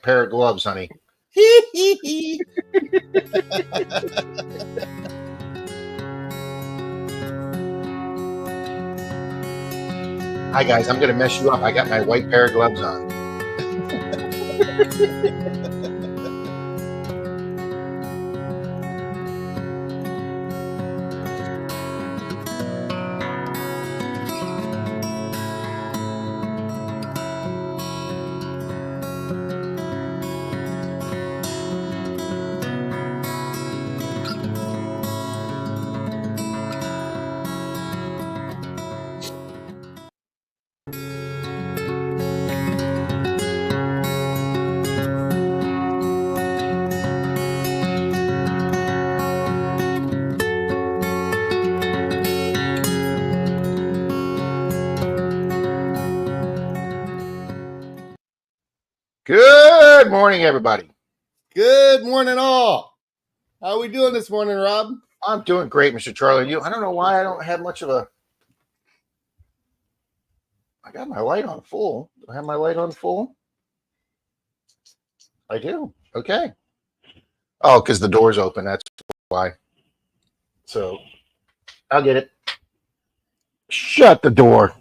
pair of gloves, honey. Hi, guys. I'm going to mess you up. I got my white pair of gloves on. Good morning, everybody. Good morning, all. How are we doing this morning, Rob? I'm doing great, Mr. Charlie. I don't know why I don't have much of a... I got my light on full. Do I have my light on full? I do. Okay. Oh, because the door's open. That's why. So, I'll get it. Shut the door.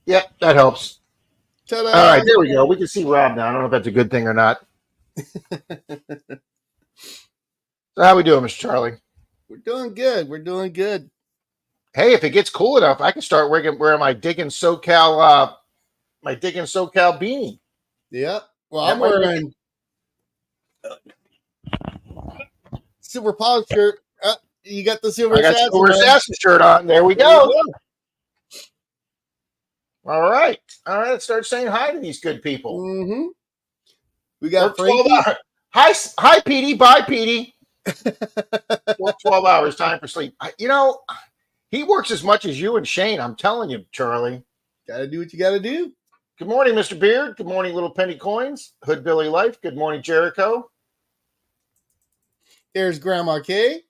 Yep, that helps. Ta-da! All right, there we go. We can see Rob now. I don't know if that's a good thing or not. So how we doing, Mr. Charlie? We're doing good. We're doing good. Hey, if it gets cool enough, I can start wearing my Diggin' SoCal beanie. Yeah. Well, I'm wearing Silver Paws shirt. You got the Silver Assassin. I got Silver Assassin shirt on. There we go. All right. Let's start saying hi to these good people. Mm-hmm. We got 12 hours. Hi, Petey. Bye, Petey. 12 hours, time for sleep. He works as much as you and Shane. I'm telling you, Charlie. Gotta do what you gotta do. Good morning, Mr. Beard. Good morning, Little Penny Coins. Hood Billy Life. Good morning, Jericho. There's Grandma Kay.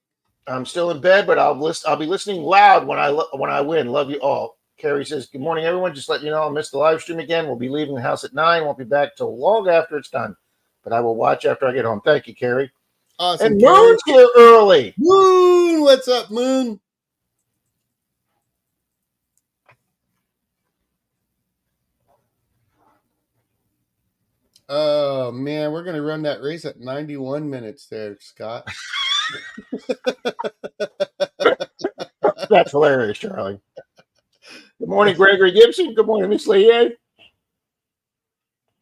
I'm still in bed, but I'll be listening loud when I win. Love you all. Carrie says, good morning, everyone. Just letting you know, I'll miss the live stream again. We'll be leaving the house at 9. Won't be back till long after it's done. But I will watch after I get home. Thank you, Carrie. Awesome. And Moon's here early. Moon, what's up, Moon? Oh, man, we're going to run that race at 91 minutes there, Scott. That's hilarious, Charlie. Good morning, Gregory Gibson. Good morning, Miss Leah.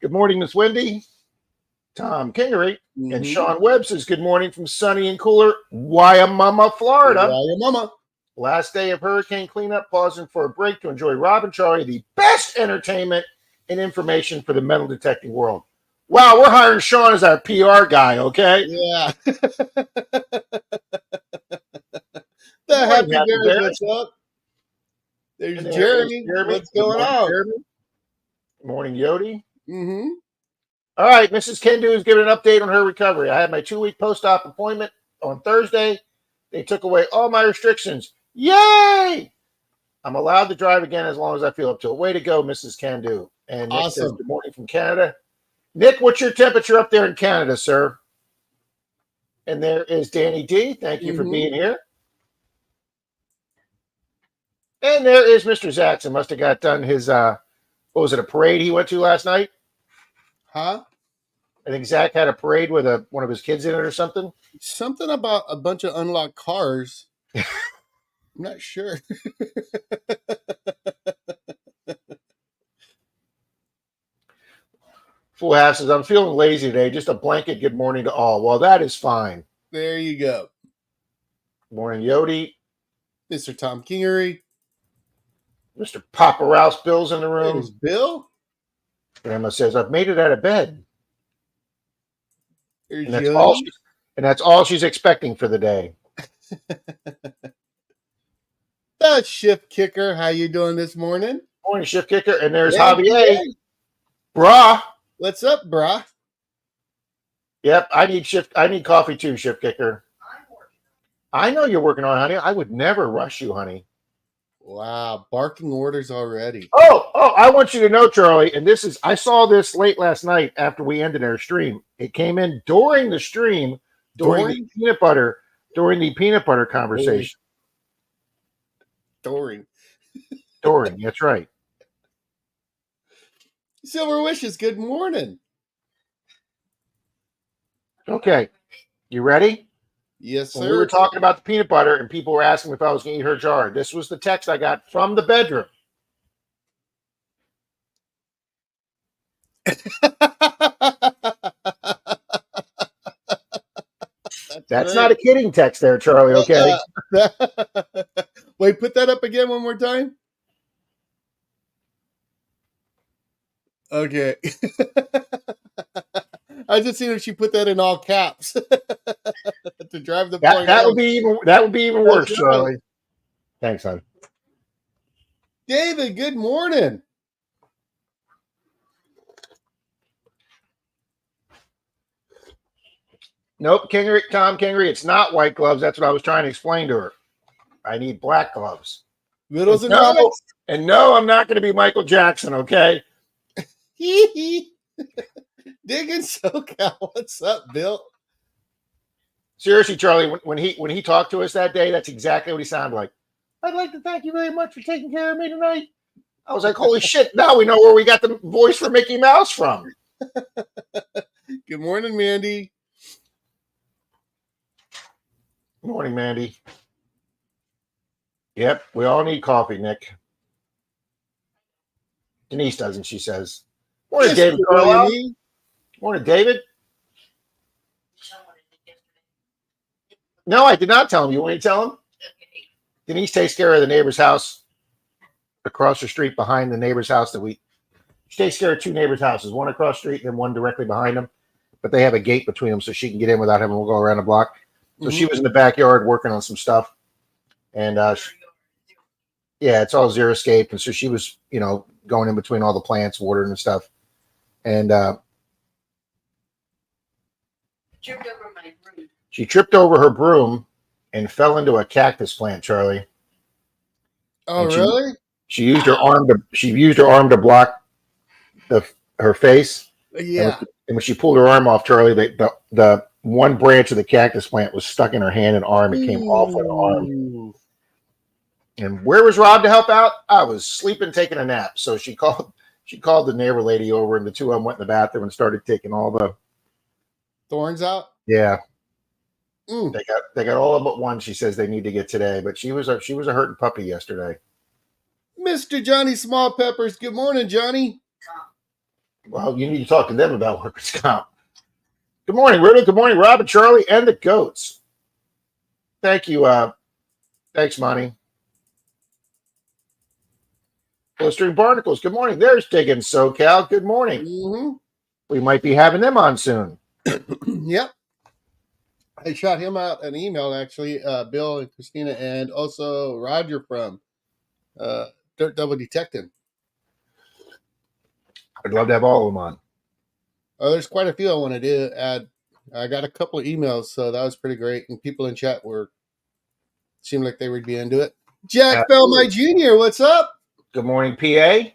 Good morning, Miss Wendy. Tom Kingery. Mm-hmm. And Sean Webb says, good morning from sunny and cooler Wyomama, Florida. Wyomama. Last day of hurricane cleanup, pausing for a break to enjoy Rob and Charlie, the best entertainment and information for the metal detecting world. Wow, we're hiring Sean as our PR guy, okay? Yeah. The Happy Bears, what's up? There's Jeremy. What's going on? Jeremy. Good morning, Yodi. Mm-hmm. All right, Mrs. Kendu is giving an update on her recovery. I had my 2-week post-op appointment on Thursday. They took away all my restrictions. Yay! I'm allowed to drive again as long as I feel up to it. Way to go, Mrs. Kendu. And Nick says, good morning from Canada. Nick, what's your temperature up there in Canada, sir? And there is Danny D. Thank you for being here. And there is Mr. Zaxxon. Must have got done his, what was it, a parade he went to last night? Huh? I think Zach had a parade with one of his kids in it or something. Something about a bunch of unlocked cars. I'm not sure. Full Half says, I'm feeling lazy today. Just a blanket good morning to all. Well, that is fine. There you go. Morning, Yodi. Mr. Tom Kingery. Mr. Papa Rouse Bill's in the room. There's Bill. Grandma says, I've made it out of bed. And that's all she's expecting for the day. The Shift Kicker. How you doing this morning? Morning, Shift Kicker. And there's Javier. Brah. What's up, brah? Yep, I need coffee too, Shift Kicker. I know you're working on it, honey. I would never rush you, honey. Wow, barking orders already. Oh, I want you to know, Charlie, and I saw this late last night after we ended our stream. It came in during the stream, during the peanut butter conversation. During, that's right. Silver Wishes, good morning. Okay, you ready? Yes, sir. When we were talking about the peanut butter and people were asking if I was going to eat her jar, this was the text I got from the bedroom. That's not a kidding text there, Charlie, okay? Wait, put that up again one more time. Okay. I just seen if she put that in all caps to drive the point. That would be even worse, Charlie. Thanks, hon. David, good morning. Nope, Tom Kingery, it's not white gloves. That's what I was trying to explain to her. I need black gloves. Middles and whites. And no, I'm not going to be Michael Jackson, okay? Digging SoCal. What's up, Bill? Seriously, Charlie, when he talked to us that day, that's exactly what he sounded like. I'd like to thank you very much for taking care of me tonight. I was like, holy shit, now we know where we got the voice for Mickey Mouse from. Good morning, Mandy. Good morning, Mandy. Yep, we all need coffee, Nick. Denise doesn't, she says. Morning, David. Morning, David. No, I did not tell him. You want me to tell him? Okay. Denise takes care of the neighbor's house across the street behind the neighbor's house she takes care of two neighbors' houses, one across the street and then one directly behind them. But they have a gate between them so she can get in without having to go around the block. So she was in the backyard working on some stuff. And yeah, it's all zero escape. And so she was, going in between all the plants, watering and stuff. And she tripped over her broom and fell into a cactus plant, Charlie. Oh, really? She used her arm to block her face. Yeah. And when she pulled her arm off, Charlie, the one branch of the cactus plant was stuck in her hand and arm. It came off with her arm. And where was Rob to help out? I was sleeping, taking a nap. So she called the neighbor lady over, and the two of them went in the bathroom and started taking all the thorns out. Yeah. They got all but one. She says they need to get today, but she was a hurting puppy yesterday. Mr. Johnny Small Peppers, good morning, Johnny. Well, you need to talk to them about workers' comp. Good morning, Riddle. Good morning, Rob and Charlie and the goats. Thank you. Thanks, Monty. Blistering Barnacles. Good morning. There's Digging SoCal. Good morning. Mm-hmm. We might be having them on soon. Yep. I shot him out an email, actually, Bill and Christina, and also Roger from Dirt Double Detecting. I'd love to have all of them on. Oh, there's quite a few I want to add. I got a couple of emails, so that was pretty great. And people in chat seemed like they would be into it. Jack Bell, my junior, what's up? Good morning, PA.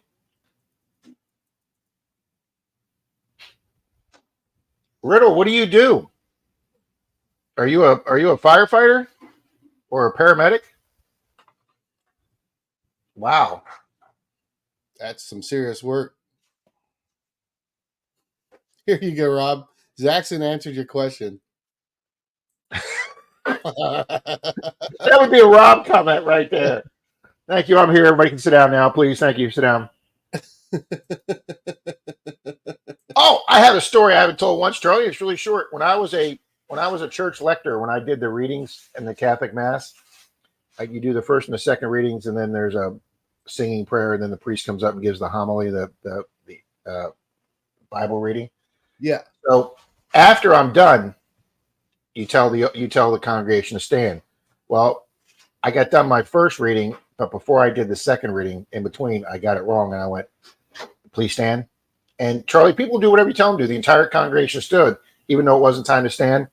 Riddle, what do you do? Are you a firefighter or a paramedic? Wow. That's some serious work. Here you go, Rob. Zaxxon answered your question. That would be a Rob comment right there. Thank you. I'm here. Everybody can sit down now, please. Thank you. Sit down. Oh, I have a story I haven't told once, Charlie. It's really short. When I was a church lector, when I did the readings in the Catholic Mass, you do the first and the second readings, and then there's a singing prayer, and then the priest comes up and gives the homily, the Bible reading. Yeah. So after I'm done, you tell the congregation to stand. Well, I got done my first reading, but before I did the second reading, in between, I got it wrong, and I went, "Please stand." And Charlie, people do whatever you tell them to. The entire congregation stood, even though it wasn't time to stand.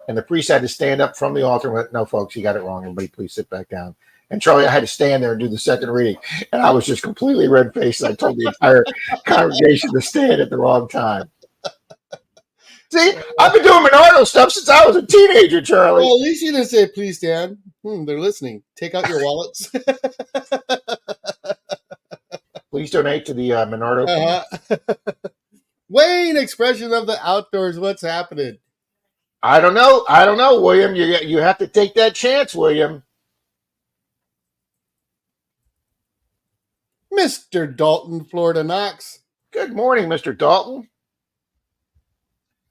And the priest had to stand up from the altar and went, "No, folks, you got it wrong. Everybody, please sit back down." And Charlie, I had to stand there and do the second reading. And I was just completely red-faced. I told the entire congregation to stand at the wrong time. See, I've been doing Menardo stuff since I was a teenager, Charlie. Well, at least you didn't say, please stand. They're listening. Take out your wallets. Please donate to the Menardo. Wayne, expression of the outdoors. What's happening? I don't know, William. You have to take that chance, William. Mr. Dalton, Florida Knox. Good morning, Mr. Dalton.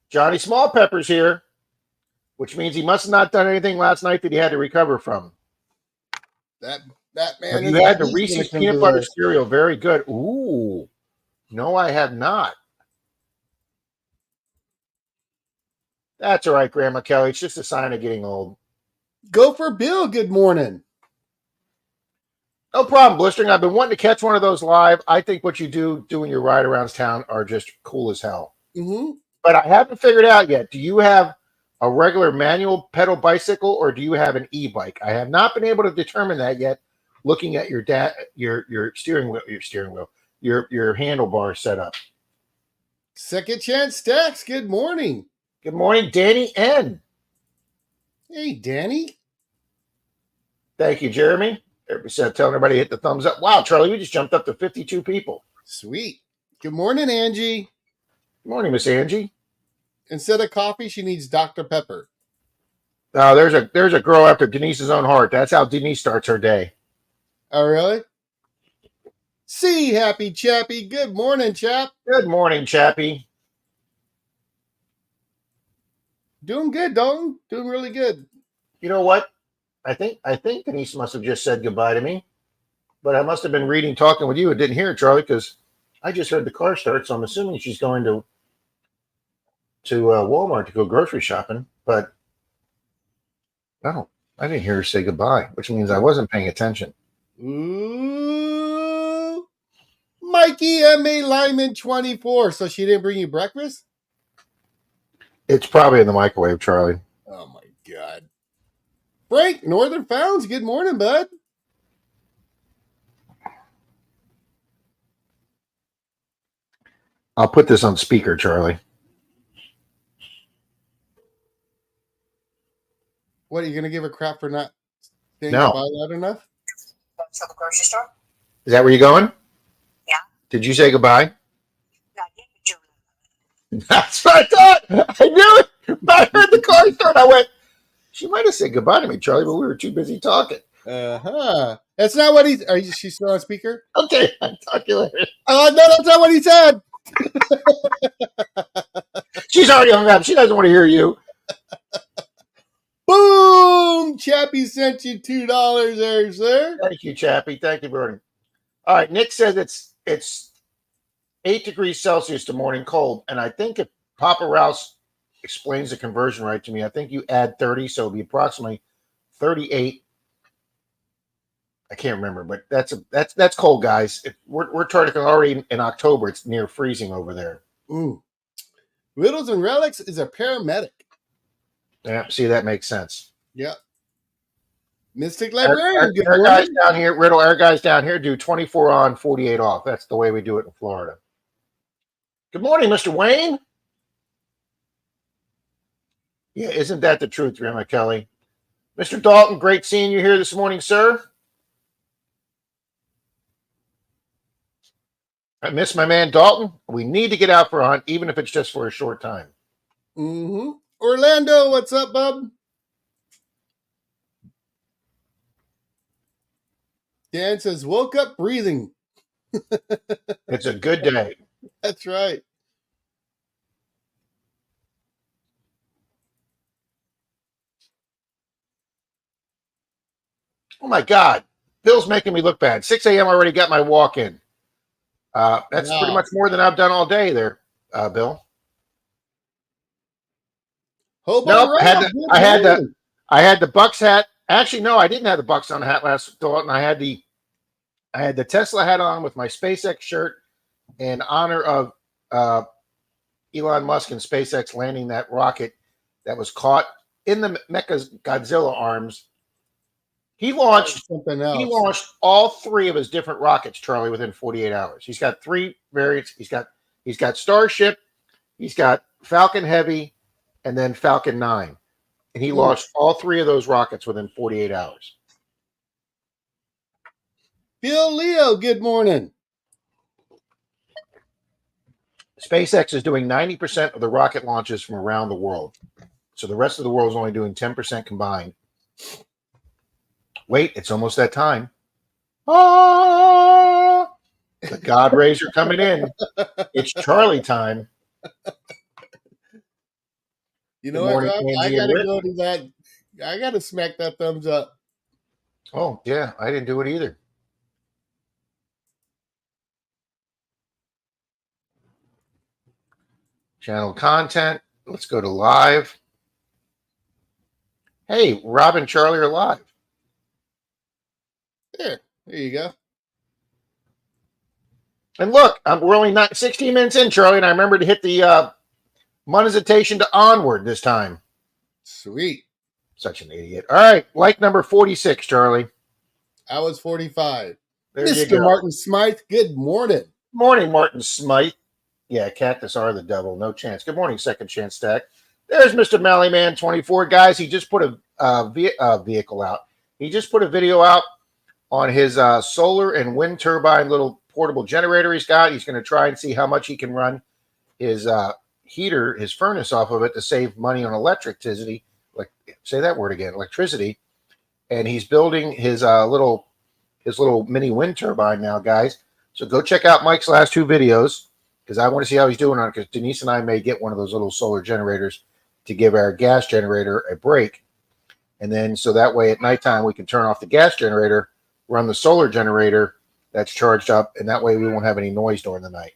Johnny Smallpepper's here, which means he must have not done anything last night that he had to recover from. That man. Have you had the Reese's peanut butter cereal? Very good. Ooh, no, I have not. That's all right, Grandma Kelly. It's just a sign of getting old. Go for Bill. Good morning. No problem, Blistering. I've been wanting to catch one of those live. I think what you do doing your ride around town are just cool as hell. Mm-hmm. But I haven't figured out yet. Do you have a regular manual pedal bicycle or do you have an e-bike? I have not been able to determine that yet. Looking at your steering wheel, your handlebar setup. Second Chance Stacks. Good morning. Good morning, Danny N. Hey, Danny. Thank you, Jeremy. Everybody said, telling everybody to hit the thumbs up. Wow, Charlie, we just jumped up to 52 people. Sweet. Good morning, Angie. Good morning, Miss Angie. Instead of coffee, she needs Dr. Pepper. Oh, there's a girl after Denise's own heart. That's how Denise starts her day. Oh, really? See, Happy Chappy. Good morning, chap. Good morning, Chappy. Doing good, Dalton. Doing really good. You know what? I think Denise must have just said goodbye to me, but I must have been talking with you and didn't hear it, Charlie, because I just heard the car start. So I'm assuming she's going to Walmart to go grocery shopping. But no, I didn't hear her say goodbye, which means I wasn't paying attention. Ooh, Mikey M.A. Lyman 24. So she didn't bring you breakfast? It's probably in the microwave, Charlie. Oh, my God. Frank, Northern Founds, good morning, bud. I'll put this on speaker, Charlie. What, are you going to give a crap for not saying No. goodbye loud enough? To the grocery store? Is that where you're going? Yeah. Did you say goodbye? Not yet, Julie. That's what I thought. I knew it. I heard the car start. I went, she might have said goodbye to me, Charlie, but we were too busy talking. That's not what he's. Are you? She's still on speaker? Okay, I'll talk to you later. No, that's not what he said. She's already hung up. She doesn't want to hear you. Boom! Chappie sent you $2 there, sir. Thank you, Chappie. Thank you, Bernie. All right, Nick says it's 8 degrees Celsius to morning cold, and I think if Papa Rouse explains the conversion right to me, I think you add 30, so it'll be approximately 38. I can't remember, but that's cold, guys. We're talking already in October. It's near freezing over there. Ooh. Riddles and Relics is a paramedic. Yeah, see, that makes sense. Yep. Mystic Librarian. Our guys down here, Riddle, our guys down here do 24 on, 48 off. That's the way we do it in Florida. Good morning, Mr. Wayne. Yeah, isn't that the truth, Grandma Kelly? Mr. Dalton, great seeing you here this morning, sir. I miss my man Dalton. We need to get out for a hunt, even if it's just for a short time. Mm-hmm. Orlando, what's up, bub? Dan says, woke up breathing. It's a good day. That's right. Oh, my God. Bill's making me look bad. 6 a.m. already got my walk in. That's pretty much more than I've done all day there, Bill. Nope, I had the Bucks hat. Actually, no, I didn't have the Bucks on hat last Dalton. I had the Tesla hat on with my SpaceX shirt in honor of Elon Musk and SpaceX landing that rocket that was caught in the Mecha Godzilla arms He launched something he else. launched all three of his different rockets, Charlie, within 48 hours. He's got three variants. He's got Starship, he's got Falcon Heavy, and then Falcon 9. And he launched all three of those rockets within 48 hours. Bill Leo, good morning. SpaceX is doing 90% of the rocket launches from around the world. So the rest of the world is only doing 10% combined. Wait, it's almost that time. Ah, the God rays are coming in. It's Charlie time. You know Good what, morning, Rob? I Andy and gotta Rick. go to that. I gotta smack that thumbs up. Oh, yeah, I didn't do it either. Channel content. Let's go to live. Hey, Rob and Charlie are live. There you go. And look, we're only not 16 minutes in, Charlie, and I remember to hit the monetization to onward this time. Sweet. Such an idiot. All right, like number 46, Charlie. I was 45. There you Mr. go. Martin Smythe, good morning. Morning, Martin Smythe. Yeah, Cactus are the devil. No chance. Good morning, Second Chance Stack. There's Mr. Mallyman 24. Guys, he just put a vehicle out. He just put a video out on his solar and wind turbine little portable generator he's got. He's going to try and see how much he can run his heater, his furnace off of it to save money on electricity. Like, say that word again, electricity. And he's building his little mini wind turbine now, guys. So go check out Mike's last two videos because I want to see how he's doing on it, because Denise and I may get one of those little solar generators to give our gas generator a break. And then so that way at nighttime we can turn off the gas generator, run the solar generator that's charged up, and that way we won't have any noise during the night.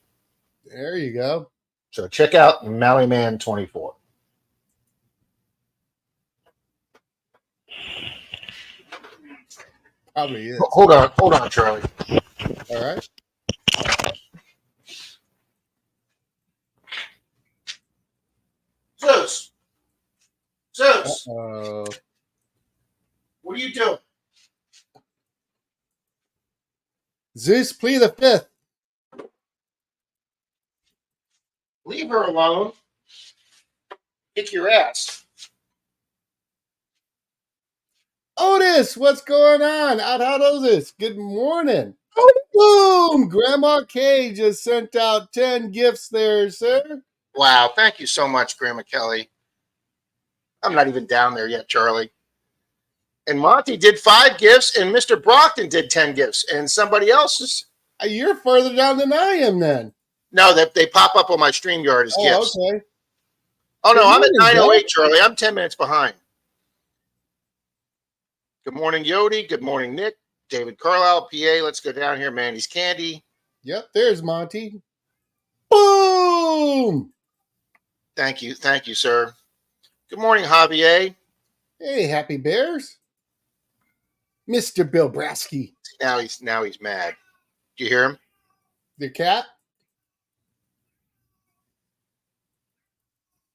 There you go. So check out Mallyman 24. Probably is. Hold on, Charlie. All right. Zeus, what are you doing? Zeus, plea the fifth. Leave her alone. Kick your ass. Otis, what's going on? How Otis? Good morning. Boom! Grandma K just sent out 10 gifts there, sir. Wow, thank you so much, Grandma Kelly. I'm not even down there yet, Charlie. And Monty did 5 gifts, and Mr. Brockton did 10 gifts, and somebody else is... You're further down than I am then. No, they pop up on my StreamYard as gifts. Okay. Oh, no, Good I'm at morning, 9:08, Jack. Charlie. I'm 10 minutes behind. Good morning, Yodi. Good morning, Nick. David Carlisle, PA. Let's go down here, Mandy's Candy. Yep, there's Monty. Boom! Thank you, sir. Good morning, Javier. Hey, Happy Bears. Mr. Bill Brasky. Now he's mad. Do you hear him? The cat?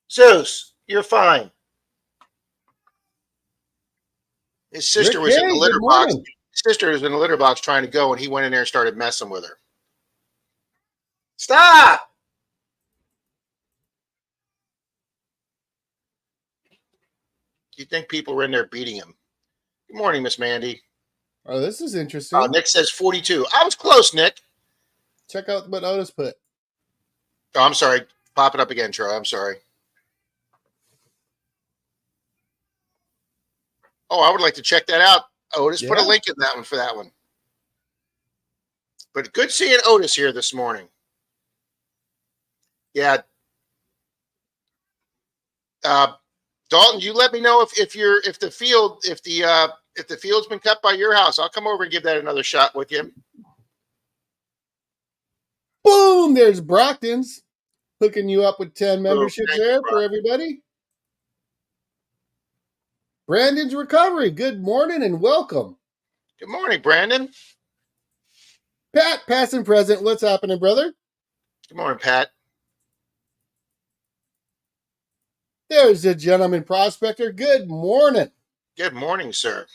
Zeus, you're fine. His sister was in the litter box. His sister was in the litter box trying to go, and he went in there and started messing with her. Stop! You think people were in there beating him? Good morning, Miss Mandy. Oh, this is interesting. Nick says 42. I was close, Nick. Check out what Otis put. Oh, I'm sorry. Pop it up again, Charlie. I'm sorry. Oh, I would like to check that out. Otis, put a link in that one for that one. But good seeing Otis here this morning. Yeah. Dalton, you let me know if the field's been cut by your house. I'll come over and give that another shot with you. Boom! There's Brockton's hooking you up with 10 memberships there for Brockton. everybody. Brandon's Recovery. Good morning and welcome. Good morning, Brandon. Pat, past and present. What's happening, brother? Good morning, Pat. There's the gentleman prospector. Good morning. Good morning, sir.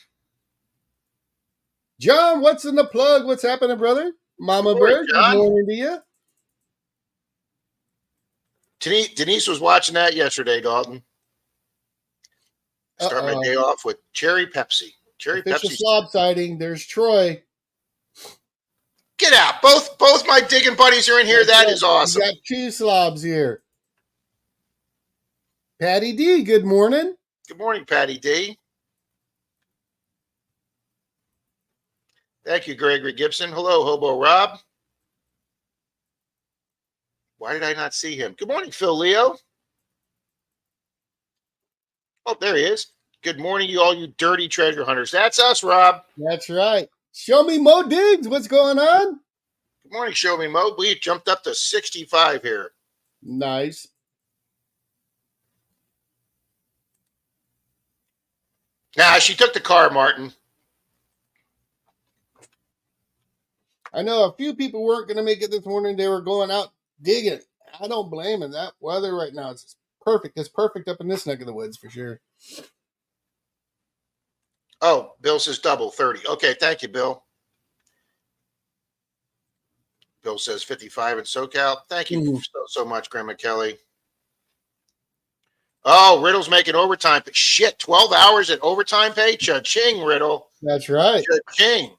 John, what's in the plug? What's happening, brother? Mama Good morning, Bird, John. good morning to you. Denise was watching that yesterday, Dalton. Start my day off with cherry Pepsi. Cherry Official Pepsi. slob sighting. There's Troy. Get out. Both my digging buddies are in here. That is awesome. You got two slobs here. Patty D, good morning. Good morning, Patty D. Thank you, Gregory Gibson. Hello, Hobo Rob. Why did I not see him? Good morning, Phil Leo. Oh, there he is. Good morning, you dirty treasure hunters. That's us, Rob. That's right. Show me Mo Diggs. What's going on? Good morning, Show Me Mo. We jumped up to 65 here. Nice. Nah, she took the car, Martin. I know a few people weren't going to make it this morning. They were going out digging. I don't blame them. That weather right now is perfect. It's perfect up in this neck of the woods for sure. Oh, Bill says double 30. Okay, thank you, Bill. Bill says 55 in SoCal. Thank you so much, Grandma Kelly. Oh, Riddle's making overtime. Shit, 12 hours at overtime pay? Cha-ching, Riddle. That's right. Cha-ching.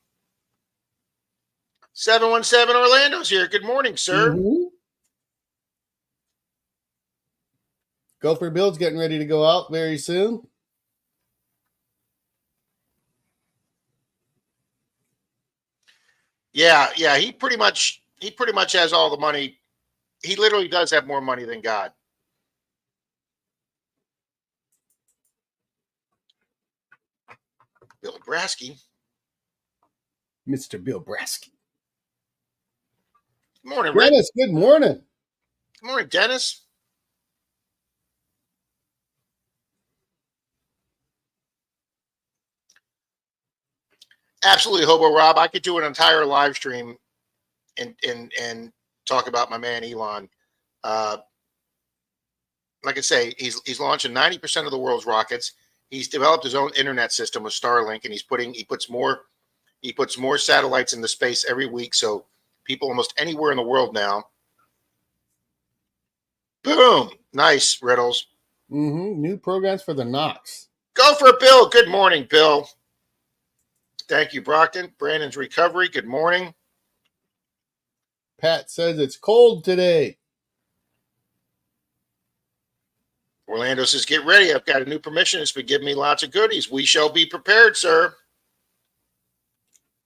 717 Orlando's here. Good morning, sir. Mm-hmm. Gopher Bill's getting ready to go out very soon. Yeah, he pretty much has all the money. He literally does have more money than God. Bill Brasky. Mr. Bill Brasky. Good morning, Rick. Dennis, good morning. Good morning, Dennis. Absolutely, Hobo Rob. I could do an entire live stream and talk about my man Elon. Like I say, he's launching 90% of the world's rockets. He's developed his own internet system with Starlink, and he puts more satellites into space every week. So people almost anywhere in the world now. Boom! Nice, Riddles. New programs for the Knox. Go for Bill. Good morning, Bill. Thank you, Brockton. Brandon's recovery. Good morning. Pat says it's cold today. Orlando says, get ready. I've got a new permission. It's been giving me lots of goodies. We shall be prepared, sir.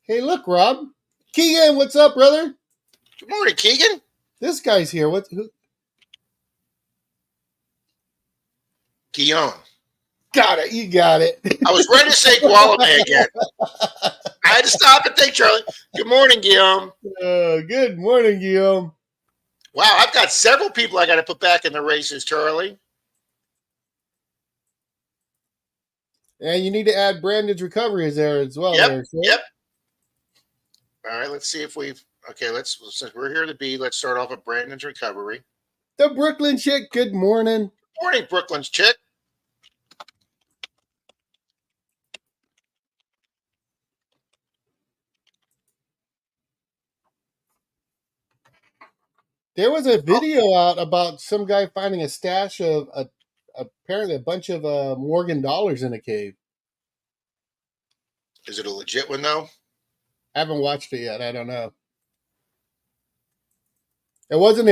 Hey, look, Rob. Keegan, what's up, brother? Good morning, Keegan. This guy's here. Who? Keon. Got it. You got it. I was ready to say Gualame again. I had to stop and think, Charlie. Good morning, Guillaume. Good morning, Guillaume. Wow, I've got several people I got to put back in the races, Charlie. And you need to add Brandon's recovery is there as well. Yep. All right, let's see if we've. Okay, since we're here to be, let's start off with Brandon's recovery. The Brooklyn chick. Good morning. Morning, Brooklyn's chick. There was a video out about some guy finding a stash of apparently a bunch of Morgan dollars in a cave. Is it a legit one, though? I haven't watched it yet. I don't know. It wasn't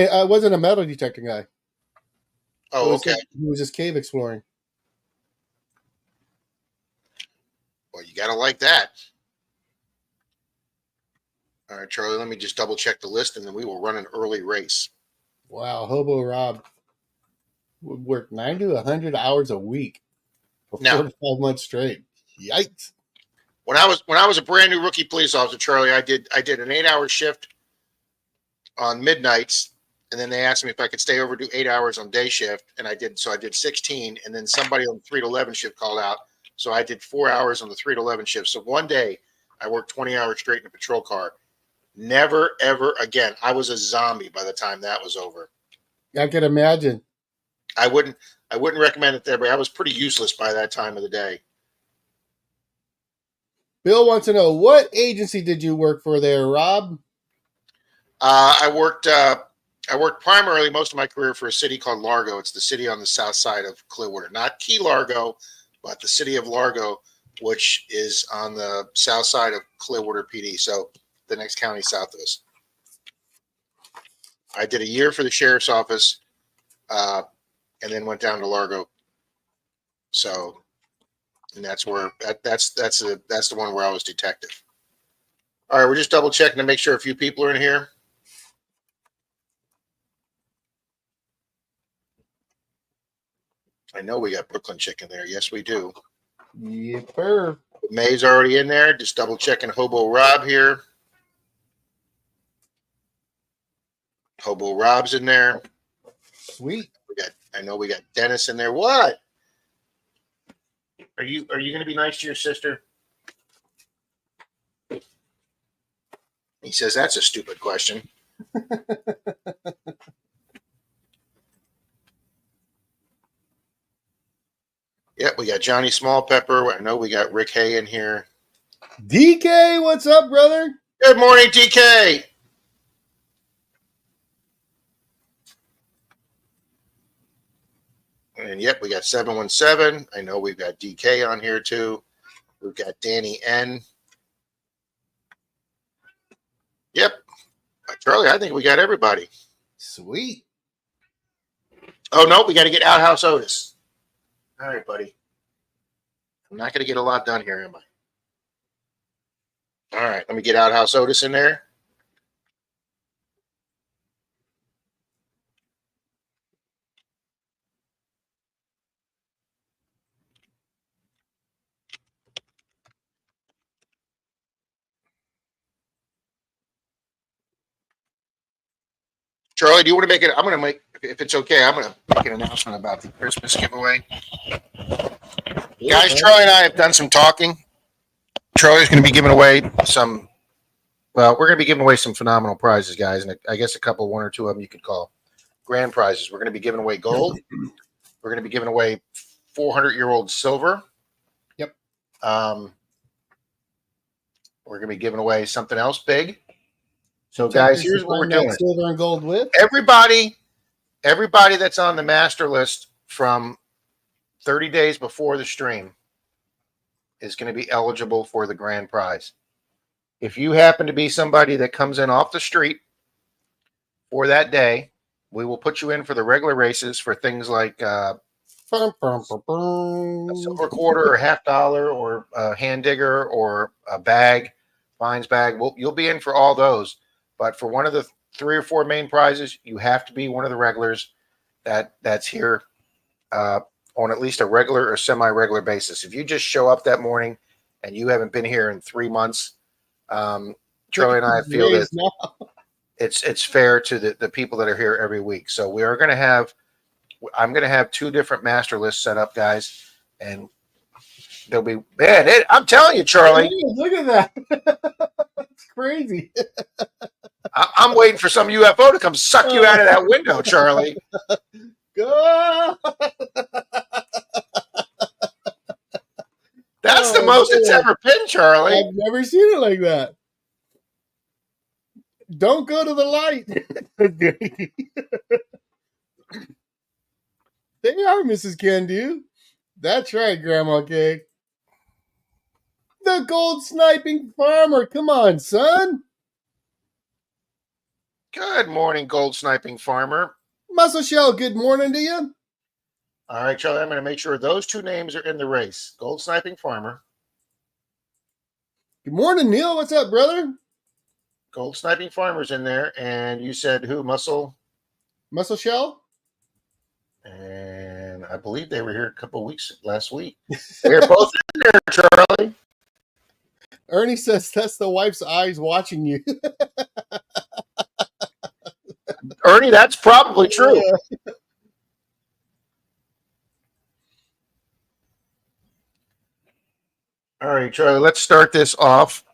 a metal detecting guy. Oh, okay. He was just cave exploring. Well, you got to like that. All right, Charlie, let me just double check the list, and then we will run an early race. Wow, Hobo Rob would work 90 to 100 hours a week for 4 to 5 months straight. Yikes! When I was a brand new rookie police officer, Charlie, I did an 8-hour shift on midnights, and then they asked me if I could stay over do 8 hours on day shift, and I did. So I did 16, and then somebody on the 3 to 11 shift called out, so I did 4 hours on the 3 to 11 shift. So one day I worked 20 hours straight in a patrol car. Never, ever again. I was a zombie by the time that was over. I can imagine. I wouldn't recommend it there, but I was pretty useless by that time of the day. Bill wants to know, what agency did you work for there, Rob? I worked primarily most of my career for a city called Largo. It's the city on the south side of Clearwater, not Key Largo, but the city of Largo, which is on the south side of Clearwater PD. So the next county south of us. I did a year for the sheriff's office, and then went down to Largo. So, and that's where that's the one where I was detective. All right, we're just double checking to make sure a few people are in here. I know we got Brooklyn chicken there. Yes, we do. Yepper. May's already in there. Just double checking Hobo Rob here. Hobo Rob's in there. Sweet. I know we got Dennis in there. What? Are you going to be nice to your sister? He says that's a stupid question. Yep, we got Johnny Small Pepper. I know we got Rick Hay in here. DK, what's up, brother? Good morning, DK. And yep, we got 717. I know we've got DK on here too. We've got Danny N. Yep. Charlie, I think we got everybody. Sweet. Oh, no, we got to get Outhouse Otis. All right, buddy. I'm not going to get a lot done here, am I? All right, let me get Outhouse Otis in there. Charlie, do you want to make it? I'm going to make, if it's okay, I'm going to make an announcement about the Christmas giveaway. Yeah, Guys, Charlie and I have done some talking. Charlie's going to be giving away some, well, we're going to be giving away some phenomenal prizes, guys. And I guess one or two of them you could call grand prizes. We're going to be giving away gold. We're going to be giving away 400-year-old silver. Yep. We're going to be giving away something else big. So, guys, here's what we're doing. Silver and gold with Everybody that's on the master list from 30 days before the stream is going to be eligible for the grand prize. If you happen to be somebody that comes in off the street for that day, we will put you in for the regular races for things like a silver quarter or $50 or a hand digger or a bag, fines bag. You'll be in for all those. But for one of the 3 or 4 main prizes, you have to be one of the regulars that's here on at least a regular or semi-regular basis. If you just show up that morning and you haven't been here in 3 months, Charlie and I feel that it's fair to the people that are here every week. So I'm going to have 2 different master lists set up, guys, and there'll be, man, I'm telling you, Charlie. Look at that. It's crazy. I'm waiting for some UFO to come suck you out of that window, Charlie. That's the most it's ever been, Charlie. I've never seen it like that. Don't go to the light. They are, Mrs. Candu. That's right, Grandma Kay. The gold sniping farmer. Come on, son. Good morning, gold sniping farmer. Muscle Shell, good morning to you. All right, Charlie, I'm going to make sure those 2 names are in the race. Gold sniping farmer. Good morning, Neil. What's up, brother? Gold sniping farmer's in there. And you said who? Muscle Shell? And I believe they were here last week. They're both in there, Charlie. Ernie says that's the wife's eyes watching you. Ernie, that's probably true. Yeah. All right, Charlie, let's start this off.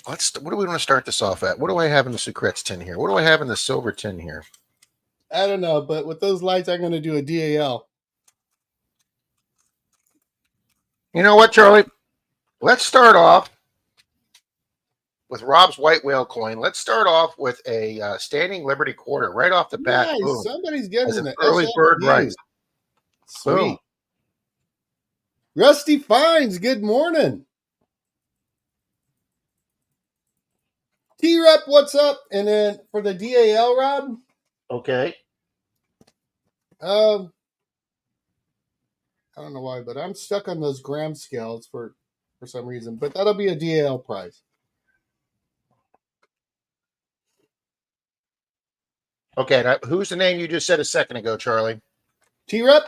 What do we want to start this off at? What do I have in the secrets tin here? What do I have in the silver tin here? I don't know, but with those lights, I'm going to do a DAL. You know what, Charlie? Let's start off with Rob's white whale coin. Let's start off with a standing Liberty quarter right off the bat. Nice. Boom. Somebody's As getting an an early bird SLQ. rice. Sweet. Boom. Rusty Fines, good morning. T-Rep, what's up? And then for the DAL, Rob, Okay. I don't know why, but I'm stuck on those gram scales for some reason. But that'll be a DAL prize. Okay. Now, who's the name you just said a second ago, Charlie? T-Rep,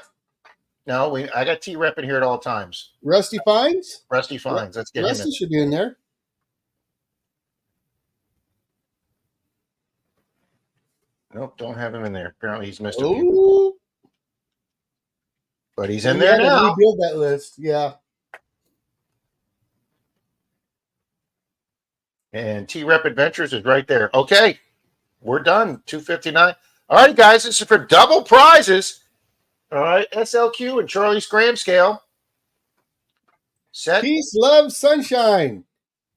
No, I got T-Rep in here at all times. Rusty Fines. Rusty Fines. Let's get him Rusty in. should be in there. Nope, don't have him in there. Apparently he's missed a few. Ooh. But he's in We there had to now. rebuild that list. Yeah. And T-Rep Adventures is right there. Okay. We're done. 259. All right, guys. This is for double prizes. All right. SLQ and Charlie's Gram Scale. Set. Peace, love, sunshine.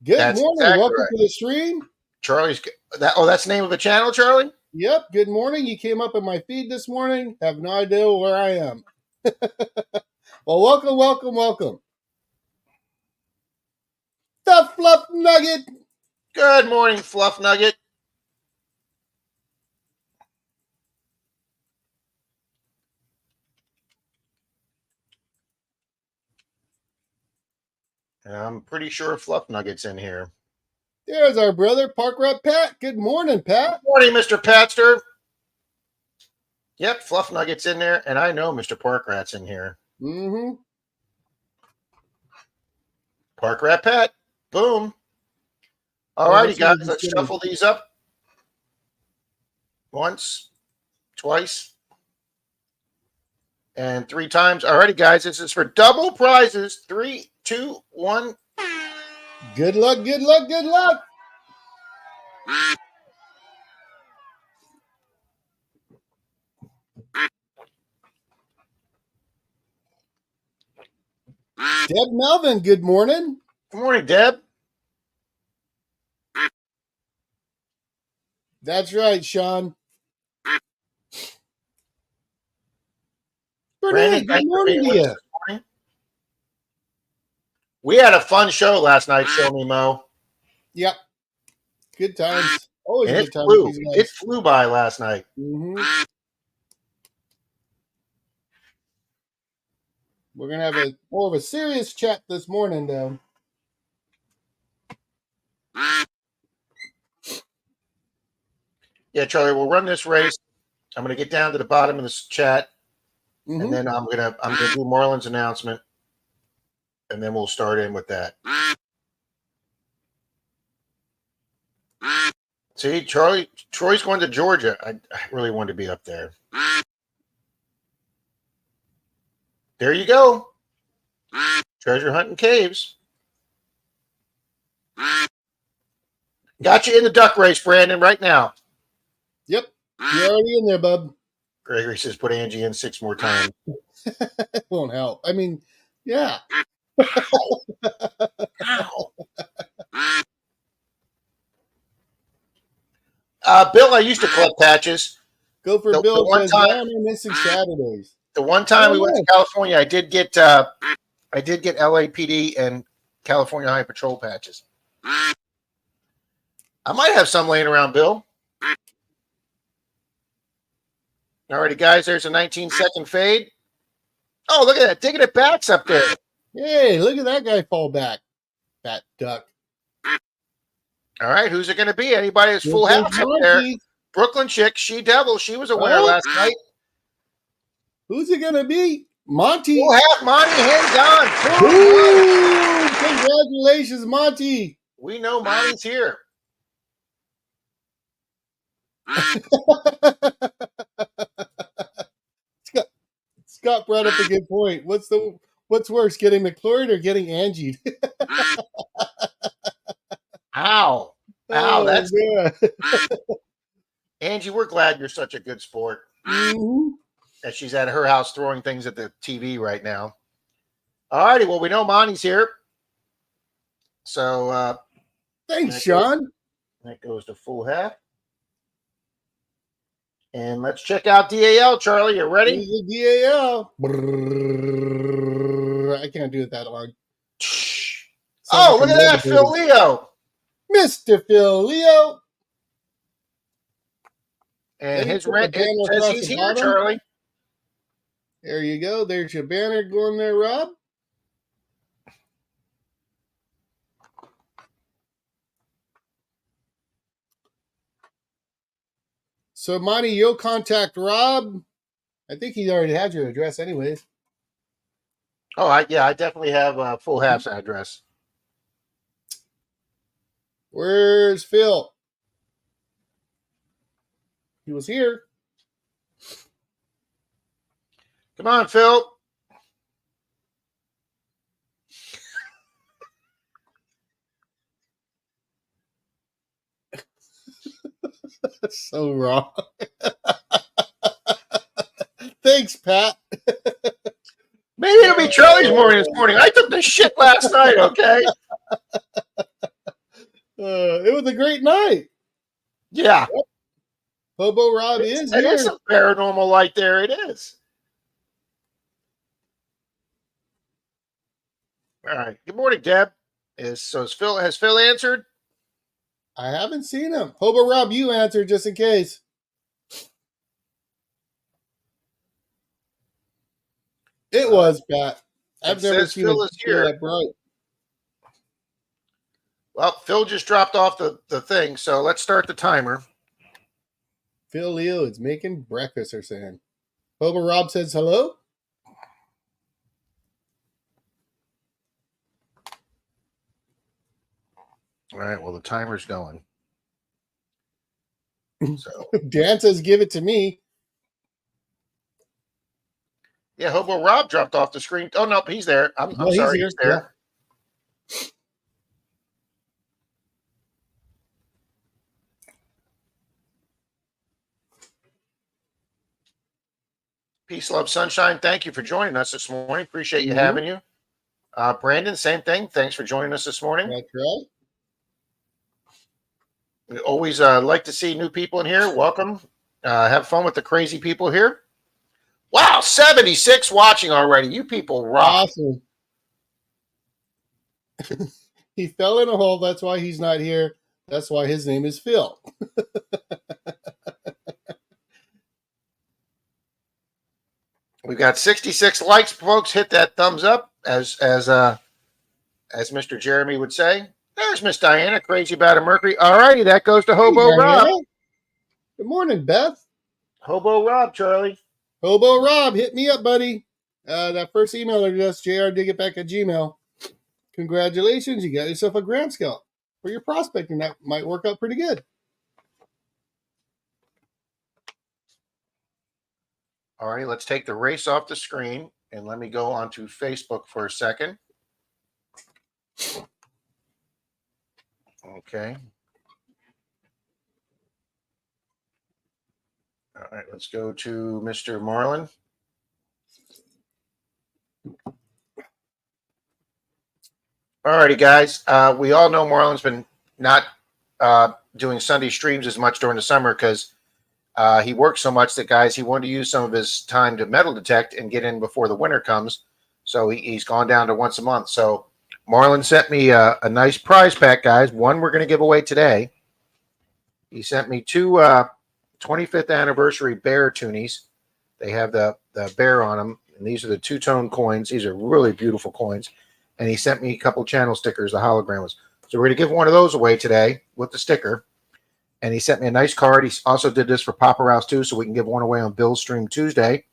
Good That's morning. exactly Welcome right. to the stream. Charlie's. That's the name of the channel, Charlie? Yep. Good morning. You came up in my feed this morning. Have no idea where I am. Well, welcome, welcome, welcome. The Fluff Nugget. Good morning, Fluff Nugget. I'm pretty sure Fluff Nugget's in here. There's our brother, Park Rat Pat. Good morning, Pat. Good morning, Mr. Patster. Yep, Fluff Nugget's in there, and I know Mr. Park Rat's in here. Mm-hmm. Park Rat Pat. Boom. All Well, righty, that's guys. what Let's it's shuffle these up. Once, twice, and 3 times. All righty, guys. This is for double prizes. 3, 2, 1. Good luck, good luck, good luck. Deb Melvin, good morning. Good morning, Deb. That's right, Sean. Brandon, Renee, good thanks for morning being to with us you. this morning. We had a fun show last night, Show Me Mo. Yep. Good times. Always And a it good time flew. with these It guys. flew by last night. Mm-hmm. We're going to have more of a serious chat this morning, though. Yeah, Charlie, we'll run this race. I'm going to get down to the bottom of this chat, Mm-hmm. and then I'm gonna do Marlin's announcement, and then we'll start in with that. See, Troy's going to Georgia. I really wanted to be up there. There you go. Treasure hunting caves. Got you in the duck race, Brandon, right now. Yep. You're already in there, bub. Gregory says put Angie in 6 more times. It won't help. I mean, yeah. Ow. Bill, I used to collect patches. Go for The Bill one says, time- why am I missing Saturdays? The one time we went to California, I did get LAPD and California High Patrol patches. I might have some laying around, Bill. Alrighty, guys, there's a 19-second fade. Oh, look at that. Digging it back's up there. Hey, look at that guy fall back. That duck. All right, who's it going to be? Anybody that's full house up there? Brooklyn chick, She Devil. She was a winner last night. Who's it going to be? Monty. Full half, Monty, hands on. Ooh, congratulations, Monty. We know Monty's here. Scott brought up a good point. What's worse, getting McClure or getting Angie? Ow. Ow, that's good. Angie, we're glad you're such a good sport. Mm-hmm. That she's at her house throwing things at the TV right now. All righty, well, we know Monty's here. So Thanks, Sean. that goes to full half. And let's check out DAL, Charlie. You ready? Here's the DAL. I can't do it that long. Oh, look at that, Phil Leo. Mr. Phil Leo. And his put the rent banner says across he's the here, bottom. Charlie. There you go. There's your banner going there, Rob. So, Monty, you'll contact Rob. I think he already had your address anyways. Oh, I definitely have a full half's address. Where's Phil? He was here. Come on, Phil. That's so wrong. Thanks, Pat. Maybe it'll be Charlie's morning this morning. I took the shit last night, okay? It was a great night. Yeah. Hobo Rob is here. There's some paranormal light there. It is. All right. Good morning, Deb. Has Phil answered? I haven't seen him. Hobo Rob, you answer just in case. It was Pat. I've never seen Phil a is here. that bright. Well, Phil just dropped off the thing, so let's start the timer. Phil Leo is making breakfast, they're saying. Hobo Rob says hello. All right. Well, the timer's going. So Dan says give it to me. yeah, Hobo Rob dropped off the screen. Oh no, he's there. I'm sorry, he's there. Yeah. Peace, love, sunshine. Thank you for joining us this morning. Appreciate you having you. Brandon, same thing. Thanks for joining us this morning. That's right. We always like to see new people in here. Welcome. Have fun with the crazy people here. Wow, 76 watching already. You people rock. Awesome. He fell in a hole. That's why he's not here. That's why his name is Phil. We've got 66 likes, folks. Hit that thumbs up, as Mr. Jeremy would say. There's Miss Diana, crazy about a Mercury. All righty, that goes to Hobo Rob. Good morning, Beth. Hobo Rob, Charlie. Hobo Rob, hit me up, buddy. That first email address, jrdigitback@gmail. Congratulations, you got yourself a Grand Scout for your prospecting. That might work out pretty good. All right, let's take the race off the screen and let me go onto Facebook for a second. Okay. All right, let's go to Mr. Marlin. All righty, guys. We all know Marlin's been not doing Sunday streams as much during the summer because he works so much that, guys, he wanted to use some of his time to metal detect and get in before the winter comes. So he's gone down to once a month. So Marlin sent me a nice prize pack, guys. One we're going to give away today. He sent me two 25th anniversary bear toonies. They have the bear on them, and these are the two-tone coins. These are really beautiful coins. And he sent me a couple channel stickers, the hologram ones. So we're going to give one of those away today with the sticker. And he sent me a nice card. He also did this for Papa Rouse too, so we can give one away on Bill's Stream Tuesday.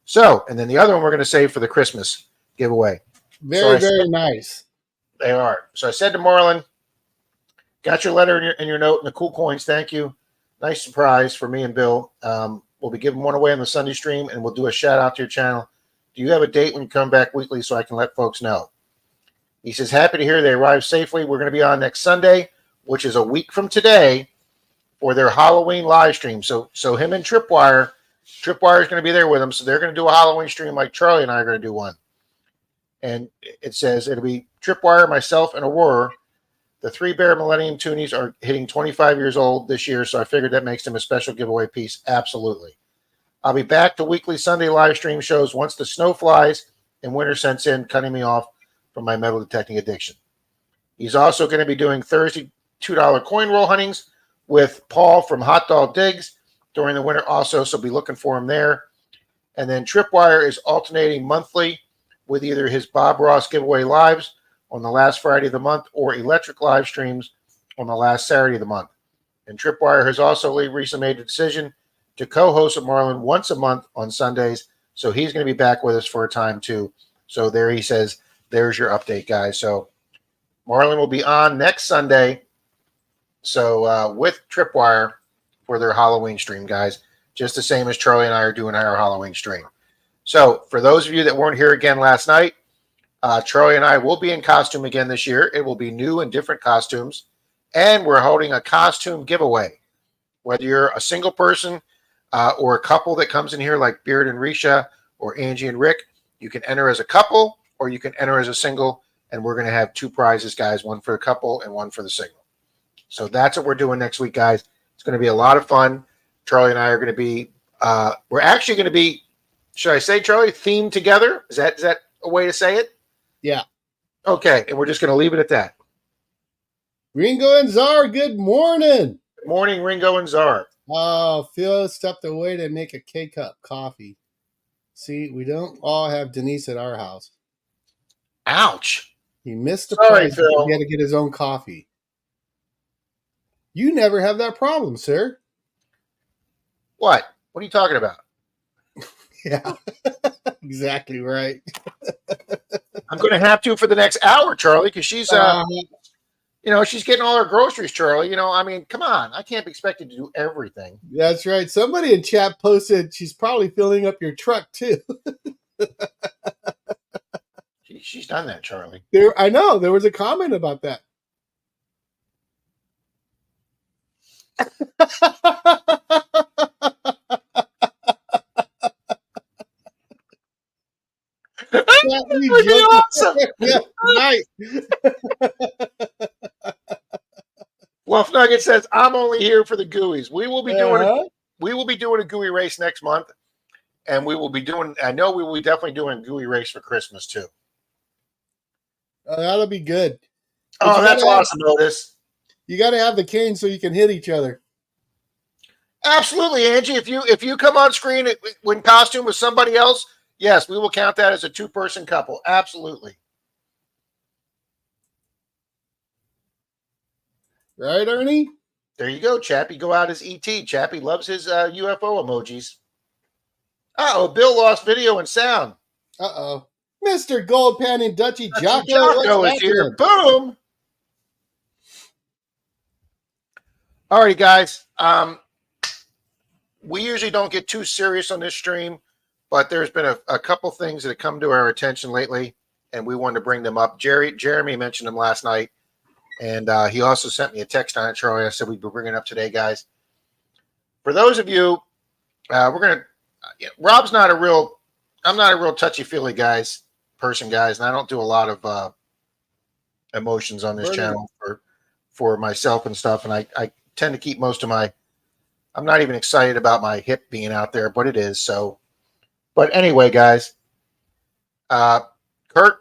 So, and then the other one we're going to save for the Christmas giveaway. Very nice. They are. So I said to Marlin, got your letter in your note and the cool coins. Thank you. Nice surprise for me and Bill. We'll be giving one away on the Sunday stream, and we'll do a shout out to your channel. Do you have a date when you come back weekly so I can let folks know? He says, happy to hear they arrived safely. We're going to be on next Sunday, which is a week from today, for their Halloween live stream. So him and Tripwire is going to be there with him. So they're going to do a Halloween stream like Charlie and I are going to do one. And it says it'll be Tripwire, myself, and Aurora. The 3 Bear Millennium Toonies are hitting 25 years old this year, so I figured that makes them a special giveaway piece. Absolutely. I'll be back to weekly Sunday live stream shows once the snow flies and winter sets in, cutting me off from my metal detecting addiction. He's also going to be doing Thursday $2 coin roll huntings with Paul from Hot Dog Digs during the winter also, so be looking for him there. And then Tripwire is alternating monthly with either his Bob Ross giveaway lives on the last Friday of the month or electric live streams on the last Saturday of the month. And Tripwire has also recently made the decision to co-host with Marlin once a month on Sundays, so he's going to be back with us for a time too. So there he says, there's your update, guys. So Marlin will be on next Sunday, so with Tripwire for their Halloween stream, guys, just the same as Charlie and I are doing our Halloween stream. So for those of you that weren't here again last night, Charlie and I will be in costume again this year. It will be new and different costumes, and we're holding a costume giveaway. Whether you're a single person or a couple that comes in here like Beard and Risha or Angie and Rick, you can enter as a couple or you can enter as a single, and we're going to have 2 prizes, guys, one for the couple and one for the single. So that's what we're doing next week, guys. It's going to be a lot of fun. Charlie and I are going to be, we're actually going to be, should I say, Charlie, themed together? Is that a way to say it? Yeah. Okay, and we're just going to leave it at that. Ringo and Czar, good morning. Good morning, Ringo and Czar. Oh, Phil stepped away to make a K-cup coffee. See, we don't all have Denise at our house. Ouch. He missed the Sorry, prize. Phil. He had to get his own coffee. You never have that problem, sir. What? What are you talking about? Yeah, exactly right. I'm going to have to for the next hour, Charlie, because she's, she's getting all her groceries, Charlie. I mean, come on. I can't be expected to do everything. That's right. Somebody in chat posted she's probably filling up your truck, too. She's done that, Charlie. I know. There was a comment about that. That would be awesome. Yeah, right. Fluff Nugget says, "I'm only here for the gooeys. We will be doing a gooey race next month, and we will be doing. I know we will be definitely doing a gooey race for Christmas too. That'll be good. Oh, that's awesome, Otis. You got to have the cane so you can hit each other. Absolutely, Angie. If you come on screen in costume with somebody else, yes, we will count that as a 2-person couple. Absolutely. Right, Ernie? There you go, Chappie. Go out as E.T. Chappie loves his UFO emojis. Uh-oh, Bill lost video and sound. Uh-oh. Mr. Gold Pan and Dutchy Jocko. Jocko is here. Boom. All right, guys. We usually don't get too serious on this stream, but there's been a couple things that have come to our attention lately, and we wanted to bring them up. Jeremy mentioned them last night, and he also sent me a text on it, Charlie. I said we'd be bringing it up today, guys. For those of you, Rob's not I'm not a real touchy-feely person, guys, and I don't do a lot of emotions on this channel for myself and stuff, and I tend to keep most of I'm not even excited about my hip being out there, but it is. So, but anyway, guys, Kurt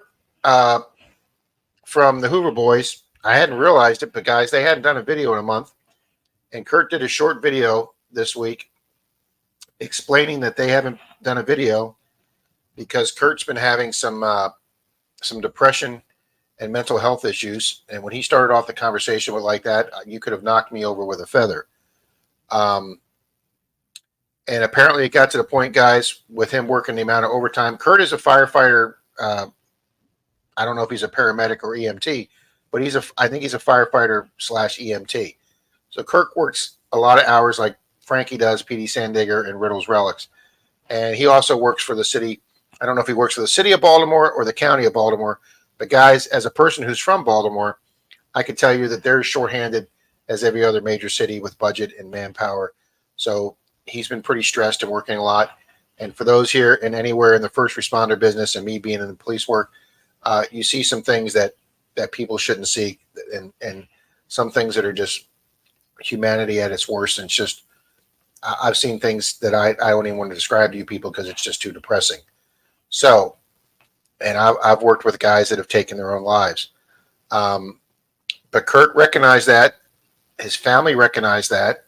from the Hoover Boys, I hadn't realized it, but guys, they hadn't done a video in a month, and Kurt did a short video this week explaining that they haven't done a video because Kurt's been having some depression and mental health issues, and when he started off the conversation with like that, you could have knocked me over with a feather. And apparently it got to the point, guys, with him working the amount of overtime. Kurt is a firefighter. I don't know if he's a paramedic or EMT, but I think he's a firefighter / EMT. So Kurt works a lot of hours like Frankie does, PD Sandigger and Riddle's Relics. And he also works for the city. I don't know if he works for the city of Baltimore or the county of Baltimore, but guys, as a person who's from Baltimore, I can tell you that they're shorthanded as every other major city with budget and manpower. So he's been pretty stressed and working a lot. And for those here and anywhere in the first responder business and me being in the police work, you see some things that people shouldn't see, and some things that are just humanity at its worst. And it's just, I've seen things that I don't even want to describe to you people because it's just too depressing. So, and I've worked with guys that have taken their own lives. But Kurt recognized that. His family recognized that.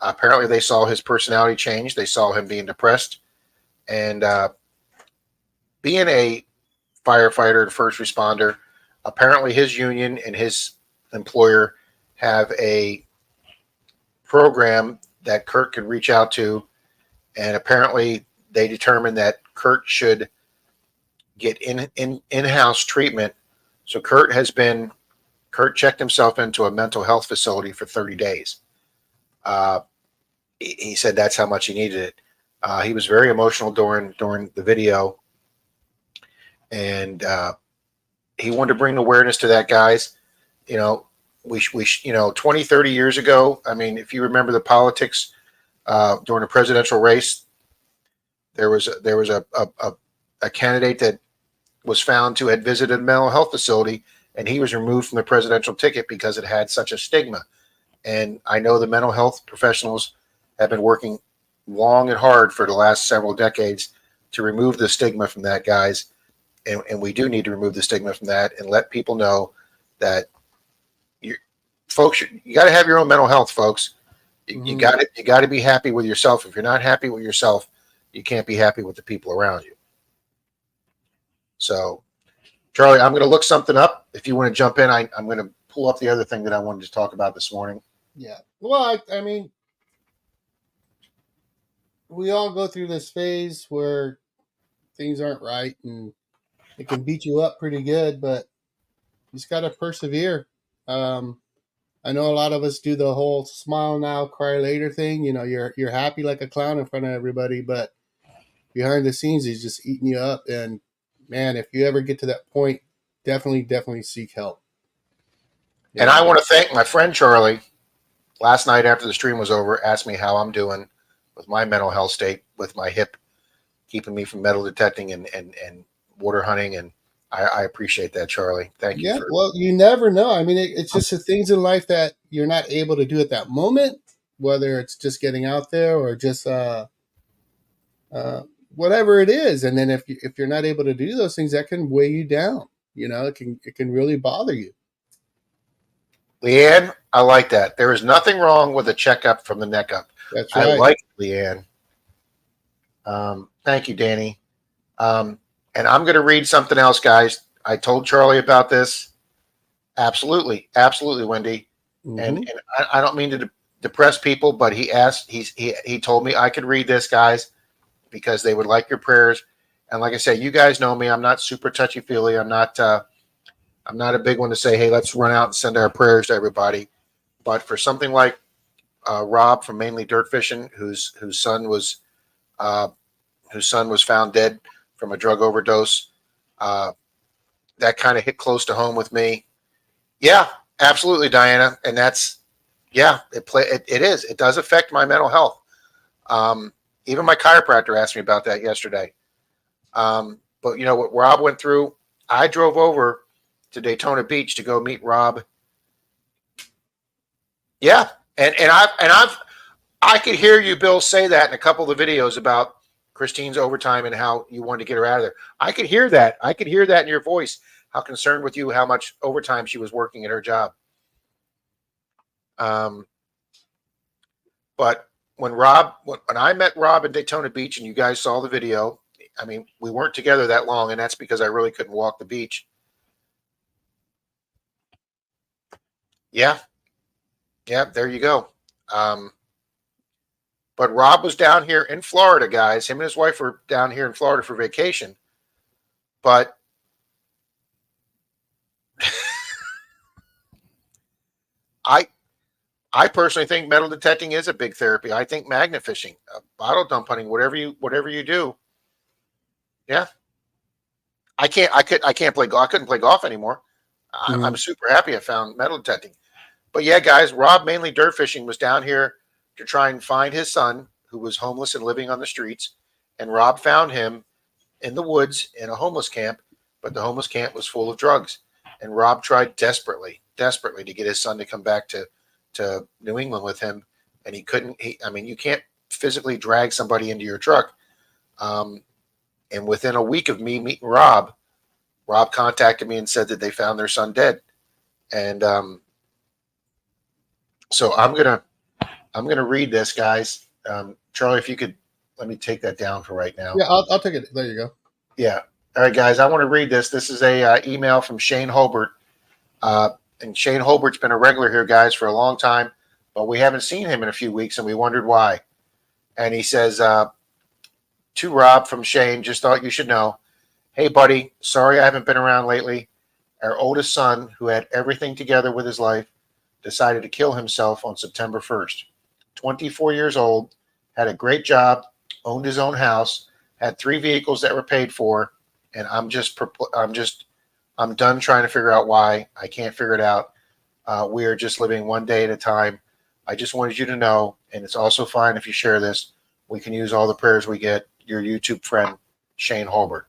Apparently, they saw his personality change. They saw him being depressed. And being a firefighter and first responder, apparently his union and his employer have a program that Kurt could reach out to. And apparently, they determined that Kurt should get in-house treatment. So Kurt checked himself into a mental health facility for 30 days. He said that's how much he needed it. He was very emotional during the video, and he wanted to bring awareness to that, guys. You know, we 20, 30 years ago, I mean, if you remember the politics during the presidential race, there was a candidate that was found to had visited a mental health facility, and he was removed from the presidential ticket because it had such a stigma. And I know the mental health professionals have been working long and hard for the last several decades to remove the stigma from that, guys. And we do need to remove the stigma from that and let people know that you got to have your own mental health, folks. You got to be happy with yourself. If you're not happy with yourself, you can't be happy with the people around you. So, Charlie, I'm going to look something up. If you want to jump in, I'm going to pull up the other thing that I wanted to talk about this morning. Yeah. Well, I mean, we all go through this phase where things aren't right and it can beat you up pretty good, but you just got to persevere. I know a lot of us do the whole smile now, cry later thing. You know, you're happy like a clown in front of everybody, but behind the scenes, he's just eating you up. And man, if you ever get to that point, definitely seek help. And I want to thank my friend Charlie. Last night after the stream was over, asked me how I'm doing with my mental health state, with my hip keeping me from metal detecting and water hunting. And I appreciate that, Charlie. Thank you. Yeah, well, you never know. I mean, it's just the things in life that you're not able to do at that moment, whether it's just getting out there or just whatever it is. And then if you're not able to do those things, that can weigh you down. You know, it can really bother you. Leanne, I like that. There is nothing wrong with a checkup from the neck up. That's right. I like it, Leanne. Thank you, Danny. And I'm going to read something else, guys. I told Charlie about this. Absolutely, Wendy. Mm-hmm. And I don't mean to depress people, but he told me I could read this, guys, because they would like your prayers. And like I said, you guys know me. I'm not super touchy feely. I'm not a big one to say, hey, let's run out and send our prayers to everybody. But for something like Rob from Mainly Dirt Fishing, whose son was found dead from a drug overdose, that kind of hit close to home with me. Yeah, absolutely, Diana. And that's, yeah, it does affect my mental health. Even my chiropractor asked me about that yesterday. But you know what Rob went through? I drove over to Daytona Beach to go meet Rob. Yeah. And I could hear you, Bill, say that in a couple of the videos about Christine's overtime and how you wanted to get her out of there. I could hear that. I could hear that in your voice, how concerned with you, how much overtime she was working at her job. But when I met Rob in Daytona Beach and you guys saw the video, I mean, we weren't together that long, and that's because I really couldn't walk the beach. Yeah. Yeah, there you go. But Rob was down here in Florida, guys. Him and his wife were down here in Florida for vacation. But I personally think metal detecting is a big therapy. I think magnet fishing, bottle dump hunting, whatever you do. Yeah. I can't play golf. I couldn't play golf anymore. Mm-hmm. I'm super happy I found metal detecting. But yeah, guys, Rob Mainly Dirt Fishing was down here to try and find his son, who was homeless and living on the streets. And Rob found him in the woods in a homeless camp. but the homeless camp was full of drugs. And Rob tried desperately to get his son to come back to New England with him, and he couldn't. I mean, you can't physically drag somebody into your truck. And within a week of me meeting Rob contacted me and said that they found their son dead. And so I'm gonna read this, guys. Charlie, if you could let me take that down for right now. Yeah, I'll take it. There you go. Yeah. All right, guys. I want to read this. This is a email from Shane Holbert. And Shane Holbert's been a regular here, guys, for a long time, but we haven't seen him in a few weeks, and we wondered why. And he says, to Rob from Shane, just thought you should know. Hey, buddy, sorry I haven't been around lately. Our oldest son, who had everything together with his life, decided to kill himself on September 1st. 24 years old, had a great job, owned his own house, had 3 vehicles that were paid for, and I'm done trying to figure out why. I can't figure it out. We are just living one day at a time. I just wanted you to know, and it's also fine if you share this. We can use all the prayers we get. Your YouTube friend, Shane Holbert.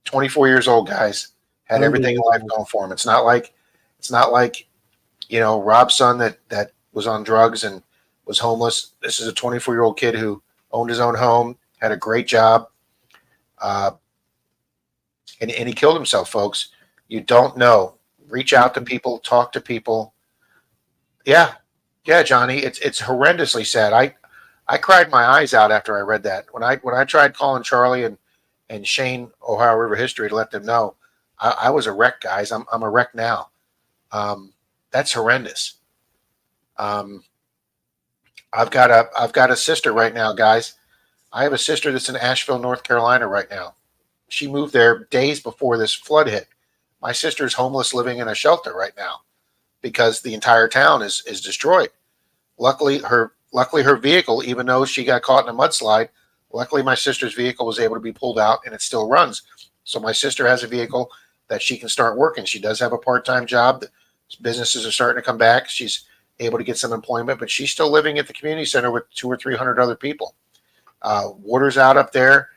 24 years old, guys. Had everything in life going for him. It's not like Rob's son that was on drugs and was homeless. This is a 24-year-old kid who owned his own home, had a great job. And he killed himself, folks. You don't know. Reach out to people, talk to people. Yeah, Johnny. It's horrendously sad. I cried my eyes out after I read that. When I tried calling Charlie and Shane Ohio River History to let them know, I was a wreck, guys. I'm a wreck now. That's horrendous. I've got a sister right now, guys. I have a sister that's in Asheville, North Carolina right now. She moved there days before this flood hit. My sister's homeless, living in a shelter right now because the entire town is destroyed. Luckily her vehicle, even though she got caught in a mudslide, luckily my sister's vehicle was able to be pulled out and it still runs. So my sister has a vehicle that she can start working. She does have a part-time job. The businesses are starting to come back. She's able to get some employment, but she's still living at the community center with 200 or 300 other people. Water's out up there.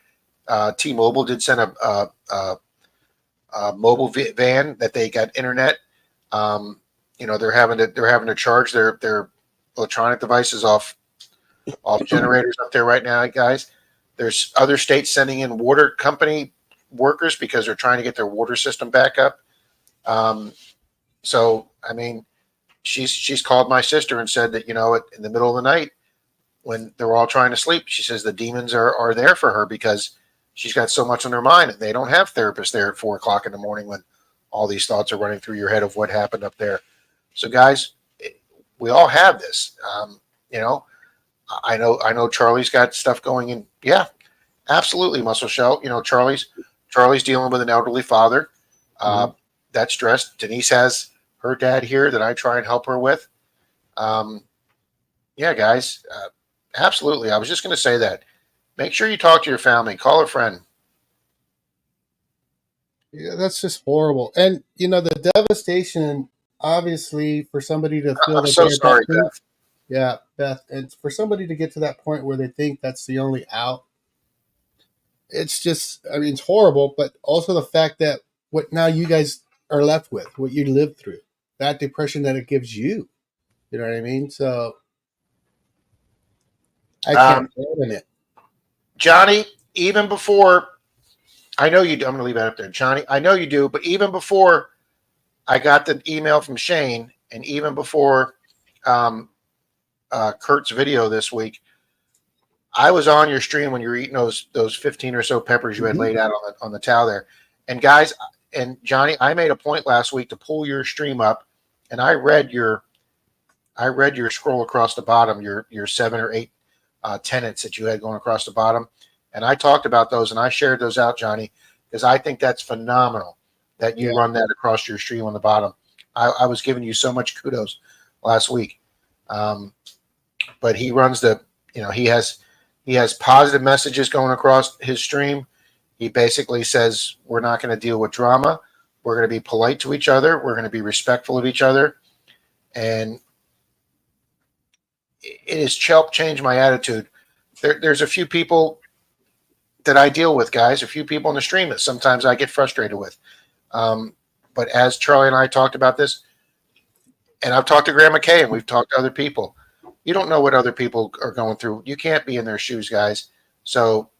T-Mobile did send a mobile van that they got internet. They're having to charge their electronic devices off generators up there right now, guys. There's other states sending in water company workers because they're trying to get their water system back up. So I mean, she's called my sister and said that in the middle of the night when they're all trying to sleep, she says the demons are there for her because she's got so much on her mind, and they don't have therapists there at 4:00 in the morning when all these thoughts are running through your head of what happened up there. So guys, we all have this. I know Charlie's got stuff going in. Yeah, absolutely, Muscle Shell. Charlie's dealing with an elderly father. That's stressed. Denise has her dad here that I try and help her with. Yeah, guys, absolutely. I was just going to say that. Make sure you talk to your family. Call a friend. Yeah, that's just horrible. And the devastation, obviously, for somebody to feel I'm that so they're sorry, that Beth. yeah, Beth, and for somebody to get to that point where they think that's the only out, it's just, I mean, it's horrible. But also the fact that what now you guys are left with, what you lived through, that depression that it gives you. You know what I mean? So I can't fathom it. Johnny, even before, I know you do. I'm going to leave that up there. Johnny, I know you do, but even before I got the email from Shane, and even before Kurt's video this week, I was on your stream when you were eating those 15 or so peppers you had laid out on the towel there. And guys, and Johnny, I made a point last week to pull your stream up, and I read your scroll across the bottom, your 7 or 8 tenets that you had going across the bottom. And I talked about those, and I shared those out, Johnny, because I think that's phenomenal that you run that across your stream on the bottom. I was giving you so much kudos last week. But he runs he has positive messages going across his stream. He basically says, we're not going to deal with drama. We're going to be polite to each other. We're going to be respectful of each other. And it has helped change my attitude. There's a few people that I deal with, guys. A few people in the stream that sometimes I get frustrated with. But as Charlie and I talked about this, and I've talked to Grandma Kay and we've talked to other people, you don't know what other people are going through. You can't be in their shoes, guys. So,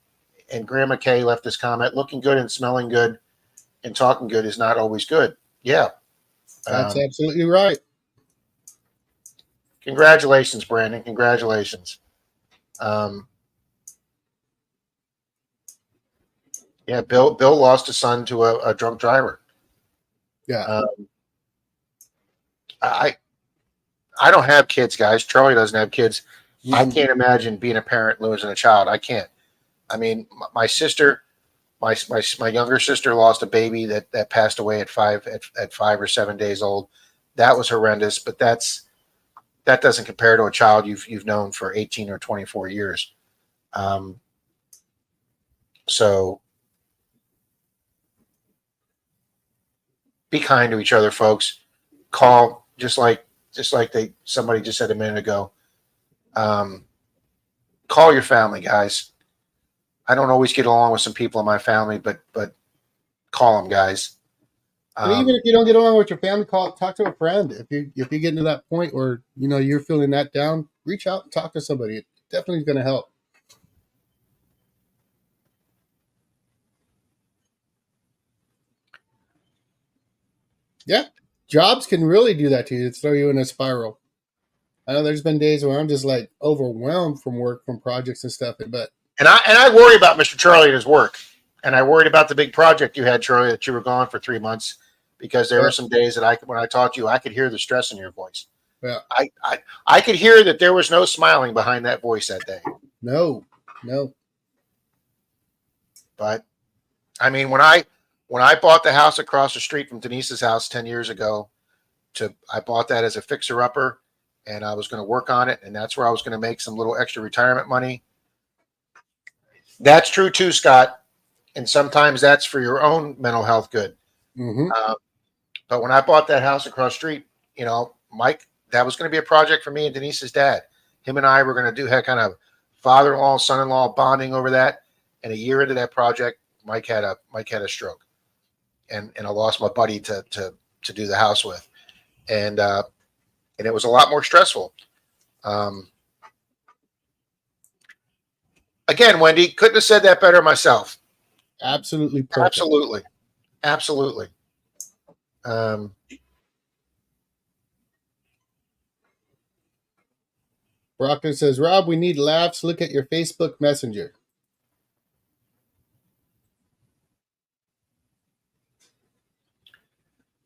and Grandma Kay left this comment: looking good and smelling good and talking good is not always good. Yeah. That's absolutely right. Congratulations, Brandon. Congratulations. Yeah, Bill lost his son to a drunk driver. Yeah. I don't have kids, guys. Charlie doesn't have kids. I can't imagine being a parent losing a child. I can't. I mean, my sister, my younger sister lost a baby that passed away at 5 or 7 days old. That was horrendous, but that doesn't compare to a child you've known for 18 or 24 years. So be kind to each other, folks. Call just like somebody just said a minute ago. Call your family, guys. I don't always get along with some people in my family, but call them, guys. And even if you don't get along with your family, talk to a friend. If you get to that point where you're feeling that down, reach out and talk to somebody. It definitely is going to help. Yeah, jobs can really do that to you. Throw you in a spiral. I know there's been days where I'm just like overwhelmed from work, from projects and stuff. But I worry about Mr. Charlie and his work, and I worried about the big project you had, Charlie, that you were gone for 3 months, because there were some days that when I talked to you, I could hear the stress in your voice. Yeah, I could hear that there was no smiling behind that voice that day. No. But I mean, when I bought the house across the street from Denise's house 10 years ago, I bought that as a fixer-upper, and I was going to work on it, and that's where I was going to make some little extra retirement money. That's true too, Scott. And sometimes that's for your own mental health good. Mm-hmm. But when I bought that house across the street, Mike, that was going to be a project for me and Denise's dad. Him and I were going to do kind of father-in-law, son-in-law bonding over that. And a year into that project, Mike had a stroke, and I lost my buddy to do the house with, and it was a lot more stressful. Again, Wendy, couldn't have said that better myself. Absolutely perfect. Absolutely. Brockton says, Rob, we need laughs. Look at your Facebook Messenger.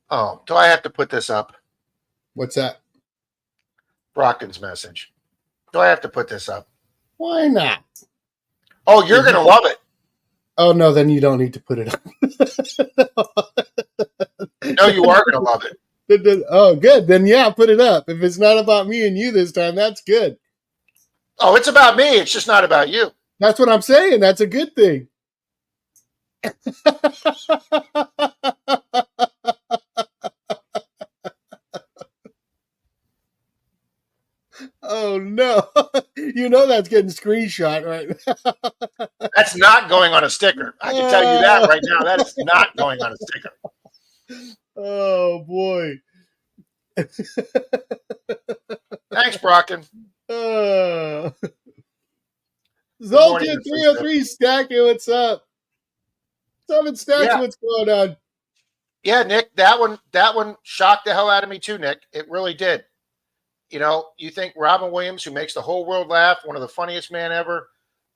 Oh, do I have to put this up? What's that? Brockton's message. Do I have to put this up? Why not? Oh, you're going to love it. Oh, no, then you don't need to put it up. No, you are going to love it. Oh, good. Then, yeah, put it up. If it's not about me and you this time, that's good. Oh, it's about me. It's just not about you. That's what I'm saying. That's a good thing. Oh, no. That's getting screenshot right now. That's not going on a sticker. I can tell you that right now. That is not going on a sticker. Oh, boy. Thanks, Brockton. Zoltan 303 Stacking, what's up? 7 Stacks, Yeah. What's going on? Yeah, Nick, that one shocked the hell out of me too, Nick. It really did. You think Robin Williams, who makes the whole world laugh, one of the funniest men ever,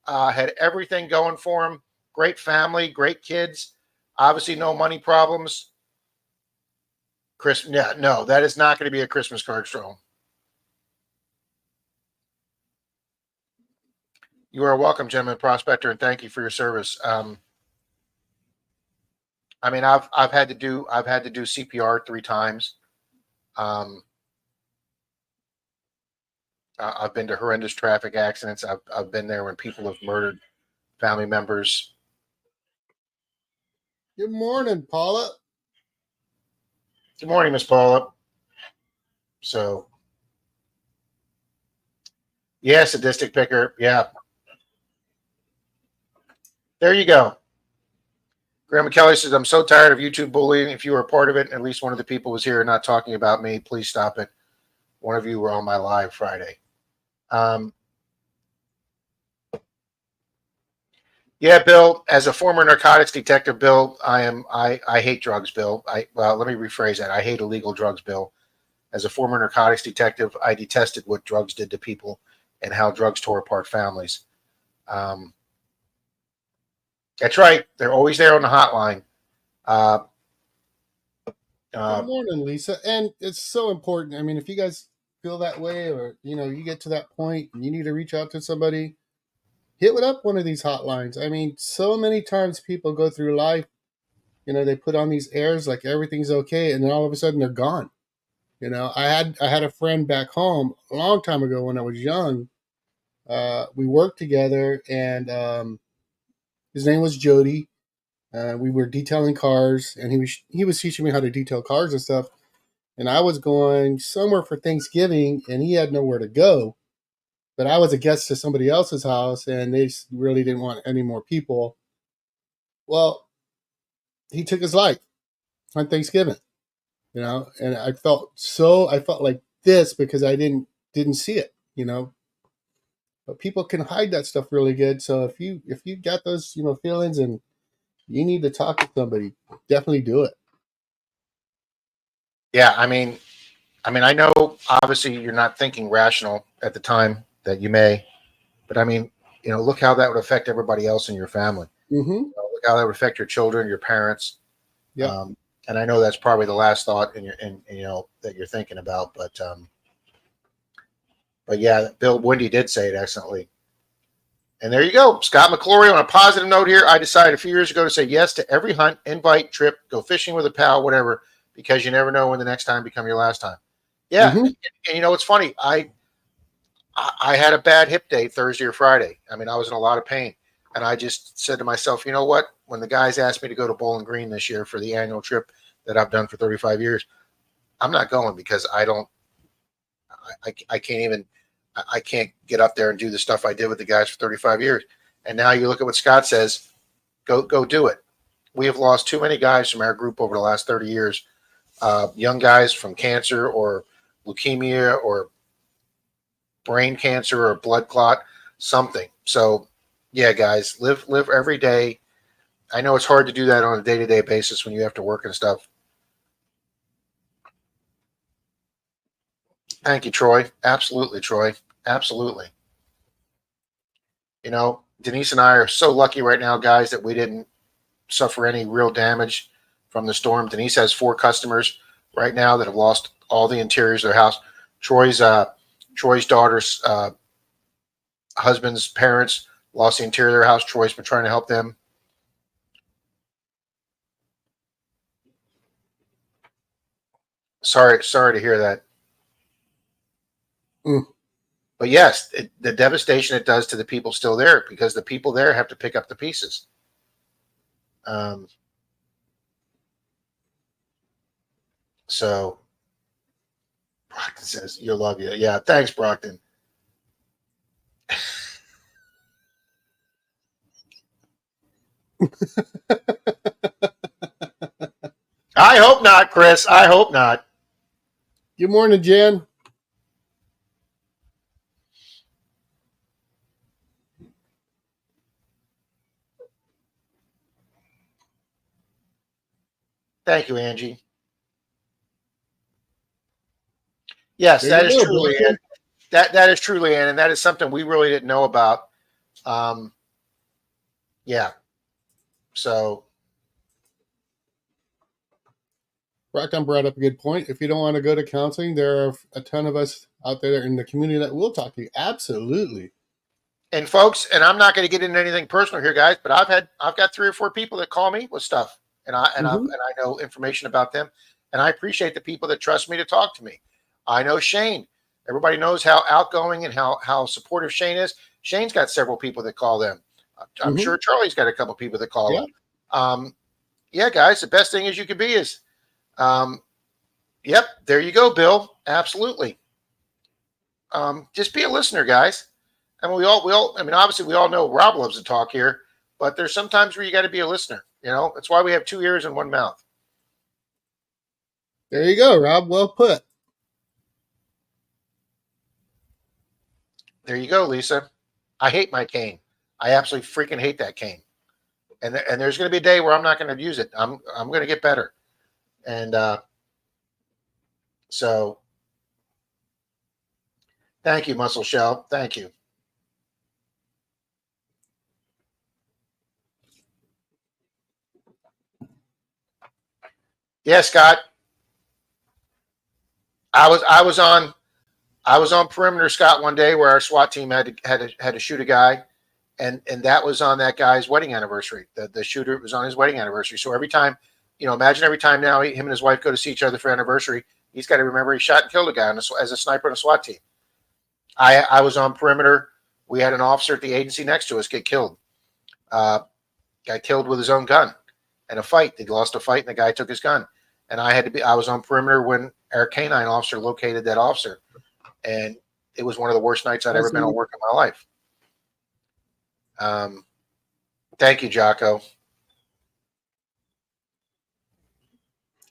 had everything going for him. Great family, great kids, obviously no money problems. No, that is not going to be a Christmas card stroll. You are welcome, gentleman prospector, and thank you for your service. I mean, I've had to do CPR 3 times. I've been to horrendous traffic accidents. I've been there when people have murdered family members. Good morning, Paula. Good morning, Miss Paula. So, yeah, sadistic picker. Yeah. There you go. Grandma Kelly says, I'm so tired of YouTube bullying. If you were a part of it, and at least one of the people was here not talking about me, please stop it. One of you were on my live Friday. Yeah, Bill, as a former narcotics detective, Bill, I hate drugs, Bill. Well, let me rephrase that. I hate illegal drugs, Bill. As a former narcotics detective, I detested what drugs did to people and how drugs tore apart families. That's right. They're always there on the hotline. Good morning, Lisa. And it's so important. I mean, if you guys feel that way, or you get to that point and you need to reach out to somebody, hit up one of these hotlines. I mean, so many times people go through life, they put on these airs like everything's okay, and then all of a sudden they're gone. I had a friend back home a long time ago when I was young. We worked together, and his name was Jody. We were detailing cars, and he was teaching me how to detail cars and stuff. And I was going somewhere for Thanksgiving, and he had nowhere to go. But I was a guest to somebody else's house, and they really didn't want any more people. Well, he took his life on Thanksgiving, and I felt like this because I didn't see it, But people can hide that stuff really good. So if you got those feelings and you need to talk to somebody, definitely do it. Yeah, I mean, I know obviously you're not thinking rational at the time that you may, but I mean, look how that would affect everybody else in your family. Mm-hmm. Look how that would affect your children, your parents. Yeah. And I know that's probably the last thought in that you're thinking about, but yeah, Bill Wendy did say it excellently. And there you go. Scott McClory, on a positive note here, I decided a few years ago to say yes to every hunt, invite, trip, go fishing with a pal, whatever, because you never know when the next time become your last time. Yeah. Mm-hmm. And it's funny. I had a bad hip day Thursday or Friday. I mean, I was in a lot of pain. And I just said to myself, you know what? When the guys asked me to go to Bowling Green this year for the annual trip that I've done for 35 years, I'm not going because I can't get up there and do the stuff I did with the guys for 35 years. And now you look at what Scott says, go do it. We have lost too many guys from our group over the last 30 years. Young guys from cancer or leukemia or brain cancer or blood clot, something. So yeah, guys, live every day. I know it's hard to do that on a day-to-day basis when you have to work and stuff. Thank you, Troy. Absolutely, Troy. Absolutely. Denise and I are so lucky right now, guys, that we didn't suffer any real damage from the storm. Denise has 4 customers right now that have lost all the interiors of their house. Troy's daughter's husband's parents lost the interior of their house. Troy's been trying to help them. Sorry to hear that. But yes, the devastation it does to the people still there, because the people there have to pick up the pieces. So Brockton says, "You'll love you." Yeah, thanks, Brockton. I hope not, Chris. I hope not. Good morning, Jen. Thank you, Angie. Yes, There that you is go, truly Brockton. it. That is truly Ann, and that is something we really didn't know about. Yeah. So Brockton brought up a good point. If you don't want to go to counseling, there are a ton of us out there in the community that will talk to you. Absolutely. and folks, and I'm not going to get into anything personal here, guys, but I've got 3 or 4 people that call me with stuff, and I know information about them, and I appreciate the people that trust me to talk to me. I know Shane. Everybody knows how outgoing and how supportive Shane is. Shane's got several people that call them. I'm sure Charlie's got a couple people that call him. Yeah, guys, the best thing as you could be is, yep, there you go, Bill. Absolutely. Just be a listener, guys. I mean, we all. I mean, obviously, we all know Rob loves to talk here, but there's sometimes where you got to be a listener. You know, that's why we have 2 ears and 1 mouth. There you go, Rob. Well put. There you go, Lisa. I hate my cane. I absolutely freaking hate that cane. And there's going to be a day where I'm not going to use it. I'm going to get better. And so thank you, Muscle Shell. Thank you. Yeah, Scott. I was on perimeter, Scott, one day where our SWAT team had to shoot a guy, and that was on that guy's wedding anniversary. The shooter was on his wedding anniversary. So every time, imagine every time now him and his wife go to see each other for anniversary, he's got to remember he shot and killed a guy as a sniper on a SWAT team. I was on perimeter. We had an officer at the agency next to us get killed. Got killed with his own gun in a fight. They lost a fight, and the guy took his gun. And I was on perimeter when our canine officer located that officer. And it was one of the worst nights I'd ever been on work in my life. Thank you, Jocko.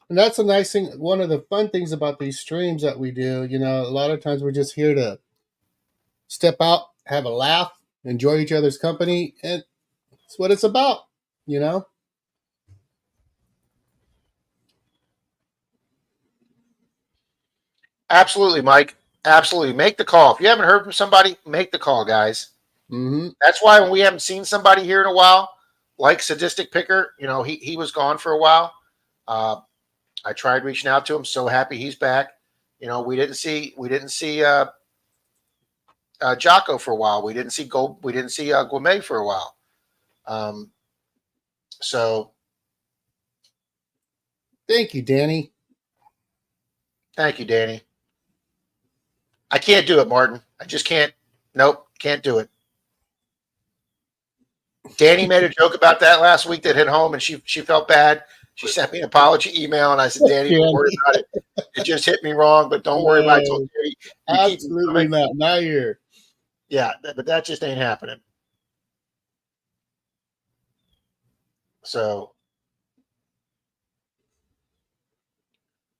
And that's a nice thing. One of the fun things about these streams that we do, a lot of times we're just here to step out, have a laugh, enjoy each other's company. And that's what it's about, Absolutely, Mike. Absolutely. Make the call. If you haven't heard from somebody, make the call, guys. Mm-hmm. That's why when we haven't seen somebody here in a while, like Sadistic Picker, he was gone for a while. I tried reaching out to him. So happy he's back. We didn't see Jocko for a while. We didn't see Guame for a while. So thank you, Danny. Thank you, Danny. I can't do it, Martin. I just can't. Nope, can't do it. Danny made a joke about that last week that hit home, and she felt bad. She sent me an apology email, and I said, Danny, don't worry about it. It just hit me wrong, but don't worry about it. Absolutely not. Not here. Yeah, but that just ain't happening. So,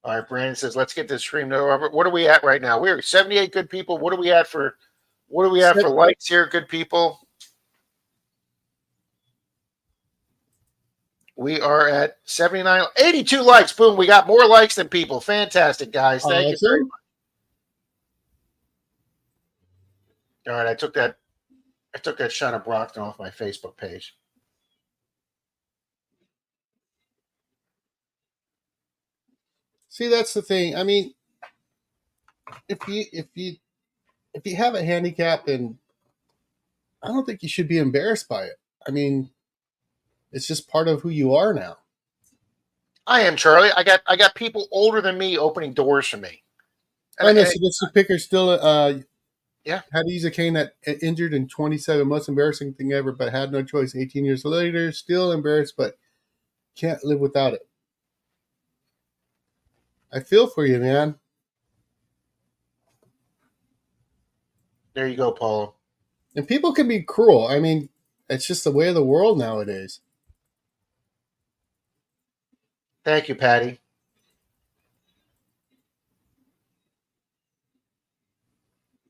all right, Brandon says, let's get this stream over. What are we at right now? We're 78 good people. What are we at for likes here, good people? We are at 79, 82 likes. Boom. We got more likes than people. Fantastic, guys. Thank you very much. All right. I took that shot of Brockton off my Facebook page. See, that's the thing. I mean, if you have a handicap, then I don't think you should be embarrassed by it. I mean, it's just part of who you are now. I am, Charlie. I got people older than me opening doors for me. I know. So this picker still yeah, had to use a cane that injured in 27. Most embarrassing thing ever, but had no choice. 18 years later, still embarrassed, but can't live without it. I feel for you, man. There you go, Paul. And people can be cruel. I mean, it's just the way of the world nowadays. Thank you, Patty.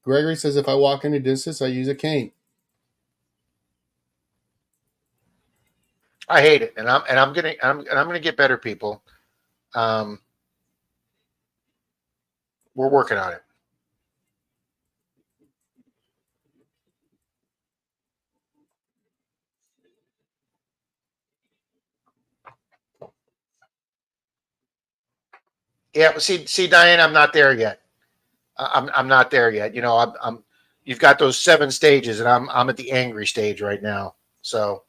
Gregory says, if I walk into distance, I use a cane. I hate it, and I'm gonna get better, people. We're working on it. Yeah, but see, Diane, I'm not there yet. I'm not there yet. You've got those 7 stages, and I'm at the angry stage right now. So,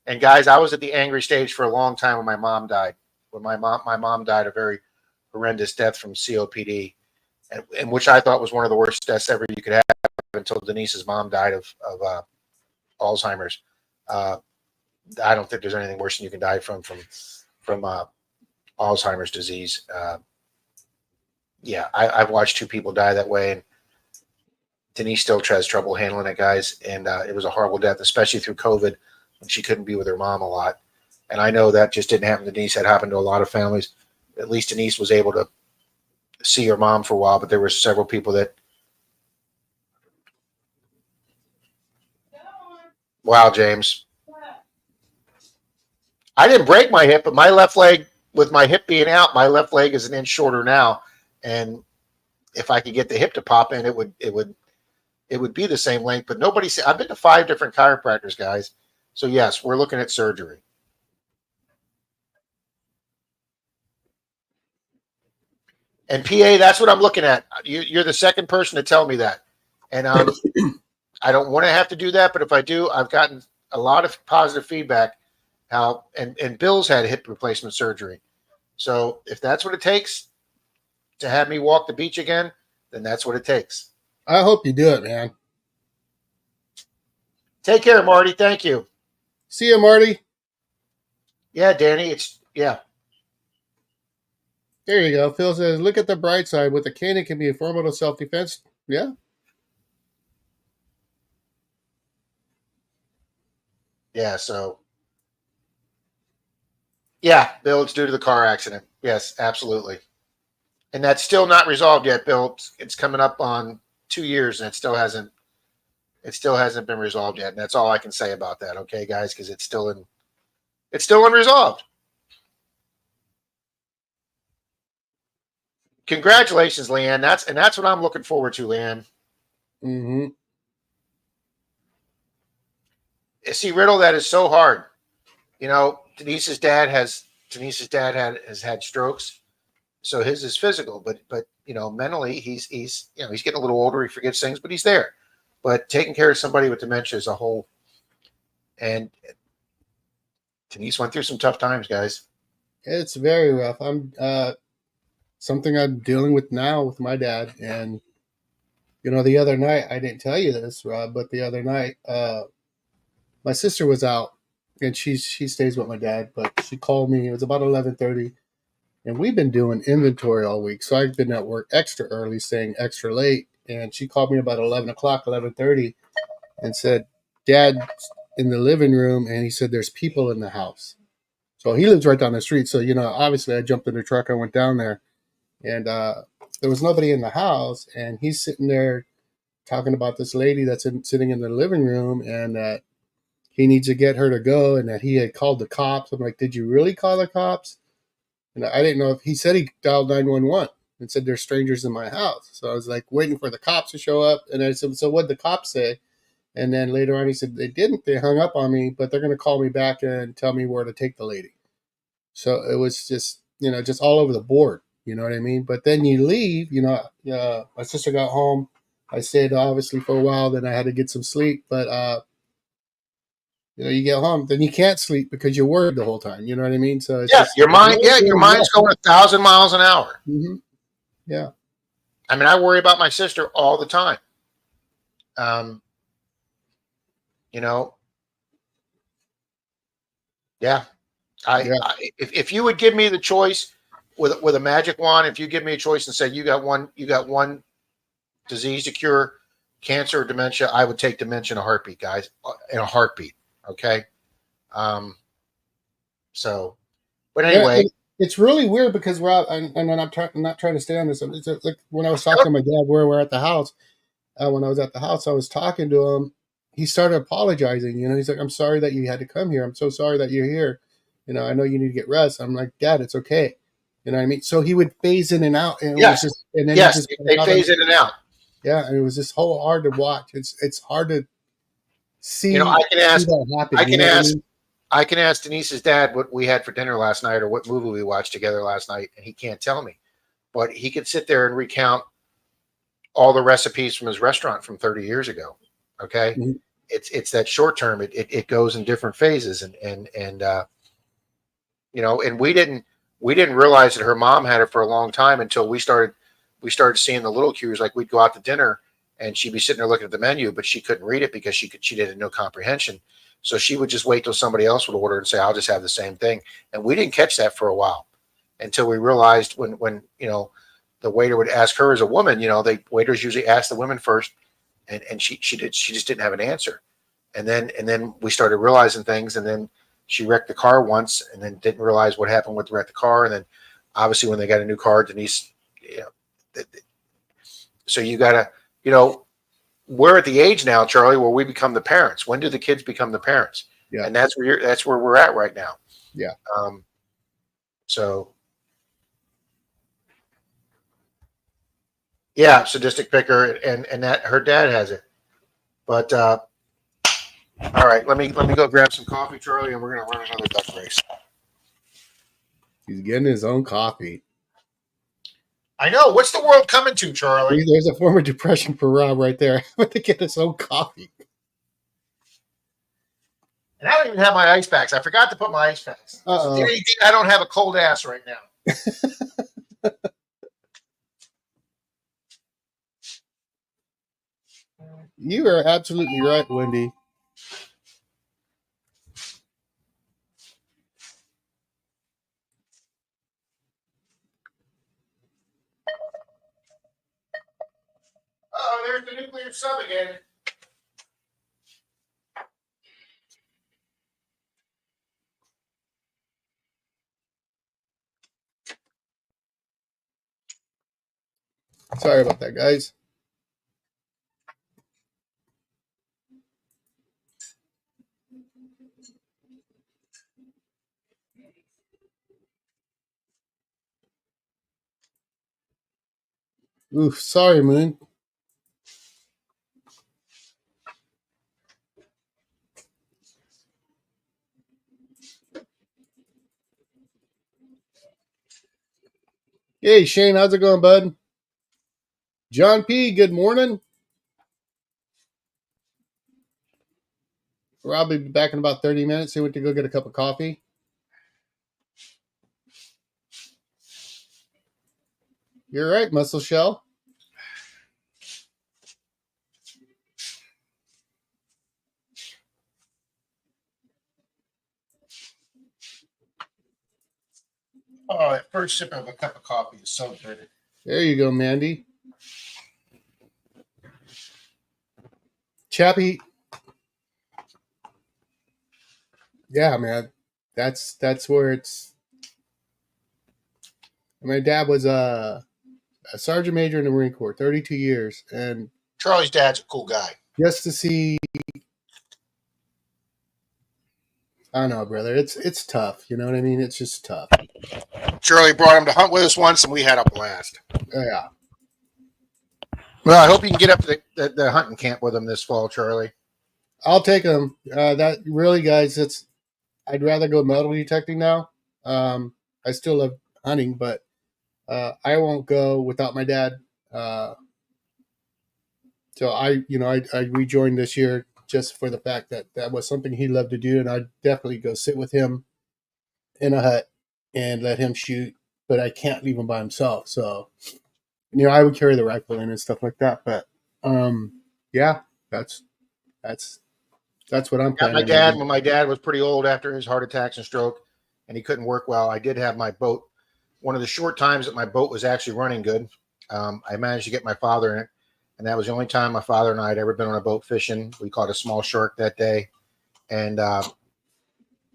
and guys, I was at the angry stage for a long time when my mom died. When my mom died a very horrendous death from COPD, and which I thought was one of the worst deaths ever you could have until Denise's mom died of Alzheimer's. I don't think there's anything worse than you can die from Alzheimer's disease. Yeah, I've watched 2 people die that way, and Denise still has trouble handling it, guys. And it was a horrible death, especially through COVID. and she couldn't be with her mom a lot. And I know that just didn't happen to Denise. That happened to a lot of families. At least Denise was able to see her mom for a while, but there were several people that. Wow, James. I didn't break my hip, but my left leg, with my hip being out, my left leg is an inch shorter now. And if I could get the hip to pop in, it would be the same length. But nobody said. I've been to 5 different chiropractors, guys. So yes, we're looking at surgery. And PA, that's what I'm looking at. You're the second person to tell me that. And I don't want to have to do that, but if I do, I've gotten a lot of positive feedback. How and Bill's had hip replacement surgery. So if that's what it takes to have me walk the beach again, then that's what it takes. I hope you do it, man. Take care, Marty. Thank you. See you, Marty. Yeah, Danny. Yeah. There you go. Phil says, look at the bright side. With a cane, it can be a formidable self-defense. Yeah. Yeah, so. Yeah, Bill, it's due to the car accident. Yes, absolutely. And that's still not resolved yet, Bill. It's coming up on 2 years, and it still hasn't been resolved yet. And that's all I can say about that, okay, guys, because it's still unresolved. Congratulations, Leanne. That's what I'm looking forward to, Leanne. Mm-hmm. See, Riddle, that is so hard. You know, Denise's dad has had strokes, so his is physical, but you know, mentally he's getting a little older. He forgets things, but he's there. But taking care of somebody with dementia is a whole. And Denise went through some tough times, guys. It's very rough. I'm something I'm dealing with now with my dad, and you know, the other night I didn't tell you this, Rob, but the other night my sister was out. And she stays with my dad, but she called me. It was about 11:30, and we've been doing inventory all week. So I've been at work extra early, staying extra late. And she called me about 11 o'clock, 11:30, and said, "Dad's in the living room," and he said, "There's people in the house." So he lives right down the street. So you know, obviously, I jumped in the truck. I went down there, and there was nobody in the house. And he's sitting there talking about this lady that's sitting in the living room, and he needs to get her to go, and that he had called the cops. I'm like, did you really call the cops? And I didn't know if he said he dialed 911 and said there's strangers in my house. So I was like waiting for the cops to show up. And I said, so what'd the cops say? And then later on he said, they didn't. They hung up on me, but they're going to call me back and tell me where to take the lady. So it was just, you know, just all over the board. You know what I mean? But then you leave, you know, my sister got home. I stayed obviously for a while. Then I had to get some sleep. But, you know, you get home, then you can't sleep because you're worried the whole time. You know what I mean? So it's your mind's going 1,000 miles an hour. Mm-hmm. Yeah. I mean, I worry about my sister all the time. You know, yeah. If you would give me the choice with a magic wand, if you give me a choice and say you got one disease to cure, cancer or dementia, I would take dementia in a heartbeat, guys. In a heartbeat. Okay. So, but anyway, it's really weird because Rob, and I'm not trying to stay on this. It's like when I was talking to my dad, where we're at the house, when I was at the house, I was talking to him. He started apologizing. You know, he's like, "I'm sorry that you had to come here. I'm so sorry that you're here. You know, I know you need to get rest." I'm like, "Dad, it's okay." You know what I mean? So he would phase in and out, and yes, they phase in and out. Yeah, and it was just whole hard to watch. It's hard to see. You know, I can ask Denise's dad what we had for dinner last night or what movie we watched together last night, and he can't tell me. But he could sit there and recount all the recipes from his restaurant from 30 years ago. Okay. Mm-hmm. It's that short term. It goes in different phases. And you know, and we didn't realize that her mom had it for a long time until we started seeing the little cues. Like we'd go out to dinner and she'd be sitting there looking at the menu, but she couldn't read it because she didn't know comprehension. So she would just wait till somebody else would order and say, I'll just have the same thing. And we didn't catch that for a while until we realized when you know, the waiter would ask her as a woman, you know, waiters usually ask the women first, and she just didn't have an answer. And then we started realizing things, and then she wrecked the car once, and then didn't realize what happened with the wrecked the car. And then obviously when they got a new car, Denise, so you gotta, we're at the age now, Charlie, where we become the parents. When do the kids become the parents? Yeah. And that's where we're at right now. Yeah. So yeah, sadistic picker, and that her dad has it. But all right, let me go grab some coffee, Charlie, and we're gonna run another duck race. He's getting his own coffee. I know. What's the world coming to, Charlie? There's a form of depression for Rob right there. To get his own coffee. And I don't even have my ice packs. I forgot to put my ice packs. Uh-oh. I don't have a cold ass right now. You are absolutely right, Wendy. Oh, there's the nuclear sub again. Sorry about that, guys. Oof, sorry, Moon. Hey, Shane, how's it going, bud? John P., good morning. Rob will be back in about 30 minutes. He went to go get a cup of coffee. You're right, Muscle Shell. Oh, that first sip of a cup of coffee is so good. There you go, Mandy. Chappie. Yeah, man. That's where it's. My dad was a sergeant major in the Marine Corps, 32 years. And Charlie's dad's a cool guy. just to see, I don't know, brother. It's tough. You know what I mean? It's just tough. Charlie brought him to hunt with us once, and we had a blast. Yeah. Well, I hope you can get up to the hunting camp with him this fall, Charlie. I'll take them. That really, guys, I'd rather go metal detecting now. I still love hunting, but I won't go without my dad. So I rejoined this year just for the fact that was something he loved to do, and I'd definitely go sit with him in a hut and let him shoot. But I can't leave him by himself, so I would carry the rifle in and stuff like that. But yeah, that's what I'm planning. My dad, when my dad was pretty old after his heart attacks and stroke, and he couldn't work well, I did have my boat. One of the short times that my boat was actually running good, I managed to get my father in it, and that was the only time my father and I had ever been on a boat fishing. We caught a small shark that day, and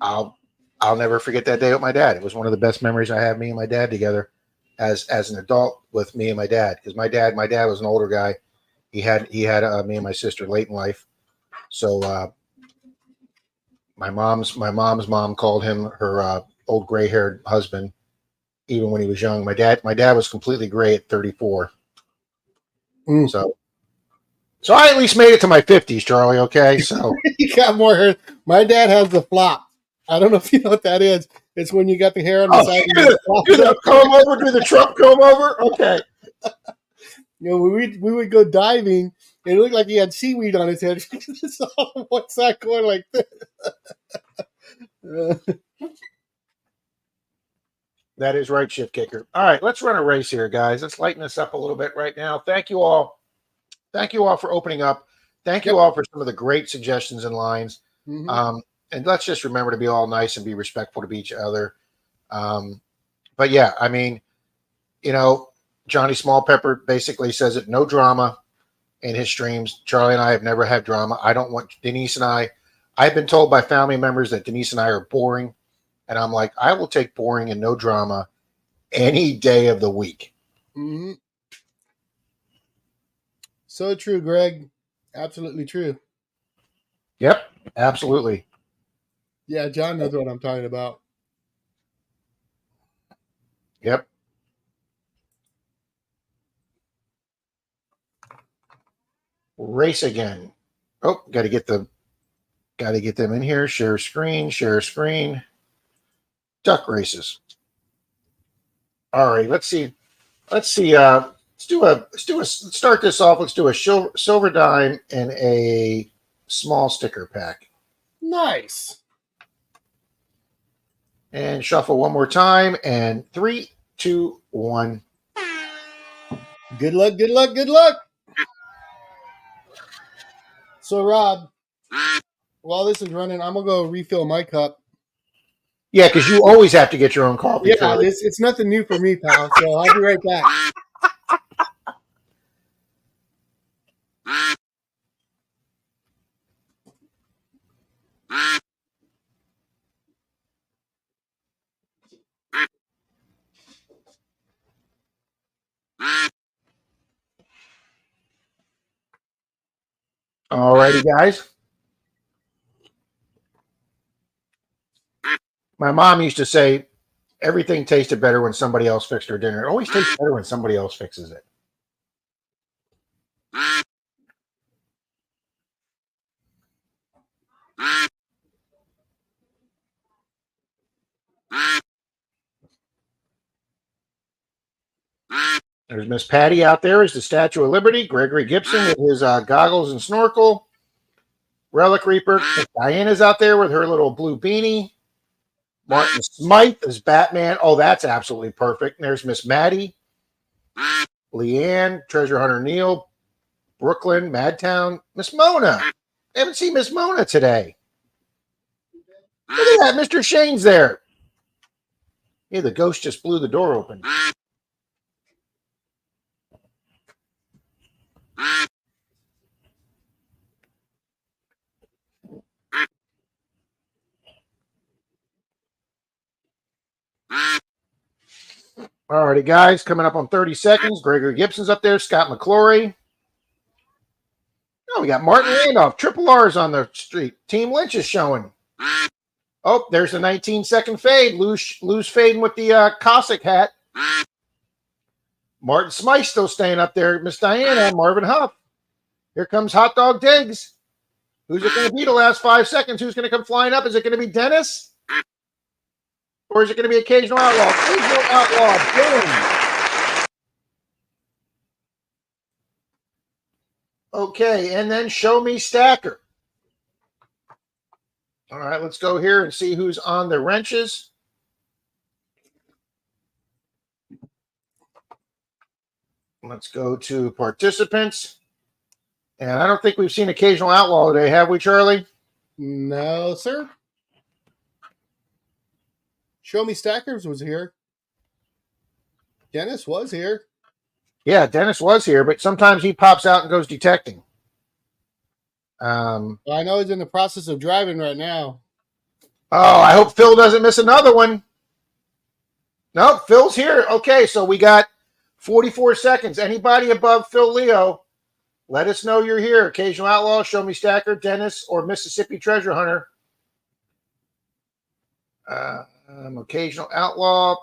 I'll never forget that day with my dad. It was one of the best memories I have, me and my dad together as an adult with me and my dad, because my dad was an older guy. He had me and my sister late in life, so. My mom's mom called him her old gray-haired husband, even when he was young. My dad was completely gray at 34. So I at least made it to my 50s, Charlie. Okay, so you got more hair. My dad has the flop. I don't know if you know what that is. It's when you got the hair on the side. Do the comb over, do the Trump comb over. Okay. We would go diving. It looked like he had seaweed on his head. So what's that going like this? That is right, Shift Kicker. All right, let's run a race here, guys. Let's lighten this up a little bit right now. Thank you all. Thank you all for opening up. Thank you all for some of the great suggestions and lines. Mm-hmm. And let's just remember to be all nice and be respectful to each other. But yeah, I mean, Johnny Smallpepper basically says it, no drama. in his streams. Charlie and I have never had drama. I don't want Denise and I've been told by family members that Denise and I are boring. And I'm like, I will take boring and no drama any day of the week. Mm-hmm. So true, Greg. Absolutely true. Yep, absolutely. Yeah, John knows what I'm talking about. Yep. Race again. Oh, got to get them in here. Share screen. Duck races. All right, let's see. Let's start this off. Let's do a silver dime and a small sticker pack. Nice. And shuffle one more time. And 3, 2, 1. Good luck, good luck, good luck. So, Rob, while this is running, I'm going to go refill my cup. Yeah, because you always have to get your own coffee. Yeah, it's nothing new for me, pal. So I'll be right back. All righty, guys. My mom used to say everything tasted better when somebody else fixed her dinner. It always tastes better when somebody else fixes it. There's Miss Patty out there is the Statue of Liberty. Gregory Gibson with his goggles and snorkel. Relic Reaper. Diana's out there with her little blue beanie. Martin Smythe is Batman. Oh, that's absolutely perfect. And there's Miss Maddie. Leanne, Treasure Hunter Neil, Brooklyn, Madtown, Miss Mona. I haven't seen Miss Mona today. Look at that. Mr. Shane's there. Yeah, the ghost just blew the door open. All righty, guys. Coming up on 30 seconds. Gregory Gibson's up there. Scott McClory. Oh, we got Martin Randolph. Triple R's on the street. Team Lynch is showing. Oh, there's the 19-second fade. Lou's fading with the Cossack hat. Martin Smythe still staying up there. Miss Diana, Marvin Huff. Here comes Hot Dog Diggs. Who's it going to be the last 5 seconds? Who's going to come flying up? Is it going to be Dennis? Or is it going to be Occasional Outlaw? Occasional Outlaw. Boom. Okay, and then Show Me Stacker. All right, let's go here and see who's on the wrenches. Let's go to participants. And I don't think we've seen Occasional Outlaw today, have we, Charlie? No, sir. Show Me Stackers was here. Dennis was here. Yeah, Dennis was here, but sometimes he pops out and goes detecting. I know he's in the process of driving right now. Oh, I hope Phil doesn't miss another one. Nope, Phil's here. Okay, so we got 44 seconds. Anybody above Phil Leo, let us know you're here. Occasional Outlaw, Show Me Stacker, Dennis, or Mississippi Treasure Hunter. Occasional Outlaw.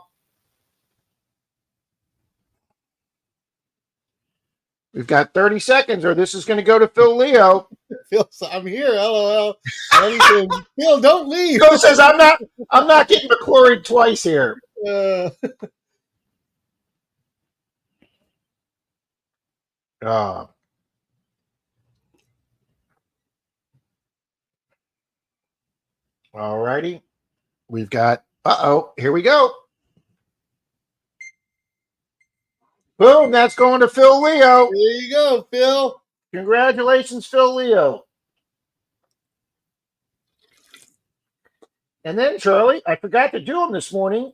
We've got 30 seconds, or this is going to go to Phil Leo. Phil, I'm here. LOL. Phil, don't leave. Phil says, "I'm not getting McClory twice here." All righty. We've got, here we go. Boom, that's going to Phil Leo. There you go, Phil. Congratulations, Phil Leo. And then, Charlie, I forgot to do them this morning.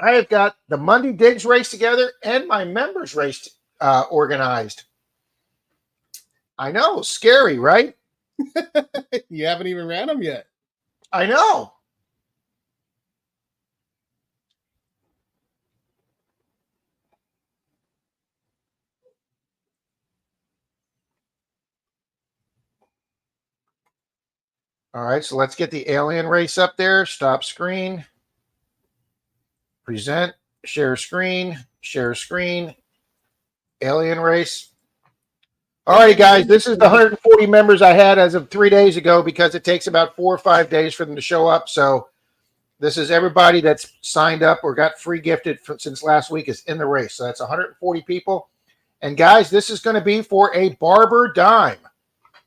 I have got the Monday Digs race together and my members race organized. I know. Scary, right? You haven't even ran them yet. I know. All right, so let's get the alien race up there. Stop screen. Present. Share screen. Share screen. Alien race. All right, guys, this is the 140 members I had as of 3 days ago because it takes about 4 or 5 days for them to show up. So this is everybody that's signed up or got free gifted since last week is in the race. So that's 140 people. And guys, this is going to be for a barber dime.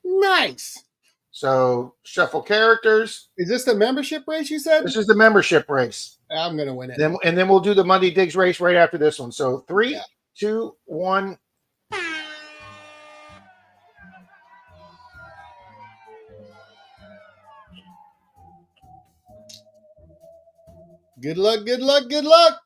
Nice. So shuffle characters. Is this the membership race you said? This is the membership race. I'm going to win it. Then we'll do the Monday Digs race right after this one. So 3, 2, 1. Good luck, good luck, good luck.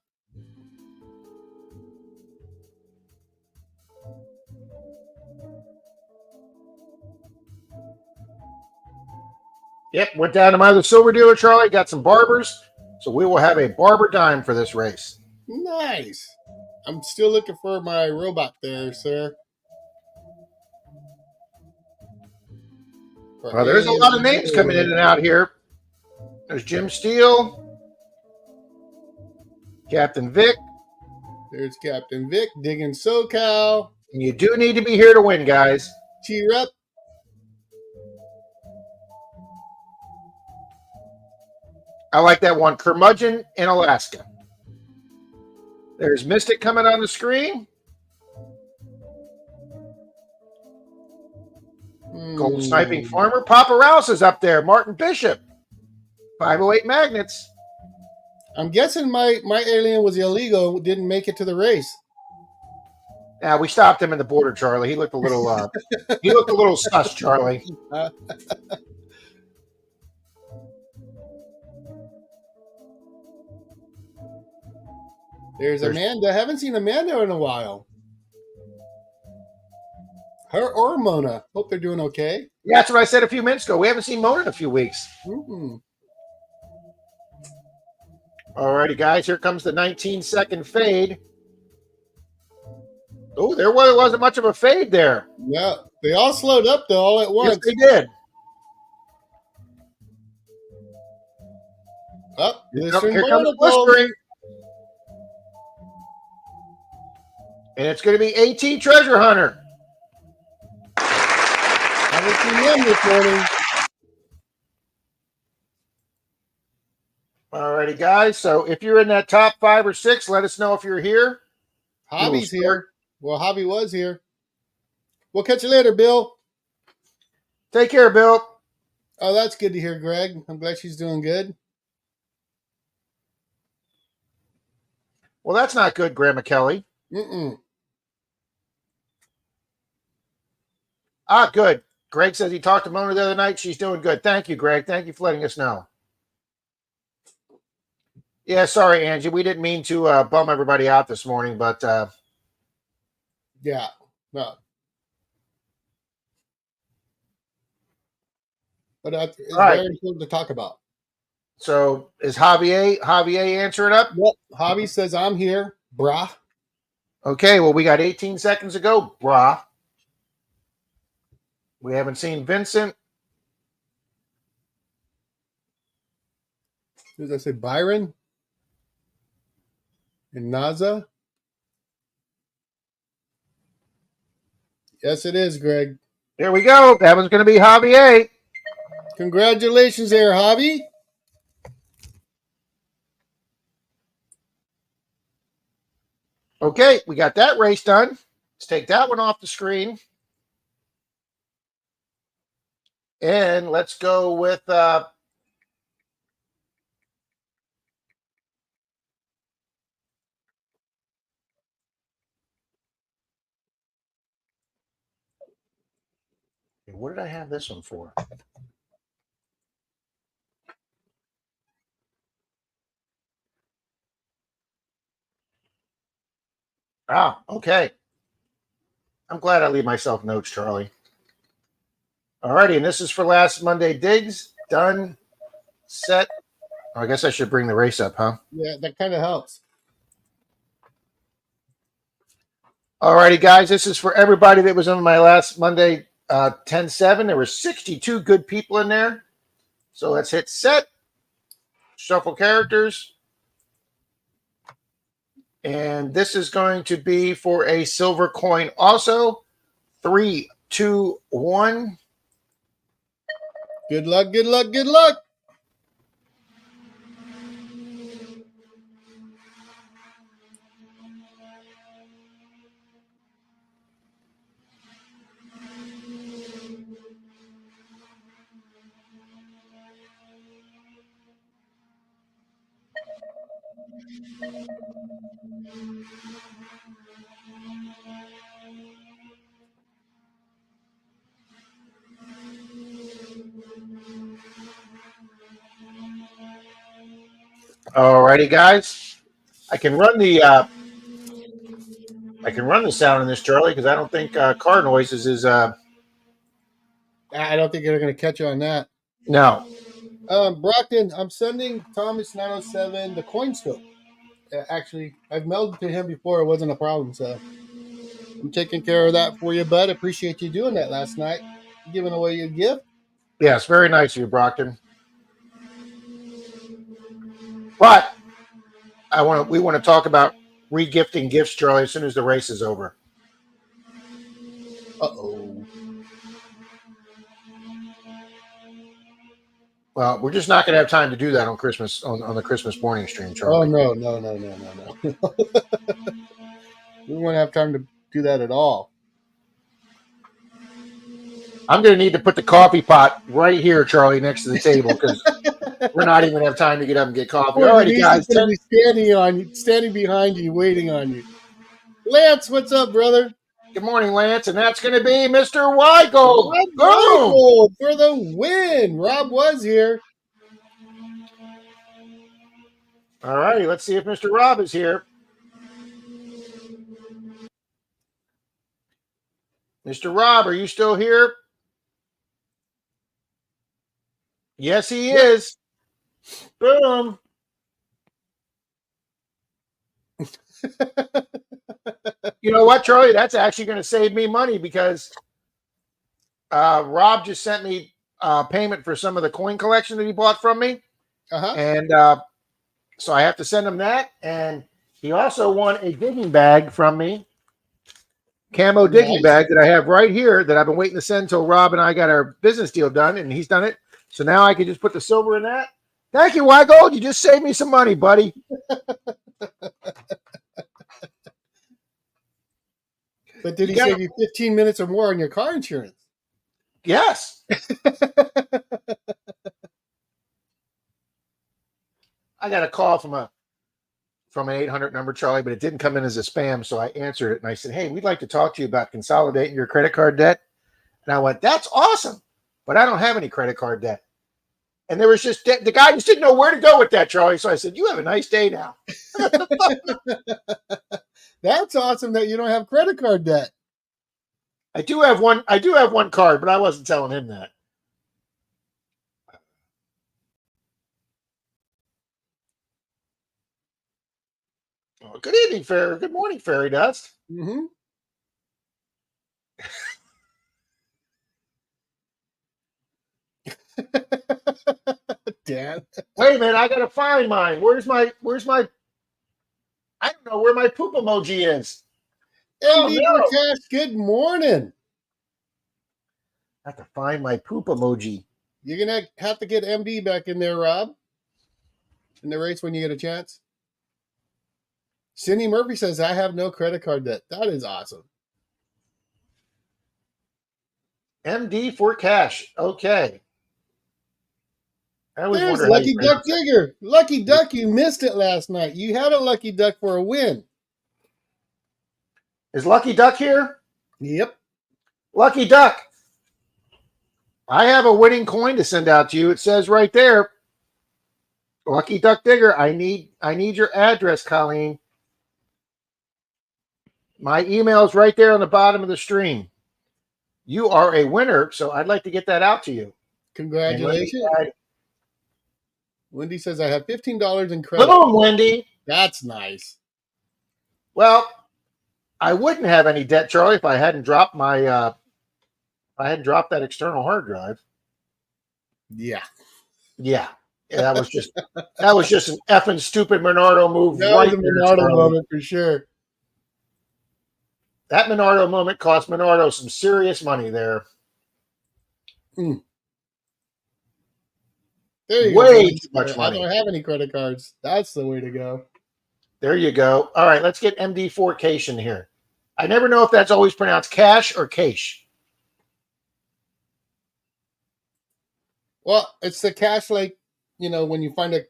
Yep, went down to my other silver dealer, Charlie. Got some barbers. So we will have a barber dime for this race. Nice. I'm still looking for my robot there, sir. Well, there's a lot of names coming in and out here. There's Jim Steele, Captain Vic. There's Captain Vic digging SoCal. And you do need to be here to win, guys. Cheer up. I like that one. Curmudgeon in Alaska. There's Mystic coming on the screen. Gold Sniping Farmer. Papa Rouse is up there. Martin Bishop. 508 Magnets. I'm guessing my alien was illegal, didn't make it to the race. Now we stopped him in the border, Charlie. He looked a little sus, Charlie. There's Amanda. I haven't seen Amanda in a while. Her or Mona. Hope they're doing okay. Yeah, that's what I said a few minutes ago. We haven't seen Mona in a few weeks. Mm-hmm. All righty, guys. Here comes the 19-second fade. Oh, there wasn't much of a fade there. Yeah, they all slowed up though, all at once. Yes, they did. Oh, Here comes Whispering. And it's going to be AT Treasure Hunter. Haven't seen him this morning. All righty, guys. So if you're in that top 5 or 6, let us know if you're here. Hobby's here. Well, Hobby was here. We'll catch you later, Bill. Take care, Bill. Oh, that's good to hear, Greg. I'm glad she's doing good. Well, that's not good, Grandma Kelly. Mm-mm. Ah, good. Greg says he talked to Mona the other night. She's doing good. Thank you, Greg. Thank you for letting us know. Yeah, sorry, Angie. We didn't mean to bum everybody out this morning, but yeah, no. But it's very important to talk about. So is Javier answering up? Yep. Hobby says I'm here, brah. Okay, well, we got 18 seconds to go, brah. We haven't seen Vincent. Who did I say? Byron? And Naza? Yes, it is, Greg. Here we go. That one's going to be Javier. Congratulations there, Hobby. Okay, we got that race done. Let's take that one off the screen. And let's go with what did I have this one for? Ah, okay. I'm glad I leave myself notes, Charlie. All righty, and this is for last Monday digs. Done, set. Oh, I guess I should bring the race up, huh? Yeah, that kind of helps. All righty, guys. This is for everybody that was on my last Monday 10-7. There were 62 good people in there. So let's hit set. Shuffle characters. And this is going to be for a silver coin also. 3, 2, 1. Good luck, good luck, good luck. All righty, guys. I can run the sound in this, Charlie, because I don't think car noises is I don't think they're going to catch you on that. no. Brockton, I'm sending Thomas 907 the coin scope. Actually, I've mailed it to him before. It wasn't a problem, so I'm taking care of that for you, bud. Appreciate you doing that last night, giving away your gift. Yes, very nice of you, Brockton. But we want to talk about regifting gifts, Charlie, as soon as the race is over. Uh-oh. Well, we're just not going to have time to do that on Christmas on the Christmas morning stream, Charlie. Oh, no. We won't have time to do that at all. I'm going to need to put the coffee pot right here, Charlie, next to the table because we're not even going to have time to get up and get coffee. All righty, guys. Be standing behind you, waiting on you. Lance, what's up, brother? Good morning, Lance, and that's going to be Mr. Weigel. Boom! For the win. Rob was here. All righty, let's see if Mr. Rob is here. Mr. Rob, are you still here? Yes, he is. Boom. You know what, Charlie? That's actually going to save me money because Rob just sent me payment for some of the coin collection that he bought from me. Uh-huh. And so I have to send him that. And he also won a digging bag from me. Camo digging bag that I have right here that I've been waiting to send until Rob and I got our business deal done, and he's done it. So now I can just put the silver in that. Thank you, Weigel. You just saved me some money, buddy. But did he save you 15 minutes or more on your car insurance? Yes. I got a call from an 800 number, Charlie, but it didn't come in as a spam, so I answered it, and I said, hey, we'd like to talk to you about consolidating your credit card debt. And I went, that's awesome, but I don't have any credit card debt. And there was just the guy just didn't know where to go with that, Charlie. So I said, you have a nice day now. That's awesome that you don't have credit card debt. I do have one card, but I wasn't telling him that. Oh, good evening, Fairy. Good morning, Fairy Dust. Mm-hmm. Dad. Wait a minute, I gotta find mine. Where's my I don't know where my poop emoji is. MD Cash, good morning. I have to find my poop emoji. You're gonna have to get MD back in there, Rob. In the race when you get a chance. Cindy Murphy says, I have no credit card debt. That is awesome. MD for cash. Okay. There's Lucky Duck Digger. Lucky Duck, you missed it last night. You had a Lucky Duck for a win. Is Lucky Duck here? Yep. Lucky Duck. I have a winning coin to send out to you. It says right there, Lucky Duck Digger, I need your address, Colleen. My email is right there on the bottom of the stream. you are a winner. So I'd like to get that out to you. Congratulations. Wendy says I have $15 in credit. Boom, Wendy. That's nice. Well, I wouldn't have any debt, Charlie, if I hadn't dropped my that external hard drive. Yeah. Yeah, that was just an effing stupid Menardo move. That right was a there, Menardo Charlie. moment for sure. That Menardo moment cost Menardo some serious money there. There you Way go. too much I money. don't have any credit cards. That's the way to go. There you go. All right, let's get MD4cation here. I never know if that's always pronounced cash or cash. Well, it's the cash, like, when you find a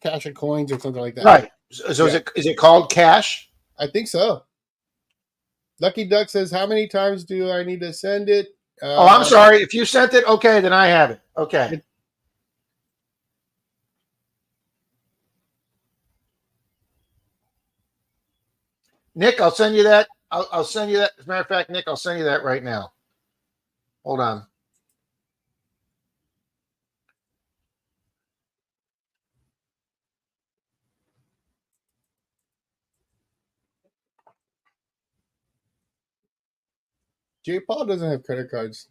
cache of coins or something like that. Right. So is it called cash? I think so. Lucky Duck says, how many times do I need to send it? Oh, I'm sorry. If you sent it, okay, then I have it. Okay. Nick, I'll send you that. I'll send you that. As a matter of fact, Nick, I'll send you that right now. Hold on. J. Paul doesn't have credit cards.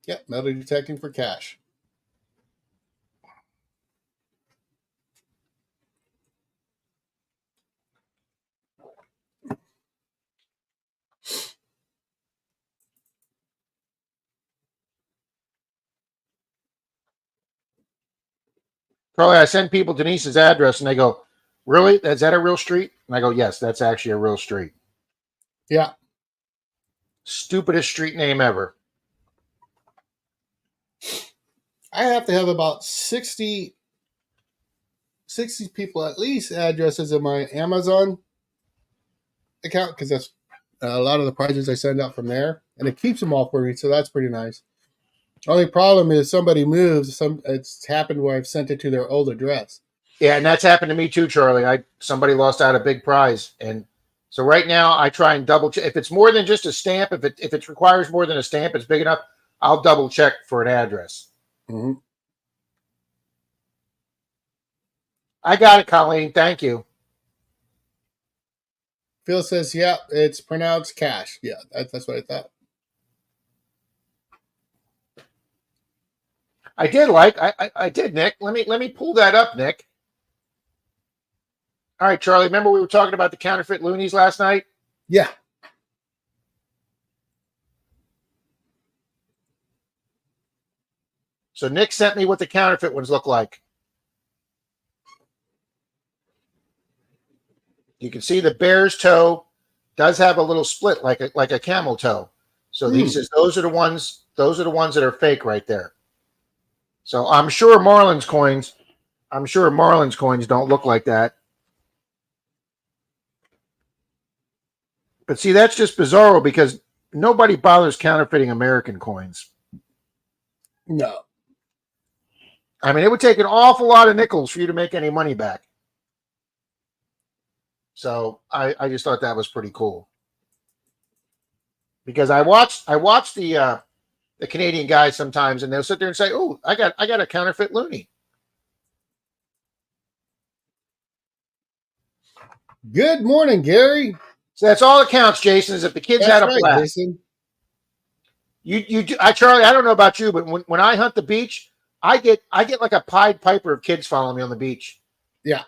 Yep, metal detecting for cash. Charlie, I send people Denise's address and they go, really? Is that a real street? And I go, yes, that's actually a real street. Yeah. Stupidest street name ever. I have to have about 60 people at least addresses in my Amazon account because that's a lot of the prizes I send out from there, and it keeps them all for me, so that's pretty nice. Only problem is somebody moves. It's happened where I've sent it to their old address. Yeah, and that's happened to me too, Charlie. Somebody lost out a big prize, and so right now I try and double check. If it's more than just a stamp, if it requires more than a stamp, it's big enough, I'll double check for an address. Mm-hmm. I got it, Colleen. Thank you. Phil says, yeah, it's pronounced cash. Yeah, that's what I thought. I did, Nick. Let me pull that up, Nick. All right, Charlie. Remember we were talking about the counterfeit loonies last night? Yeah. So Nick sent me what the counterfeit ones look like. You can see the bear's toe does have a little split like a camel toe. So he says those are the ones that are fake right there. So I'm sure Marlin's coins don't look like that. But see, that's just bizarro because nobody bothers counterfeiting American coins. No. I mean, it would take an awful lot of nickels for you to make any money back. So I just thought that was pretty cool. Because I watched the Canadian guys sometimes, and they'll sit there and say, "Oh, I got a counterfeit loonie." Good morning, Gary. So that's all that counts, Jason, is if the kids had a blast. Jason. Charlie, I don't know about you, but when I hunt the beach, I get like a Pied Piper of kids following me on the beach. Yeah.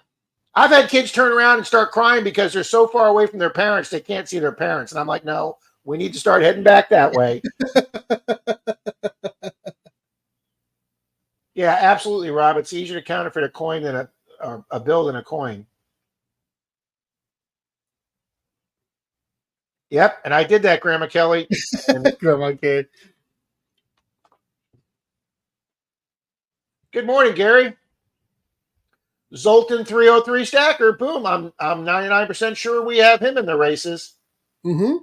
I've had kids turn around and start crying because they're so far away from their parents they can't see their parents, and I'm like, no, we need to start heading back that way. Yeah, absolutely, Rob. It's easier to counterfeit a coin than a bill than a coin. Yep, and I did that, Grandma Kelly. Grandma Kelly. Good morning, Gary. Zoltan 303 Stacker. Boom. I'm 99% sure we have him in the races. Mm-hmm.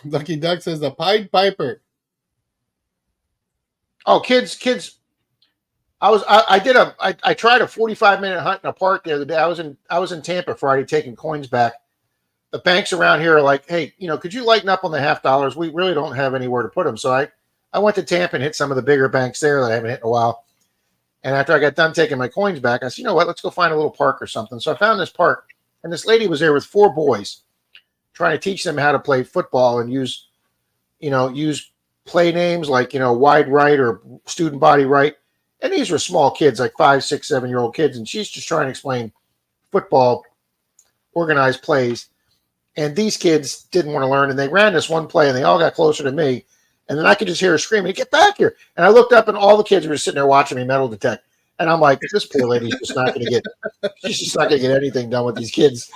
Lucky Duck says the Pied Piper. Oh, kids. I tried a 45-minute hunt in a park the other day. I was in Tampa Friday taking coins back. The banks around here are like, hey, could you lighten up on the $50? We really don't have anywhere to put them. So I went to Tampa and hit some of the bigger banks there that I haven't hit in a while. And after I got done taking my coins back, I said, you know what, let's go find a little park or something. So I found this park, and this lady was there with 4 boys trying to teach them how to play football and use play names like, wide right or student body right. And these were small kids, like 5, 6, 7-year-old kids. And she's just trying to explain football, organized plays. And these kids didn't want to learn. And they ran this one play and they all got closer to me. And then I could just hear her screaming, get back here. And I looked up and all the kids were sitting there watching me metal detect. And I'm like, this poor lady's just not going to get, she's just not going to get anything done with these kids.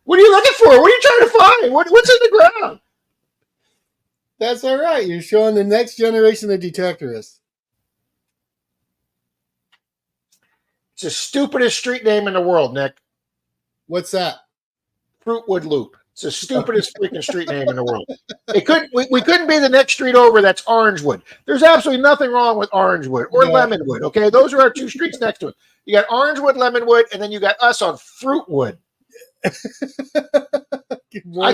What are you looking for? What are you trying to find? What's in the ground? That's all right. You're showing the next generation of detectorists. It's the stupidest street name in the world, Nick. What's that? Fruitwood Loop. It's the stupidest freaking street name in the world. We couldn't be the next street over that's Orangewood. There's absolutely nothing wrong with Orangewood or Lemonwood, okay? Those are our 2 streets next to it. You got Orangewood, Lemonwood, and then you got us on Fruitwood. I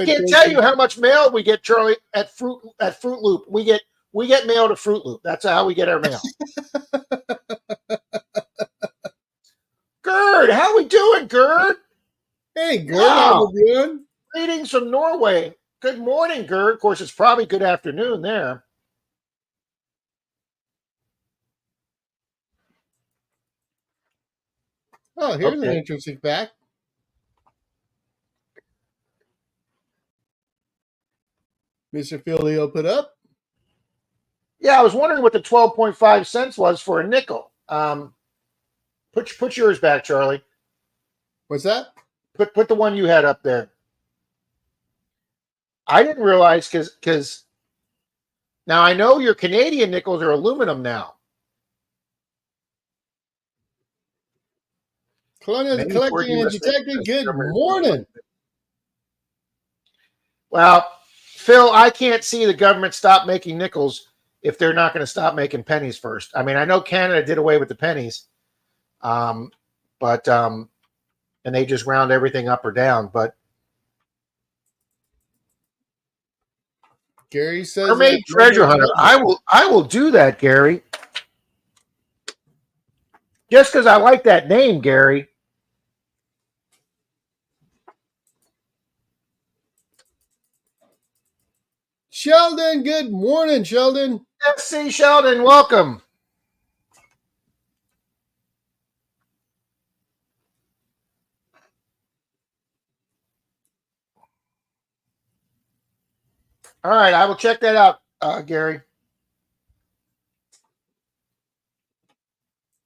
can't tell you how much mail we get, Charlie, at Fruit Loop. We get mail to Fruit Loop. That's how we get our mail. Gerd, how we doing, Gerd? Hey, Gerd, how you doing? Greetings from Norway. Good morning, Gerd. Of course, it's probably good afternoon there. Oh, here's an interesting fact. Mr. Filio put up. Yeah, I was wondering what the 12.5 cents was for a nickel. Put yours back, Charlie. What's that? Put the one you had up there. I didn't realize because now I know your Canadian nickels are aluminum now. Colonia's collecting and detecting. Good morning. Well, Phil, I can't see the government stop making nickels if they're not going to stop making pennies first. I mean, I know Canada did away with the pennies, and they just round everything up or down. But Gary says, Mermaid Treasure Hunter. I will do that, Gary. Just because I like that name, Gary. Sheldon, good morning, Sheldon. FC Sheldon, welcome. All right, I will check that out, Gary.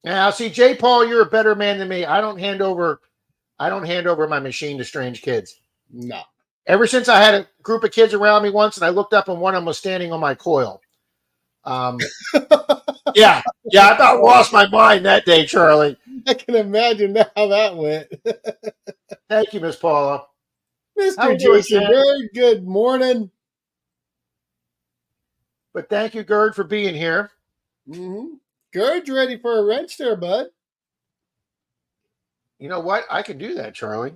Now, see, J. Paul, you're a better man than me. I don't hand over my machine to strange kids. No. Ever since I had a group of kids around me once, and I looked up and one of them was standing on my coil. Yeah, I about lost my mind that day, Charlie. I can imagine how that went. Thank you, Miss Paula. Mr. Jason Bird, good morning. But thank you, Gerd, for being here. Mm-hmm. Gerd's ready for a wrench there, bud. You know what? I can do that, Charlie.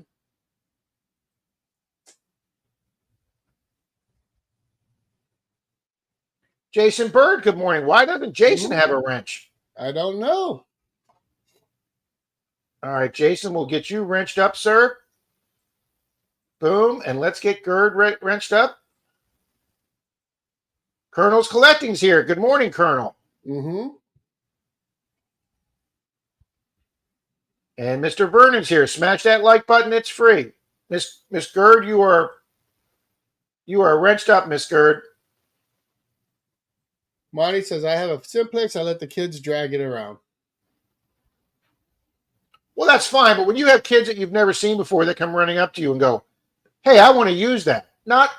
Jason Bird, good morning. Why doesn't Jason have a wrench? I don't know. All right, Jason, we'll get you wrenched up, sir. Boom, and let's get Gerd wrenched up. Colonel's Collecting's here. Good morning, Colonel. Mm-hmm. And Mr. Vernon's here. Smash that like button. It's free. Miss Gerd, you are wrenched up, Miss Gerd. Monty says, I have a simplex. I let the kids drag it around. Well, that's fine. But when you have kids that you've never seen before that come running up to you and go, hey, I want to use that. Not,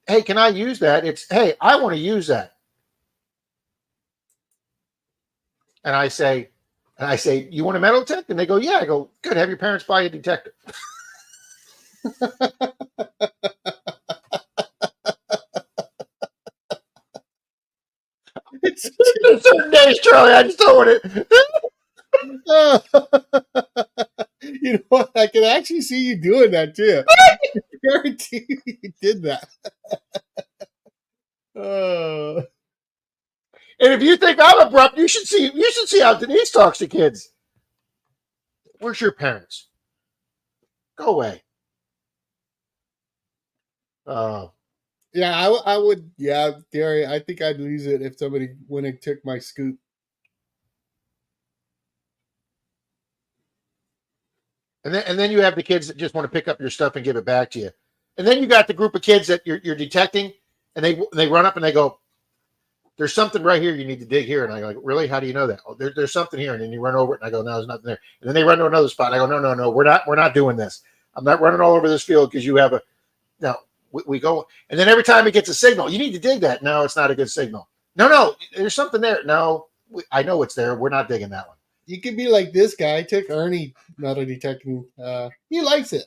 hey, can I use that? It's, hey, I want to use that. And I say, you want a metal detector? And they go, yeah. I go, good. Have your parents buy a detector. Certain days, Charlie, I just don't want it. You know what? I can actually see you doing that too. I guarantee you did that. Oh. And if you think I'm abrupt, you should see how Denise talks to kids. Where's your parents? Go away. Oh. Yeah, I would. Yeah, Gary, I think I'd lose it if somebody went and took my scoop. And then you have the kids that just want to pick up your stuff and give it back to you. And then you got the group of kids that you're detecting, and they run up and they go, "There's something right here. You need to dig here." And I go, like, "Really? How do you know that?" "Oh, there's something here." And then you run over it, and I go, "No, there's nothing there." And then they run to another spot. And I go, "No, we're not doing this. I'm not running all over this field because you have a no." We go, and then every time it gets a signal, you need to dig that. No, it's not a good signal. No, there's something there. No, I know it's there. We're not digging that one. You could be like this guy. I took Ernie metal detecting. He likes it.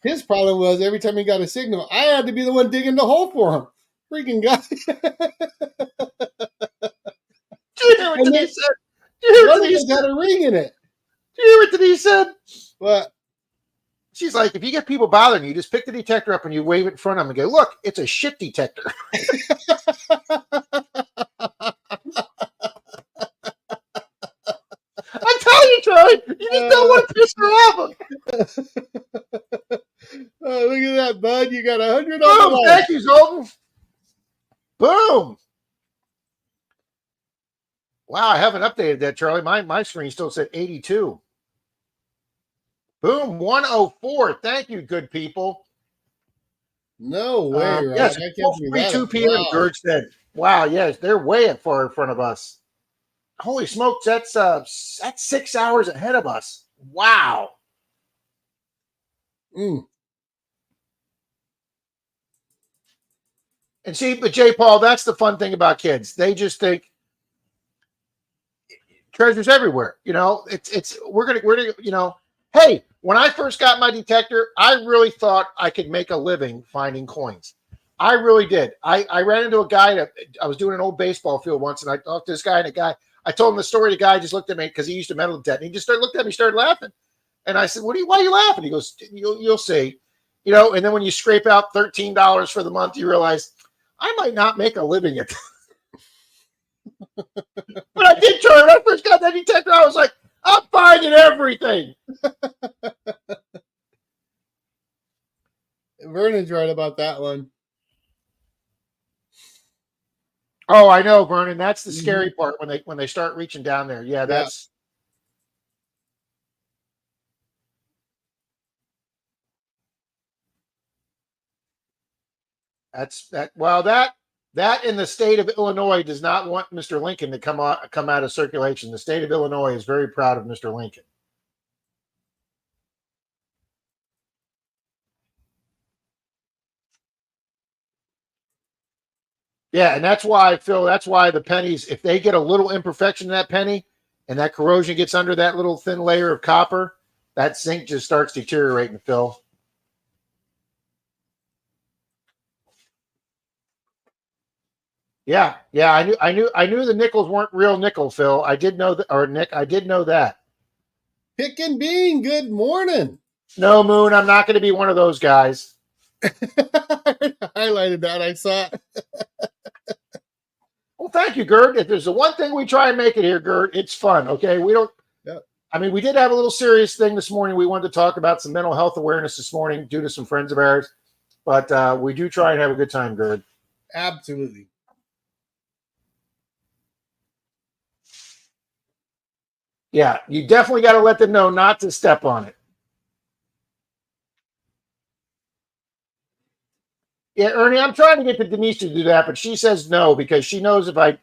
His problem was every time he got a signal, I had to be the one digging the hole for him. Freaking guy. Do you hear what And Denise said? Do you hear what one of Denise them said? had a ring in it. Do you hear what Denise said? But She's like, if you get people bothering you, just pick the detector up and you wave it in front of them and go, "Look, it's a shit detector." I'm telling you, Troy, you just don't want to piss her off. oh, look at that, bud. You got 100 on the Boom! line. Thank you, Zoltan. Boom! Wow, I haven't updated that, Charlie. My screen still said 82. Boom, 104. Thank you, good people. No way, Rob. Yes, I can't believe that. 2 p.m. Wow. Gerd said. Wow, yes, they're way far in front of us. Holy smokes, that's 6 hours ahead of us. Wow. Mm. And see, but J. Paul, that's the fun thing about kids. They just think treasures everywhere. You know, we're gonna, you know, hey, when I first got my detector, I really thought I could make a living finding coins. I really did. I ran into a guy that I was doing an old baseball field once, and I talked to this guy, and a guy, I told him the story. The guy just looked at me because he used to metal detect. And he just looked at me, started laughing. And I said, why are you laughing? He goes, you'll see. You know, and then when you scrape out $13 for the month, you realize I might not make a living at that. But I did try. When I first got that detector, I was like, I'm finding everything. Vernon's right about that one. Oh, I know, Vernon. That's the scary part when they start reaching down there. Yeah, that's that. Well, that in the state of Illinois does not want Mr. Lincoln to come out of circulation. The state of Illinois is very proud of Mr. Lincoln. Yeah, and that's why, Phil, that's why the pennies, if they get a little imperfection in that penny and that corrosion gets under that little thin layer of copper, that zinc just starts deteriorating, Phil. Yeah, I knew the nickels weren't real nickel, Phil. I did know that, or Nick, I did know that. Pick and Bean, good morning. No, Moon, I'm not going to be one of those guys. I highlighted that. I saw it. Well, thank you, Gert. If there's the one thing we try and make it here, Gert, it's fun. Okay, we don't. Yep. I mean, we did have a little serious thing this morning. We wanted to talk about some mental health awareness this morning due to some friends of ours, but we do try and have a good time, Gert. Absolutely. Yeah, you definitely got to let them know not to step on it. Yeah, Ernie, I'm trying to get to Denise to do that, but she says no because she knows if I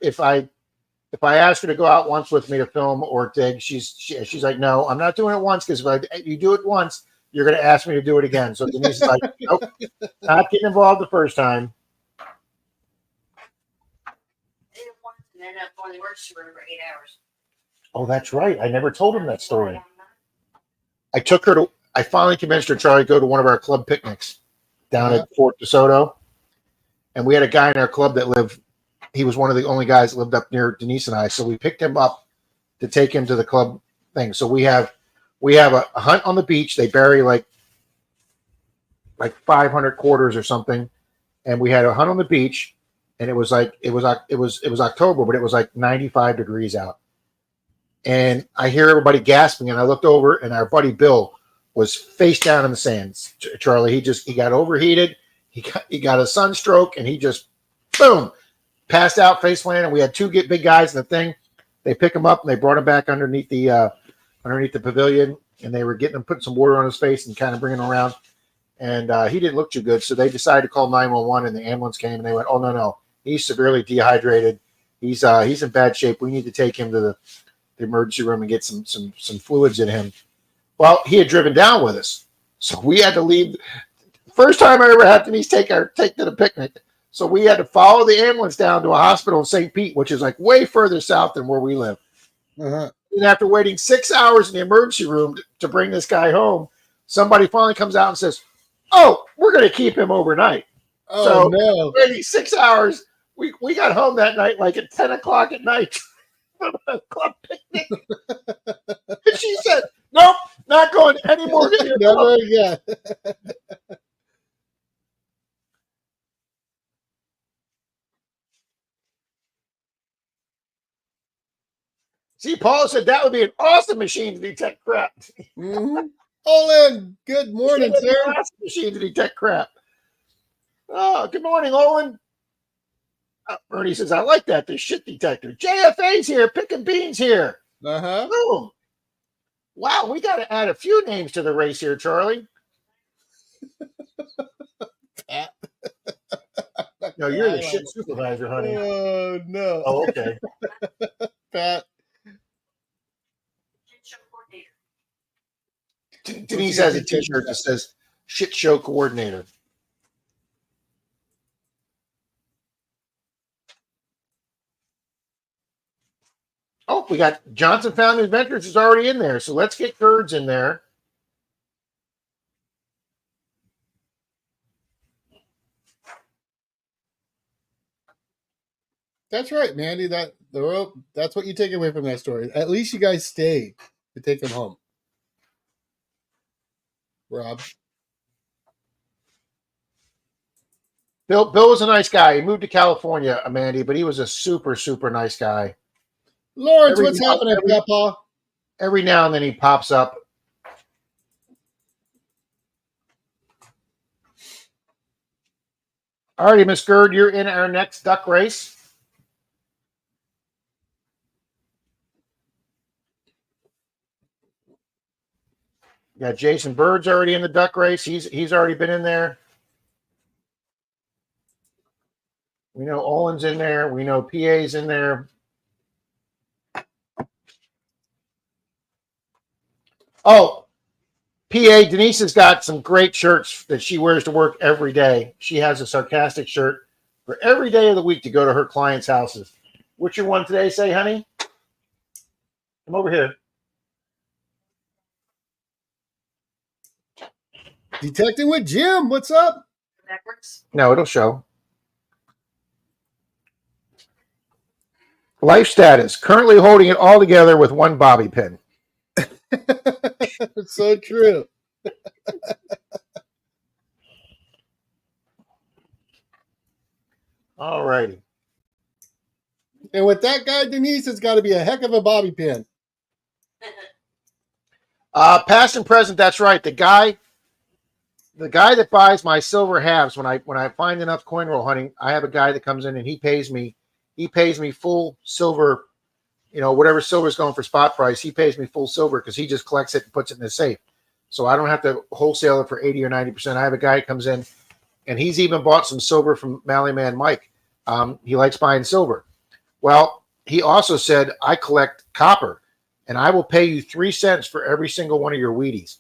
ask her to go out once with me to film or dig, she's like, no, I'm not doing it once because if you do it once, you're going to ask me to do it again. So Denise is like, nope, not getting involved the first time. They didn't want to end up going to the emergency room for 8 hours. Oh, that's right. I never told him that story. I finally convinced her to try to go to one of our club picnics down at Fort DeSoto. And we had a guy in our club that he was one of the only guys that lived up near Denise and I. So we picked him up to take him to the club, thing. So we have a hunt on the beach. They bury like 500 quarters or something, and we had a hunt on the beach, and it was October, but it was like 95 degrees out, and I hear everybody gasping, and I looked over, and our buddy Bill was face down in the sands. Charlie, he got overheated, he got a sunstroke, and he just boom passed out, face planted. And we had two big guys in the thing. They pick him up and they brought him back underneath the pavilion, and they were getting him, putting some water on his face and kind of bringing him around. And he didn't look too good, so they decided to call 911, and the ambulance came, and they went, "Oh no, he's severely dehydrated. He's in bad shape. We need to take him to the emergency room and get some fluids in him." Well, he had driven down with us, so we had to leave. First time I ever had Denise take to the picnic, so we had to follow the ambulance down to a hospital in St. Pete, which is like way further south than where we live. Uh-huh. And after waiting 6 hours in the emergency room to bring this guy home, somebody finally comes out and says, "Oh, we're going to keep him overnight." Oh, so no. waiting 6 hours, we got home that night like at 10 o'clock at night from a club picnic. And she said, "Nope, not going anymore." Never again. See, Paul said that would be an awesome machine to detect crap. Mm-hmm. Olin, good morning, sir. Awesome machine to detect crap. Oh, good morning, Olin. Ernie says, "I like that. The shit detector. JFA's here, picking beans here." Uh-huh. Boom. Wow, we got to add a few names to the race here, Charlie. Pat. No, you're the shit supervisor, honey. Oh, no. Oh, okay. Pat. Denise has a t-shirt that says "Shit Show Coordinator." Oh, we got Johnson Family Adventures is already in there, so let's get Gerds in there. That's right, Mandy. That's what you take away from that story. At least you guys stayed to take him home. Rob. Bill was a nice guy. He moved to California, Mandy, but he was a super, super nice guy. Lawrence, what's happening, Papa? Every now and then he pops up. All righty, Miss Gerd, you're in our next duck race. Yeah, Jason Bird's already in the duck race. He's already been in there. We know Olin's in there. We know PA's in there. Oh, PA, Denise has got some great shirts that she wears to work every day. She has a sarcastic shirt for every day of the week to go to her clients' houses. What's your one today, say, honey? Come over here. Detecting with Jim, what's up? Backwards. No, it'll show. Life status. Currently holding it all together with one bobby pin. It's so true. All righty. And with that guy, Denise, it's got to be a heck of a bobby pin. Past and present, that's right. The guy that buys my silver halves when I find enough coin roll hunting, I have a guy that comes in and he pays me full silver, whatever silver's going for spot price, he pays me full silver because he just collects it and puts it in his safe. So I don't have to wholesale it for 80 or 90%. I have a guy that comes in and he's even bought some silver from Mally Man Mike. He likes buying silver. Well, he also said, "I collect copper and I will pay you 3 cents for every single one of your Wheaties."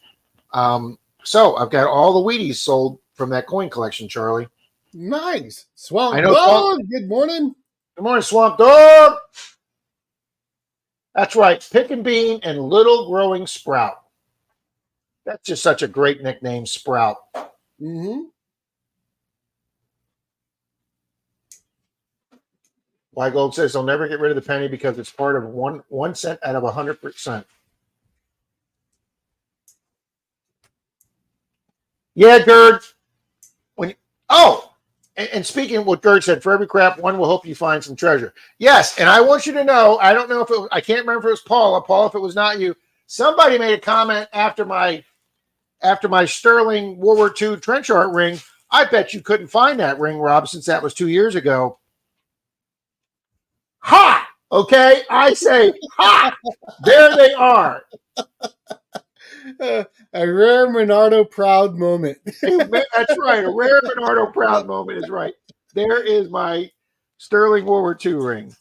So I've got all the Wheaties sold from that coin collection, Charlie. Nice. Swamp I know, Dog, good morning. Good morning, Swamp Dog. That's right. Pick and Bean and Little Growing Sprout. That's just such a great nickname, Sprout. Mm-hmm. Why Gold says they'll never get rid of the penny because it's part of 1 cent out of 100%. Yeah, Gerd. And speaking of what Gerd said, for every crap, one will help you find some treasure. Yes, and I want you to know, I don't know if it was, I can't remember if it was Paula. Paula, if it was not you, somebody made a comment after my Sterling World War II trench art ring. I bet you couldn't find that ring, Rob, since that was 2 years ago. Ha! Okay, I say ha! There they are. A rare Menardo proud moment. That's right. A rare Bernardo proud moment is right. There is my Sterling World War II ring.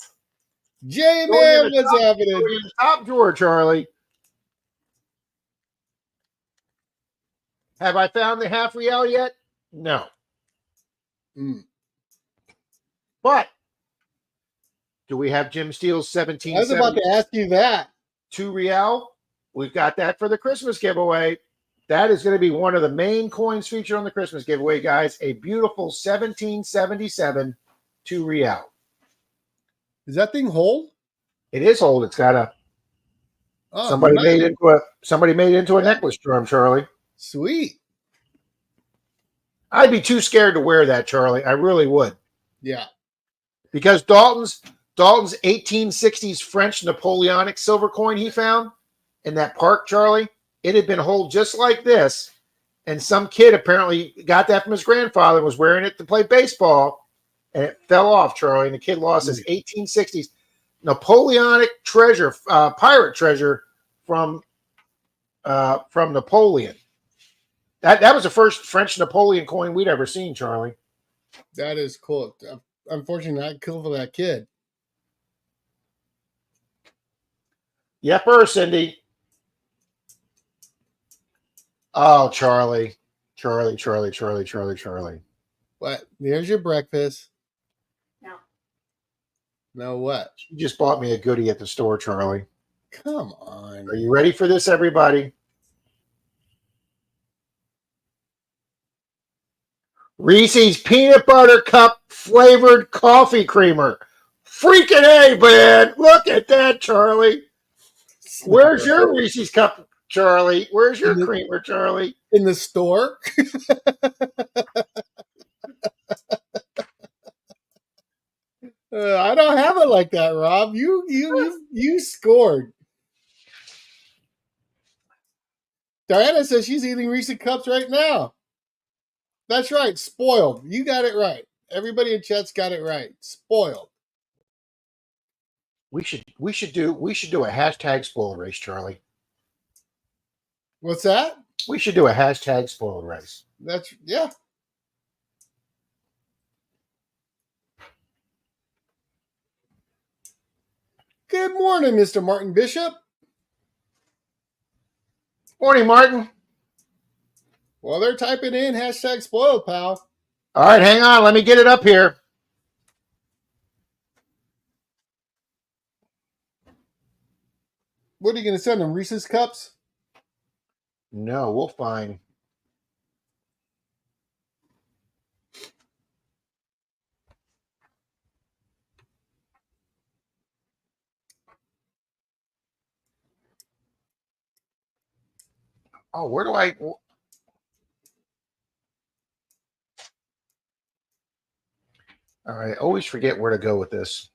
J-Man, what's happening? Going in the top drawer, Charlie. Have I found the half real yet? No. But do we have Jim Steele's 17? I was about to ask you that. 2 real? We've got that for the Christmas giveaway. That is going to be one of the main coins featured on the Christmas giveaway, guys. A beautiful 1777 2 real. Is that thing whole? It is old. It's got a somebody made it into a necklace drum, Charlie. Sweet. I'd be too scared to wear that, Charlie. I really would. Yeah. Because Dalton's 1860s French Napoleonic silver coin he found in that park, Charlie, it had been holed just like this. And some kid apparently got that from his grandfather and was wearing it to play baseball. And it fell off, Charlie. And the kid lost his 1860s Napoleonic treasure, pirate treasure from Napoleon. That was the first French Napoleon coin we'd ever seen, Charlie. That is cool. Unfortunately, not cool for that kid. Yepper, Cindy. Oh, Charlie. Charlie. What? There's your breakfast. No. No what? You just bought me a goodie at the store, Charlie. Come on. Are you ready for this, everybody? Reese's Peanut Butter Cup flavored coffee creamer. Freaking A, man. Look at that, Charlie. Where's your Reese's Cup, Charlie? Where's your creamer, Charlie? In the store? I don't have it like that, Rob. You scored. Diana says she's eating Reese's Cups right now. That's right. Spoiled. You got it right. Everybody in chat's got it right. Spoiled. We should do a hashtag spoiled race, Charlie. What's that? We should do a hashtag spoiled race. Yeah. Good morning, Mr. Martin Bishop. Morning, Martin. Well, they're typing in hashtag spoiled, pal. All right, hang on. Let me get it up here. What are you going to send them? Reese's Cups? No, we'll find. Oh, where do I? All right, I always forget where to go with this.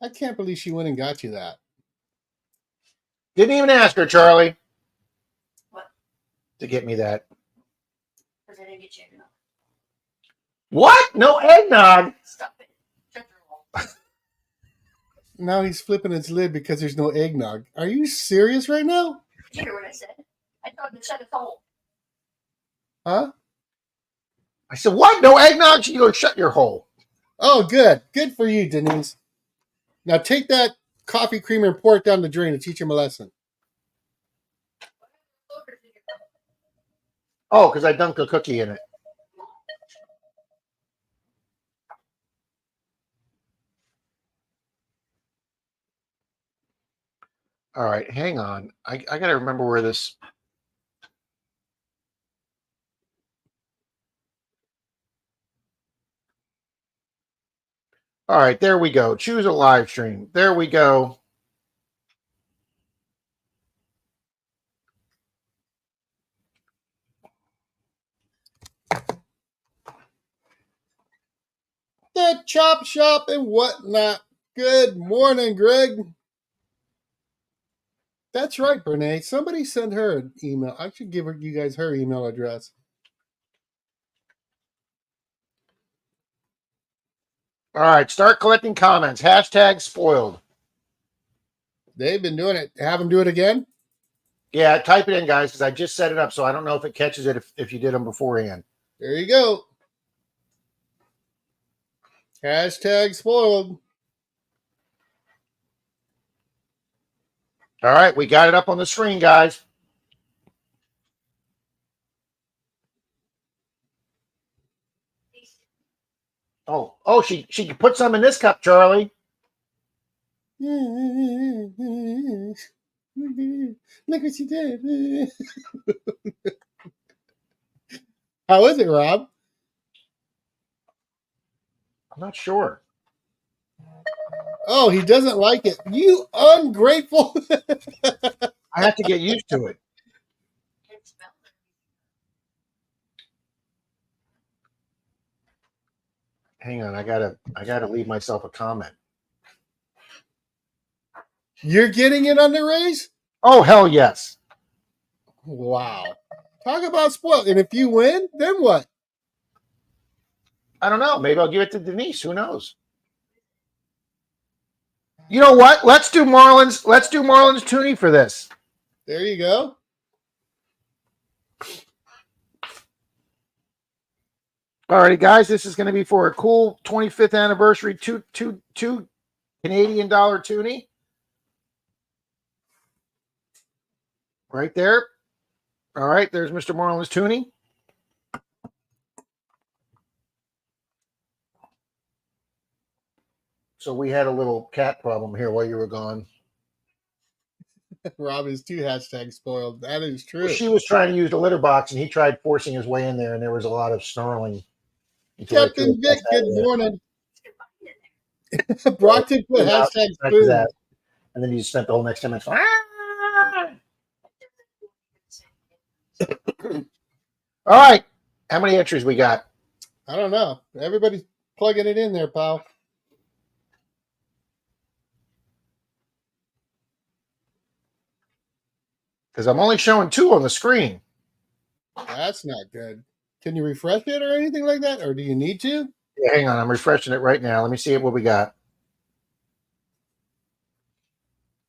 I can't believe she went and got you that. Didn't even ask her, Charlie. What? To get me that. Because I didn't get you enough. What? No eggnog? Stop it. Shut your hole. Now he's flipping its lid because there's no eggnog. Are you serious right now? Did you hear what I said? I told him to shut his hole. Huh? I said, what? No eggnog? She goes, shut your hole. Oh, good. Good for you, Denise. Now take that coffee creamer and pour it down the drain and teach him a lesson. Oh, because I dunked a cookie in it. All right, hang on. I got to remember where this. All right, there we go. Choose a live stream. There we go. The chop shop and whatnot. Good morning, Greg. That's right, Brene. Somebody sent her an email. I should give you guys her email address. All right, start collecting comments. Hashtag spoiled. They've been doing it. Have them do it again? Yeah, type it in, guys, because I just set it up, so I don't know if it catches it if you did them beforehand. There you go. Hashtag spoiled. All right, we got it up on the screen, guys. Oh, she put some in this cup, Charlie. Look what she did. How is it, Rob? I'm not sure. Oh, he doesn't like it. You ungrateful. I have to get used to it. Hang on, I gotta leave myself a comment. You're getting it on the race? Oh, hell yes. Wow. Talk about spoiled. And if you win, then what? I don't know. Maybe I'll give it to Denise. Who knows? You know what? Let's do Marlin's toonie for this. There you go. Alrighty, guys. This is going to be for a cool 25th anniversary two Canadian dollar toonie. Right there. All right, there's Mr. Marlin's toonie. So we had a little cat problem here while you were gone. Rob is too hashtag spoiled. That is true. Well, she was trying to use the litter box, and he tried forcing his way in there, and there was a lot of snarling. Captain Vic, good morning. Brockton put hashtag spoon. And then he spent the whole next 10 minutes. All right. How many entries we got? I don't know. Everybody's plugging it in there, pal. Because I'm only showing 2 on the screen. That's not good. Can you refresh it or anything like that? Or do you need to? Yeah, hang on. I'm refreshing it right now. Let me see what we got.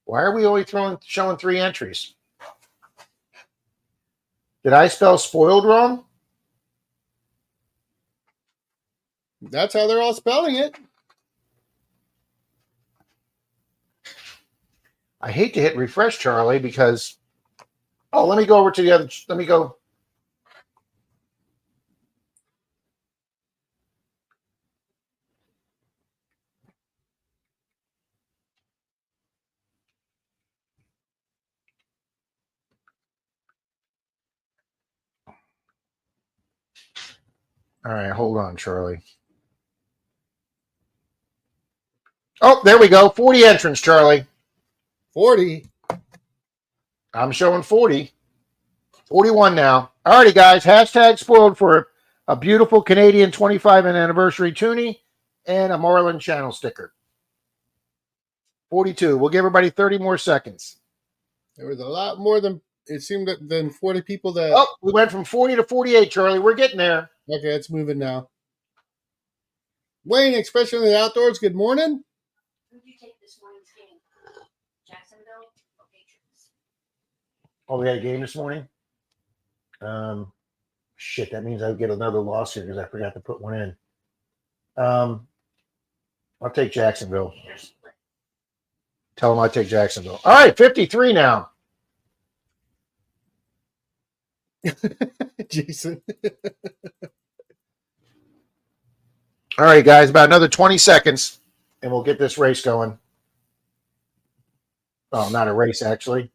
Why are we only showing 3 entries? Did I spell spoiled wrong? That's how they're all spelling it. I hate to hit refresh, Charlie, because... Oh, let me go over to the other... Let me go... All right, hold on, Charlie. Oh, there we go. 40 entrants, Charlie. 40. I'm showing 40. 41 now. All righty, guys. Hashtag spoiled for a beautiful Canadian 25th anniversary toonie and a Marlin channel sticker. 42. We'll give everybody 30 more seconds. There was a lot more than it seemed than 40 people that. Oh, we went from 40 to 48, Charlie. We're getting there. Okay, it's moving now. Wayne, Expression of the Outdoors, good morning. Who did you take this morning's game? Jacksonville or Patriots? Oh, we had a game this morning? Shit, that means I get another loss here because I forgot to put one in. I'll take Jacksonville. Tell them I'll take Jacksonville. All right, 53 now. Jason. All right, guys, about another 20 seconds, and we'll get this race going. Oh, not a race, actually.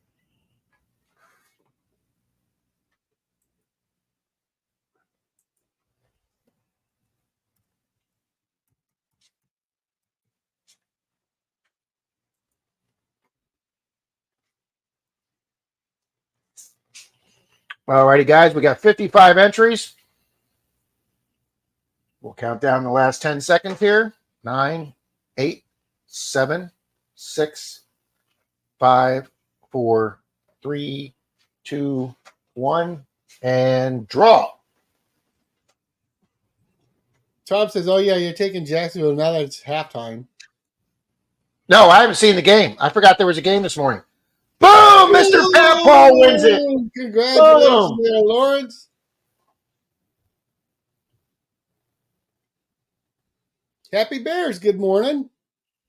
All righty, guys, we got 55 entries. We'll count down the last 10 seconds here. 9, 8, 7, 6, 5, 4, 3, 2, 1, and draw. Tom says, "Oh yeah, you're taking Jacksonville now that it's halftime." No, I haven't seen the game. I forgot there was a game this morning. Boom! Mr. Pat Paul wins it. Congratulations, Boom. there, Lawrence. Happy Bears. Good morning.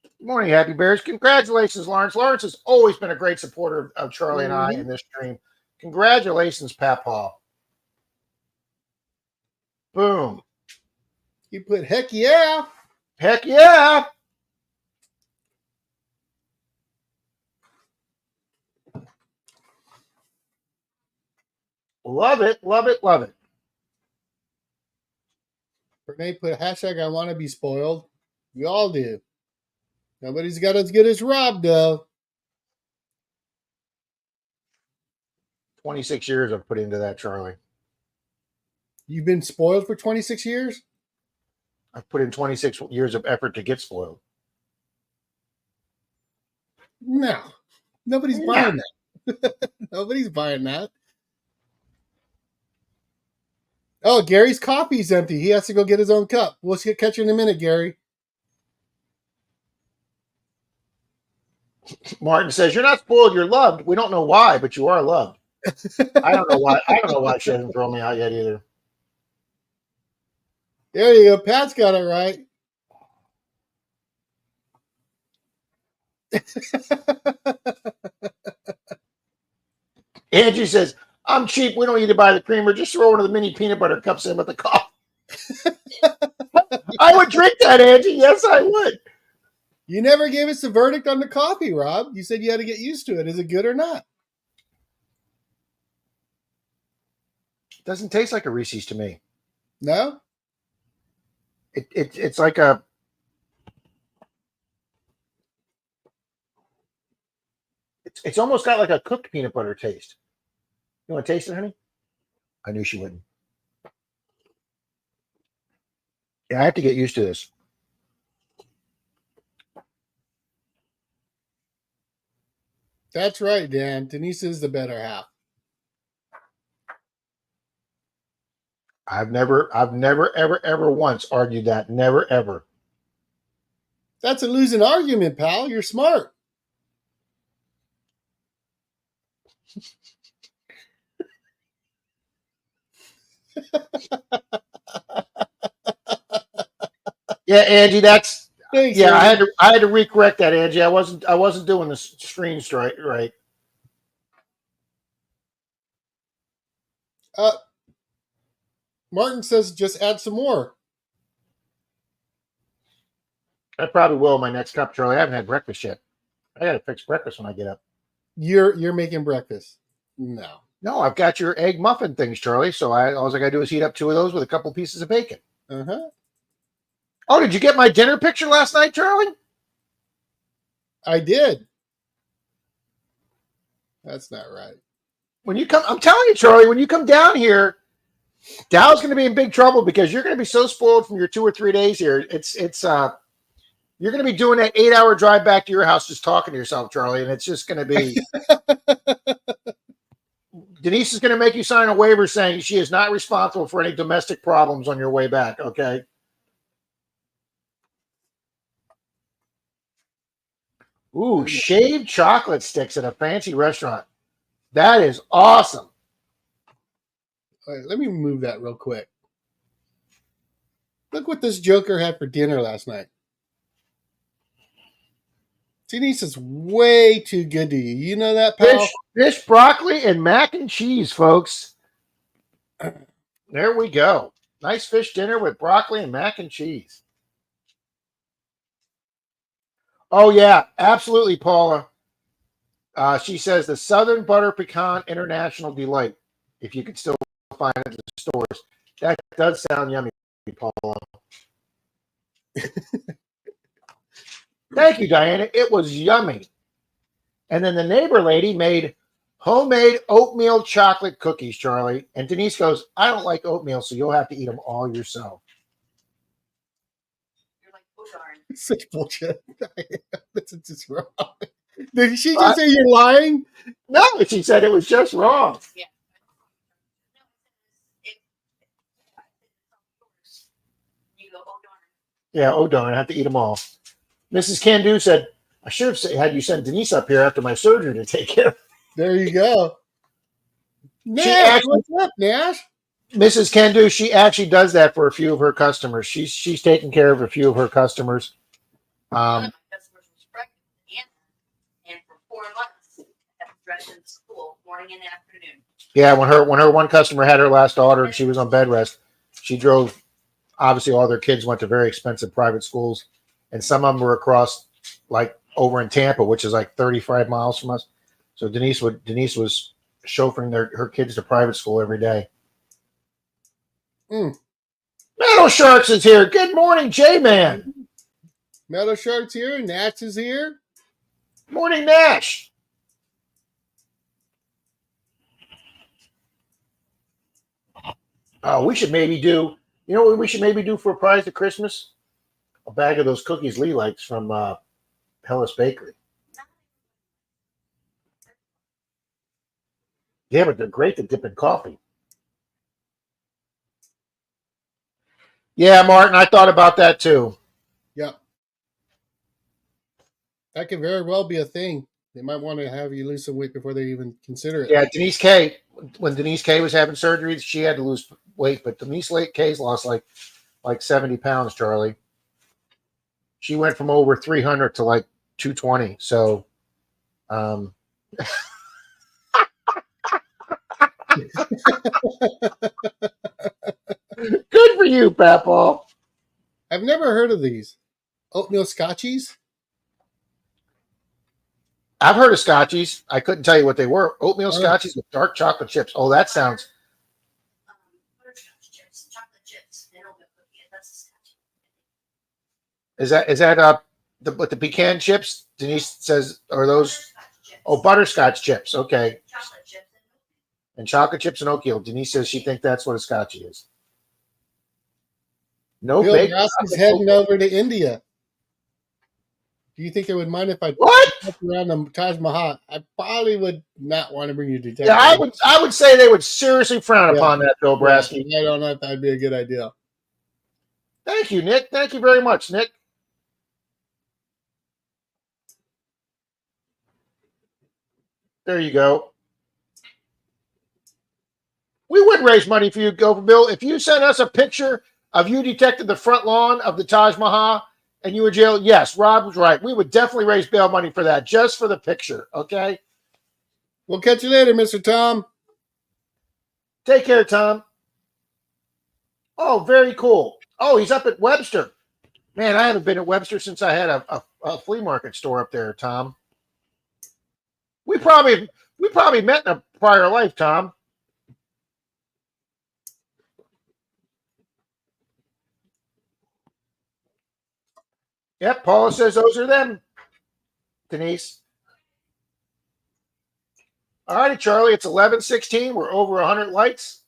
Good morning, Happy Bears. Congratulations, Lawrence. Lawrence has always been a great supporter of Charlie and I in this stream. Congratulations, Pat Paul. Boom. You put heck yeah. Heck yeah. Love it, love it, love it. Renee put hashtag I want to be spoiled. We all do. Nobody's got as good as Rob, though. 26 years I've put into that, Charlie. You've been spoiled for 26 years? I've put in 26 years of effort to get spoiled. No. Nobody's buying that. Nobody's buying that. Oh, Gary's coffee's empty. He has to go get his own cup. We'll catch you in a minute, Gary. Martin says, "You're not spoiled, you're loved. We don't know why, but you are loved." I don't know why. I don't know why she hasn't thrown me out yet either. There you go. Pat's got it right. Angie says, "I'm cheap. We don't need to buy the creamer. Just throw one of the mini peanut butter cups in with the coffee." I would drink that, Angie. Yes, I would. You never gave us a verdict on the coffee, Rob. You said you had to get used to it. Is it good or not? It doesn't taste like a Reese's to me. No? It's like a... It's almost got like a cooked peanut butter taste. You want to taste it, honey? I knew she wouldn't. Yeah, I have to get used to this. That's right, Dan. Denise is the better half. I've never, ever once argued that. Never, ever. That's a losing argument, pal. You're smart. Yeah, Angie, that's... Thanks, yeah, Angie. I had to recorrect that, Angie. I wasn't doing the stream straight right. Martin says just add some more. I probably will in my next cup, Charlie. I haven't had breakfast yet. I got to fix breakfast when I get up. You're making breakfast. No. No, I've got your egg muffin things, Charlie. So all I got to do is heat up 2 of those with a couple pieces of bacon. Uh-huh. Oh, did you get my dinner picture last night, Charlie? I did. That's not right. When you come, I'm telling you, Charlie, when you come down here, Dow's going to be in big trouble because you're going to be so spoiled from your 2 or 3 days here. You're going to be doing that 8-hour drive back to your house just talking to yourself, Charlie, and it's just going to be... Denise is going to make you sign a waiver saying she is not responsible for any domestic problems on your way back, okay? Ooh, shaved chocolate sticks at a fancy restaurant. That is awesome. All right, let me move that real quick. Look what this joker had for dinner last night. Denise is way too good to you. You know that, pal? Fish, broccoli, and mac and cheese, folks. There we go. Nice fish dinner with broccoli and mac and cheese. Oh, yeah, absolutely, Paula. She says the Southern Butter Pecan International Delight, if you could still find it in the stores. That does sound yummy, Paula. Thank you, Diana. It was yummy. And then the neighbor lady made Homemade oatmeal chocolate cookies, Charlie. And Denise goes, I don't like oatmeal, so you'll have to eat them all yourself. You're like, oh darn. Such bullshit. This is just wrong. Did she just say you're lying? No, she said it was just wrong. Yeah. You go, oh darn. Yeah, oh darn, I have to eat them all. Mrs. Candu said, I should have had you send Denise up here after my surgery to take care of. There you go. Nash, actually- what's up, Nash? Mrs. Candu, she actually does that for a few of her customers. She's taking care of a few of her customers. One of my customers was pregnant with Anna, and for 4 months, I had to dress in school morning and afternoon. Yeah, when her one customer had her last daughter and she was on bed rest, she drove. Obviously, all their kids went to very expensive private schools, and some of them were across, like over in Tampa, which is like 35 miles from us. So Denise was chauffeuring her kids to private school every day. Metal Sharks is here. Good morning, J-Man. Metal Shark's here. Nash is here. Morning, Nash. Oh, we should maybe do. You know what we should maybe do for a prize at Christmas? A bag of those cookies Lee likes from Hellas Bakery. Yeah, but they're great to dip in coffee. Yeah, Martin, I thought about that too. Yep. That could very well be a thing. They might want to have you lose some weight before they even consider it. Yeah, Denise K. When Denise K was having surgery, she had to lose weight, but Denise K's lost like 70 pounds, Charlie. She went from over 300 to like 220. So, good for you, Papaw. I've never heard of these. Oatmeal scotchies? I've heard of scotchies. I couldn't tell you what they were. Oatmeal scotchies with dark chocolate chips. Oh, that sounds. Butterscotch chips, chocolate chips, and oatmeal cookie. That's Is a scotch. that with the pecan chips? Denise says, are those? Butterscotch chips. Oh, butterscotch chips. Okay. Chocolate chips And chocolate chips and oatmeal. Denise says she thinks that's what a scotchie is. No Bill bake. Brasky's heading over to India. Do you think they would mind if I What? walked around the Taj Mahal? I probably would not want to bring you to Texas. Yeah, I would say they would seriously frown upon that, Bill Brasky. I don't know if that'd be a good idea. Thank you, Nick. Thank you very much, Nick. There you go. We would raise money for you, Gopher Bill. If you sent us a picture of you detected the front lawn of the Taj Mahal and you were jailed, yes, Rob was right. We would definitely raise bail money for that, just for the picture, okay? We'll catch you later, Mr. Tom. Take care, Tom. Oh, very cool. Oh, he's up at Webster. Man, I haven't been at Webster since I had a flea market store up there, Tom. We probably met in a prior life, Tom. Yep, Paula says those are them, Denise. All righty, Charlie, it's 11:16. We're over 100 lights.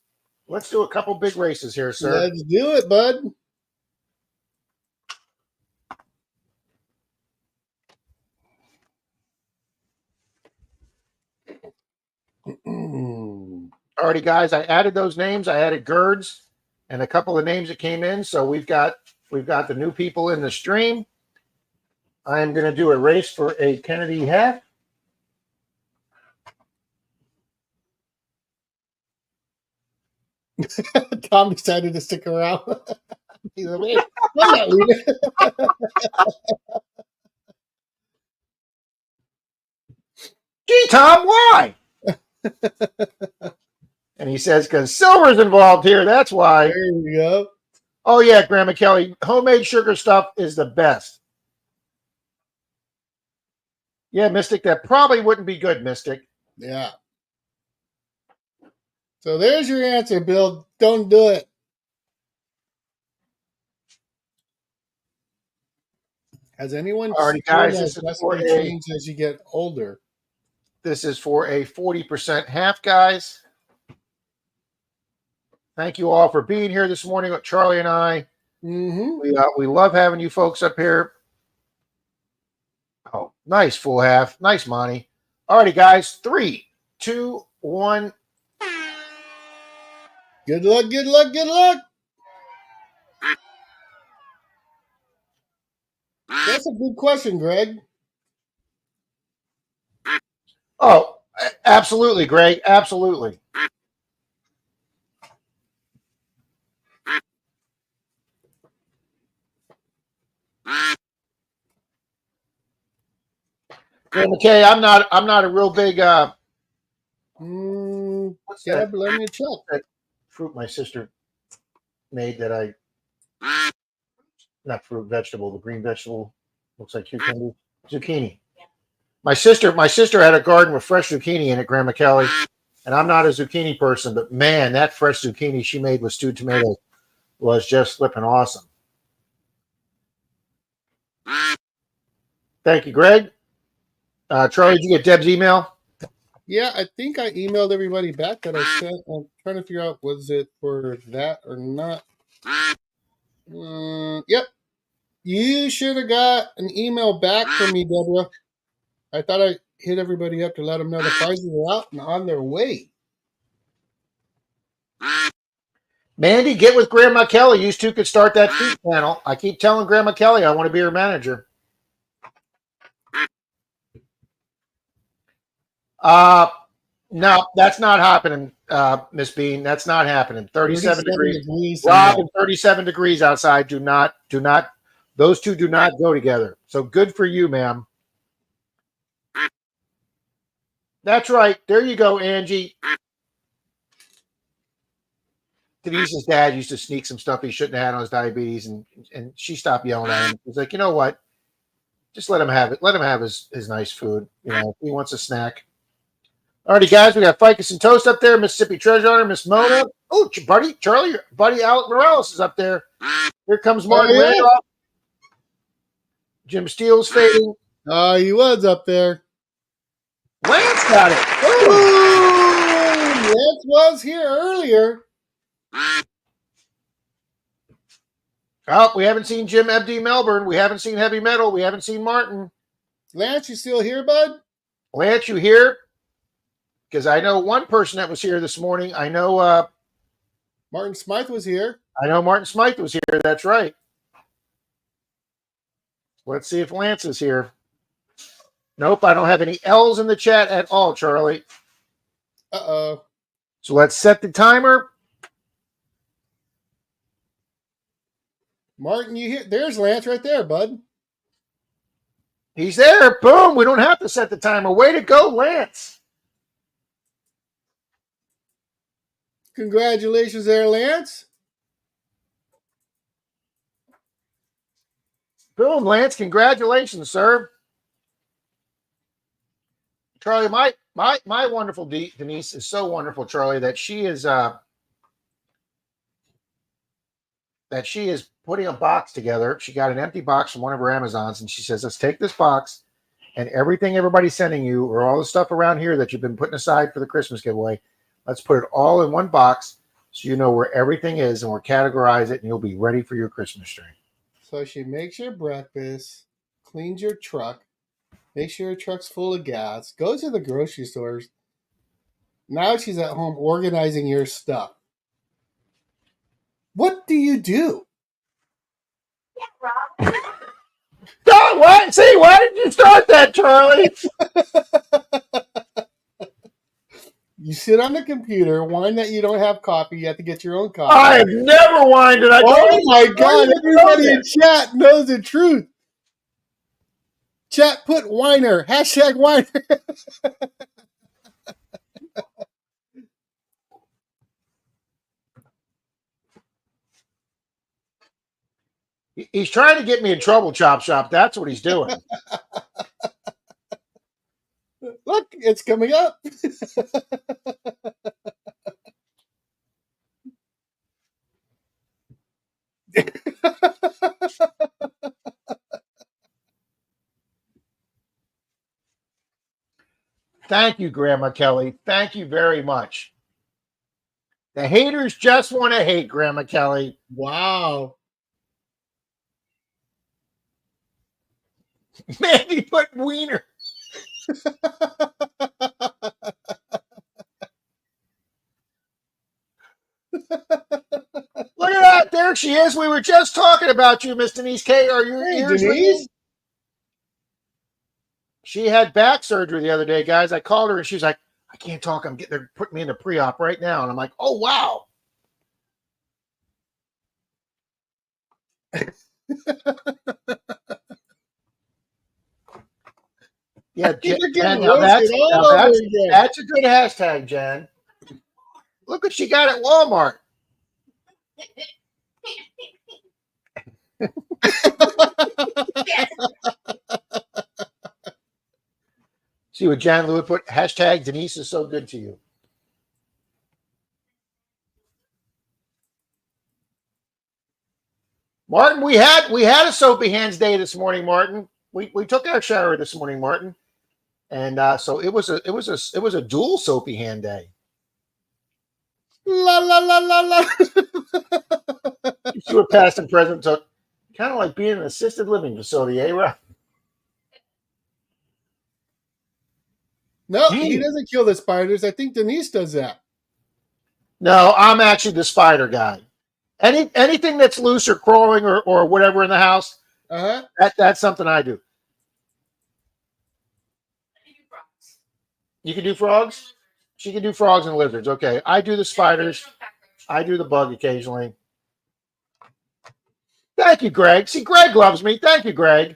Let's do a couple big races here, sir. Let's do it, bud. Alrighty, guys, I added those names. I added Gerds and a couple of names that came in. So we've got the new people in the stream. I am going to do a race for a Kennedy hat. Tom decided to stick around. He's like, "Wait, I'm not leaving." Gee, Tom, why? And he says, because silver's involved here. That's why. There you go. Oh, yeah, Grandma Kelly. Homemade sugar stuff is the best. Yeah, Mystic, that probably wouldn't be good, Mystic. Yeah. So there's your answer, Bill. Don't do it. Has anyone Alrighty, guys, this is that's for going to a- change as you get older? This is for a 40% half, guys. Thank you all for being here this morning with Charlie and I. We love having you folks up here. Oh, nice full half. Nice, Monty. All righty, guys. 3, 2, 1. Good luck, good luck, good luck. That's a good question, Greg. Oh, absolutely, Greg. Absolutely. Greg McKay, I'm not a real big what's that? Let me check. That fruit my sister made that I not fruit, vegetable, the green vegetable looks like cucumber, zucchini. My sister had a garden with fresh zucchini in it, Grandma Kelly, and I'm not a zucchini person, but man, that fresh zucchini she made with stewed tomatoes was just flipping awesome. Thank you, Greg. Charlie, did you get Deb's email? Yeah, I think I emailed everybody back that I sent. I'm trying to figure out, was it for that or not? Yep. You should have got an email back from me, Deborah. I thought I hit everybody up to let them know the prizes are out and on their way. Mandy, get with Grandma Kelly. You two could start that feed channel. I keep telling Grandma Kelly I want to be her manager. No, that's not happening, Miss Bean. That's not happening. 37 degrees. Rob, and 37 degrees outside. Do not. Those two do not go together. So good for you, ma'am. That's right. There you go, Angie. Denise's dad used to sneak some stuff he shouldn't have had on his diabetes, and she stopped yelling at him. He's like, you know what? Just let him have it. Let him have his nice food. You know, if he wants a snack. Alrighty, guys, we got Ficus and Toast up there, Mississippi Treasure Hunter, Miss Mona. Oh, Charlie, your buddy Alec Morales is up there. Here comes Martin Randolph. Jim Steele's fading. He was up there. Lance got it. Lance was here earlier. Oh, we haven't seen Jim FD Melbourne. We haven't seen Heavy Metal. We haven't seen Martin. Lance, you still here, bud? Lance, you here? Because I know one person that was here this morning. I know Martin Smythe was here. I know Martin Smythe was here. That's right. Let's see if Lance is here. Nope, I don't have any L's in the chat at all, Charlie. Uh-oh. So let's set the timer. Martin, you here? There's Lance right there, bud. He's there. Boom. We don't have to set the timer. Way to go, Lance. Congratulations there, Lance. Boom, Lance. Congratulations, sir. Charlie, my wonderful Denise is so wonderful, Charlie, that she is putting a box together. She got an empty box from one of her Amazons, and she says, let's take this box and everything everybody's sending you, or all the stuff around here that you've been putting aside for the Christmas giveaway, let's put it all in one box so you know where everything is, and we'll categorize it, and you'll be ready for your Christmas tree. So she makes your breakfast, cleans your truck, makes sure your truck's full of gas, goes to the grocery stores. Now she's at home organizing your stuff. What do you do? Yeah, Rob. Oh, what? See, why did you start that, Charlie? You sit on the computer, whine that you don't have coffee. You have to get your own coffee. I have never whined it. Oh my God! Everybody in chat knows the truth. Chat, put whiner. Hashtag whiner. He's trying to get me in trouble, Chop Shop. That's what he's doing. Look, it's coming up. Thank you, Grandma Kelly. Thank you very much. The haters just want to hate, Grandma Kelly. Wow. Mandy put wiener. Look at that. There she is. We were just talking about you, Miss Denise K. Are your Hey, ears Denise. ringing? She had back surgery the other day, guys. I called her and she was like, I can't talk. They're putting me in the pre-op right now. And I'm like, oh, wow. Yeah, You're Jan, getting now roasted all over again. that's a good hashtag, Jan. Look what she got at Walmart. Yes. See what Jan Lewis put? Hashtag Denise is so good to you. Martin, we had a soapy hands day this morning, Martin. We took our shower this morning, Martin, and so it was a dual soapy hand day. La la la la la. You see what past and present took. Kind of like being in an assisted living facility, eh, Rob? No, Dang. he doesn't kill the spiders. I think Denise does that. No, I'm actually the spider guy. Anything that's loose or crawling or whatever in the house, Uh-huh. that's something I do. You can do frogs? She can do frogs and lizards. Okay. I do the spiders. I do the bug occasionally. Thank you, Greg. See, Greg loves me. Thank you, Greg.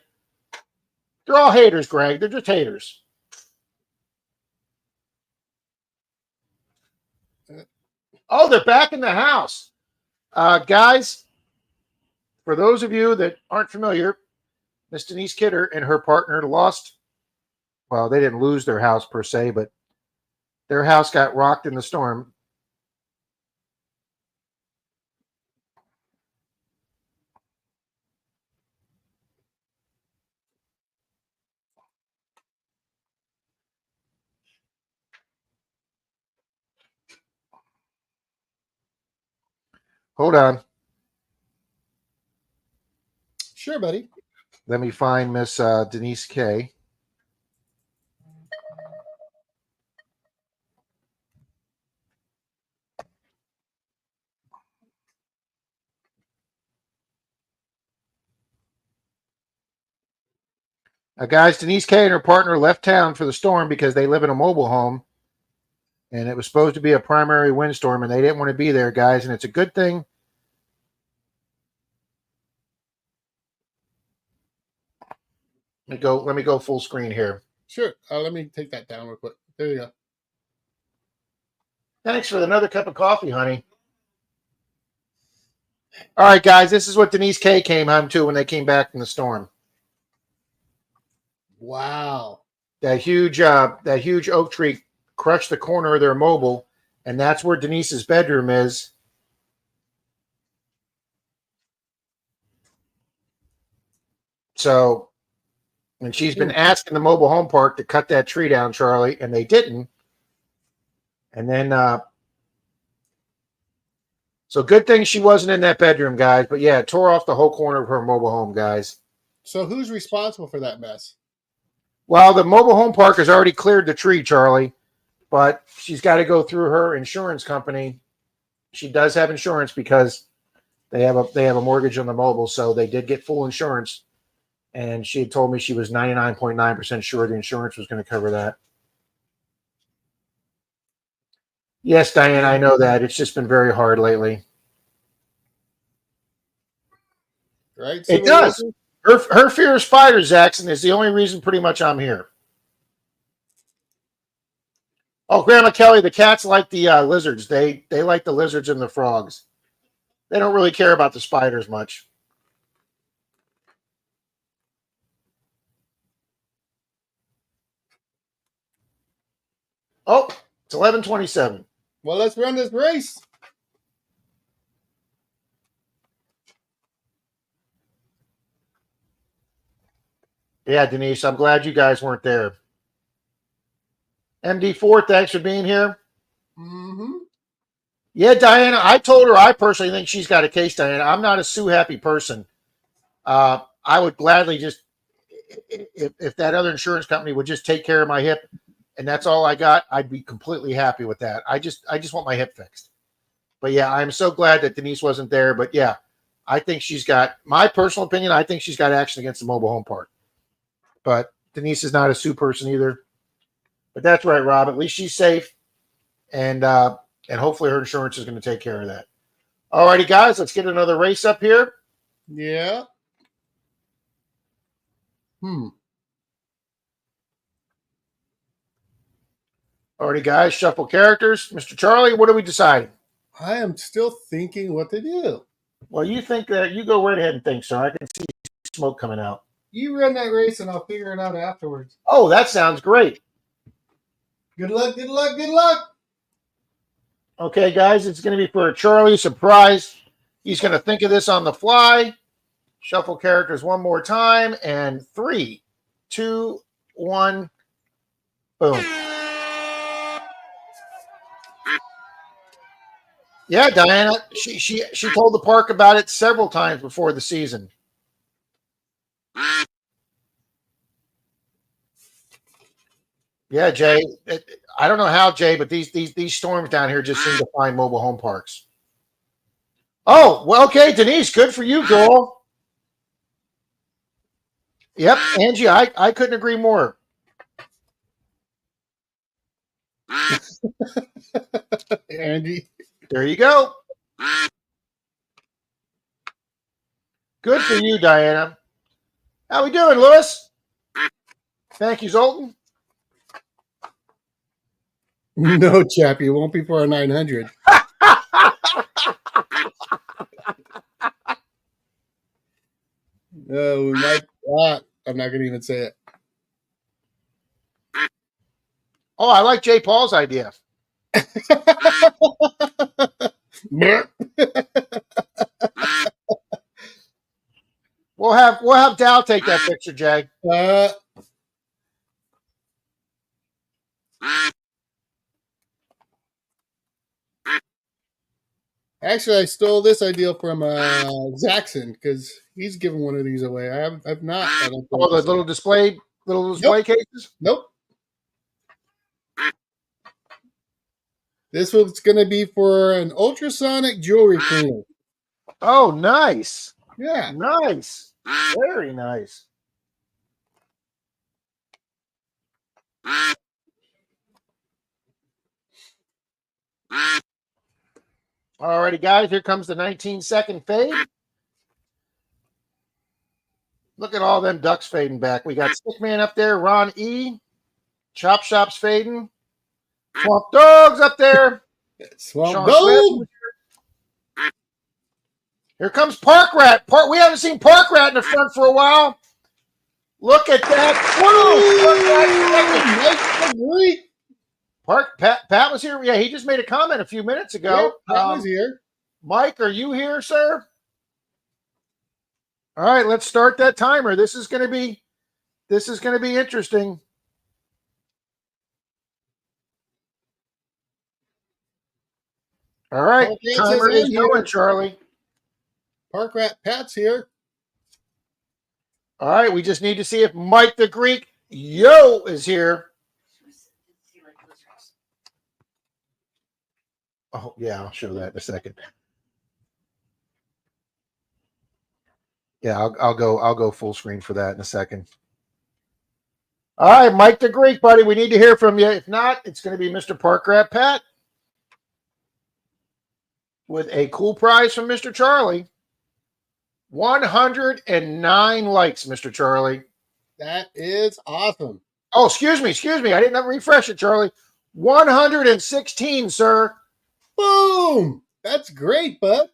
They're all haters, Greg. They're just haters. Oh, they're back in the house. Guys, for those of you that aren't familiar, Miss Denise Kidder and her partner lost. Well, they didn't lose their house per se, but their house got rocked in the storm. Hold on. Sure, buddy. Let me find Miss Denise K. Guys, Denise K and her partner left town for the storm because they live in a mobile home. And it was supposed to be a primary windstorm, and they didn't want to be there, guys. And it's a good thing. Let me go full screen here. Sure. Let me take that down real quick. There you go. Thanks for another cup of coffee, honey. All right, guys, this is what Denise K came home to when they came back from the storm. Wow. That huge oak tree crushed the corner of their mobile, and that's where Denise's bedroom is. So, and she's been asking the mobile home park to cut that tree down, Charlie, and they didn't. And then, so good thing she wasn't in that bedroom, guys. But yeah, it tore off the whole corner of her mobile home, guys. So who's responsible for that mess? Well, the mobile home park has already cleared the tree, Charlie, but she's got to go through her insurance company. She does have insurance because they have a mortgage on the mobile, so they did get full insurance. And she had told me she was 99.9% sure the insurance was going to cover that. Yes, Diane, I know that. It's just been very hard lately. Right? It does. Her fear of spiders, Jackson, is the only reason pretty much I'm here. Oh, Grandma Kelly, the cats like the lizards. They like the lizards and the frogs. They don't really care about the spiders much. Oh, it's 11:27. Well, let's run this race. Yeah, Denise, I'm glad you guys weren't there. MD4, thanks for being here. Mm-hmm. Yeah, Diana, I told her I personally think she's got a case, Diana. I'm not a sue-happy person. I would gladly just, if that other insurance company would just take care of my hip and that's all I got, I'd be completely happy with that. I just want my hip fixed. But yeah, I'm so glad that Denise wasn't there. But yeah, I think she's got, my personal opinion, I think she's got action against the mobile home park. But Denise is not a sue person either. But that's right, Rob. At least she's safe. And hopefully her insurance is going to take care of that. All righty, guys, let's get another race up here. Yeah. Alrighty, guys, shuffle characters. Mr. Charlie, what are we deciding? I am still thinking what to do. Well, you think that you go right ahead and think, sir. I can see smoke coming out. You run that race and I'll figure it out afterwards. Oh, that sounds great. Good luck, good luck, good luck. Okay, guys, it's going to be for a Charlie surprise. He's going to think of this on the fly. Shuffle characters one more time. And 3, 2, 1, boom. Yeah, Diana, she told the park about it several times before the season. Yeah, Jay. I don't know how, Jay, but these storms down here just seem to find mobile home parks. Oh, well, okay, Denise, good for you, girl. Yep, Angie, I couldn't agree more. Angie. There you go. Good for you, Diana. How we doing, Lewis? Thank you, Zoltan. No, Chappie, it won't be for a 900. We might. I'm not going to even say it. Oh, I like Jay Paul's idea. We'll have Dow take that picture, Jay. Actually, I stole this idea from Jackson because he's given one of these away. I've not. I don't Oh, the little display cases. Nope. This one's going to be for an ultrasonic jewelry cleaner. Oh, nice. Yeah. Nice. Very nice. Alrighty, guys, here comes the 19-second fade. Look at all them ducks fading back. We got Stickman up there, Ron E. Chop Shop's fading. Swamp Dog's up there. Swamp Dog. Here comes Park Rat. We haven't seen Park Rat in the front for a while. Look at that. Pat was here. Yeah, he just made a comment a few minutes ago. Yeah, Pat was here. Mike, are you here, sir? All right, let's start that timer. This is going to be interesting. All right, timer is going, Charlie. Park Rat Pat's here. All right, we just need to see if Mike the Greek is here. Oh, yeah, I'll show that in a second. Yeah, I'll go full screen for that in a second. All right, Mike the Greek, buddy, we need to hear from you. If not, it's going to be Mr. Park Rat Pat with a cool prize from Mr. Charlie. 109 likes, Mr. Charlie. That is awesome. Oh, excuse me. I didn't refresh it, Charlie. 116, sir. Boom! That's great, bud.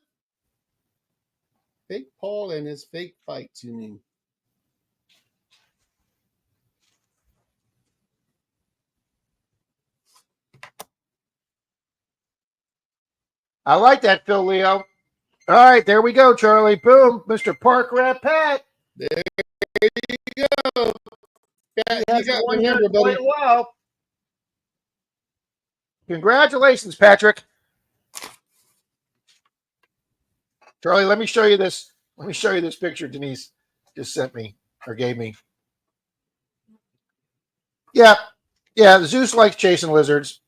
Fake Paul and his fake fights, you mean? I like that, Phil Leo. All right, there we go, Charlie. Boom, Mr. Park Rat Pat. There you go. Pat, you got one here number, buddy. Wow. Congratulations, Patrick. Charlie, let me show you this. Let me show you this picture Denise just sent me or gave me. Yeah. Yeah, Zeus likes chasing lizards.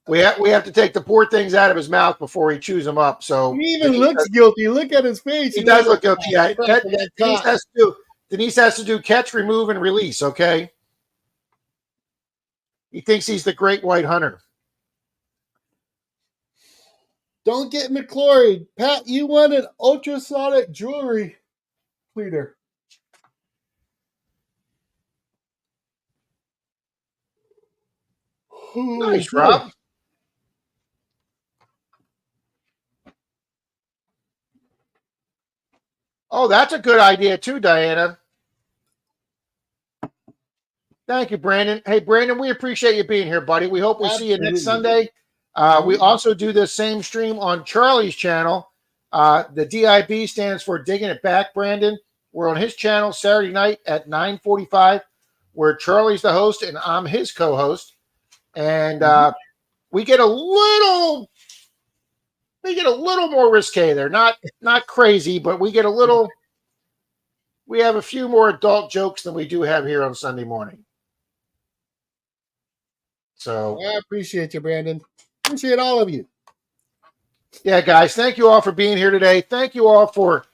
We have to take the poor things out of his mouth before he chews them up. So He even looks guilty. Look at his face. he does look like, guilty. Yeah, "Oh, crap, I got Denise caught." has to do catch, remove, and release. Okay. He thinks he's the great white hunter. Don't get McClory. Pat, you want an ultrasonic jewelry pleater. Nice, Rob. Oh, that's a good idea too, Diana. Thank you, Brandon. Hey, Brandon, we appreciate you being here, buddy. We hope we see you next Sunday. We also do this same stream on Charlie's channel. The DIB stands for Digging It Back, Brandon. We're on his channel Saturday night at 9:45, where Charlie's the host and I'm his co-host. And we get a little more risque there. Not crazy, but we get a little. We have a few more adult jokes than we do have here on Sunday morning. So I appreciate you, Brandon. Appreciate all of you. Yeah, guys, thank you all for being here today. Thank you all for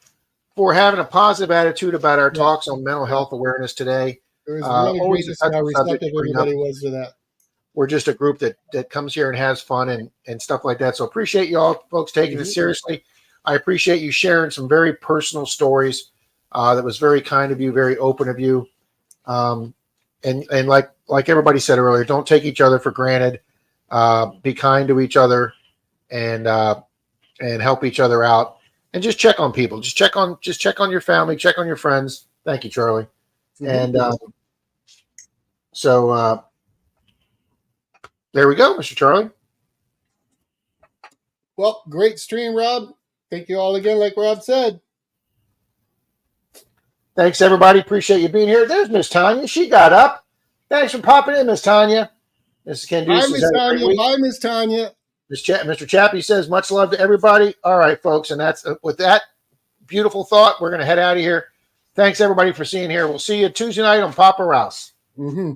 having a positive attitude about our talks on mental health awareness today. It was really Always great a to see how touchy subject receptive to bring up. everybody was to that. We're just a group that comes here and has fun and stuff like that. So appreciate you all folks taking it seriously. I appreciate you sharing some very personal stories. That was very kind of you, very open of you. And like everybody said earlier, don't take each other for granted. Be kind to each other and help each other out. And just check on people. Just check on your family, check on your friends. Thank you, Charlie. And so there we go, Mr. Charlie. Well, great stream, Rob. Thank you all again, like Rob said. Thanks, everybody. Appreciate you being here. There's Miss Tanya. She got up. Thanks for popping in, Miss Tanya. Mrs. Ken Bye, Miss Tanya. Bye, Miss Tanya. Mr. Chappie says, much love to everybody. All right, folks. And that's with that beautiful thought, we're going to head out of here. Thanks, everybody, for seeing here. We'll see you Tuesday night on Papa Rouse. Mm-hmm.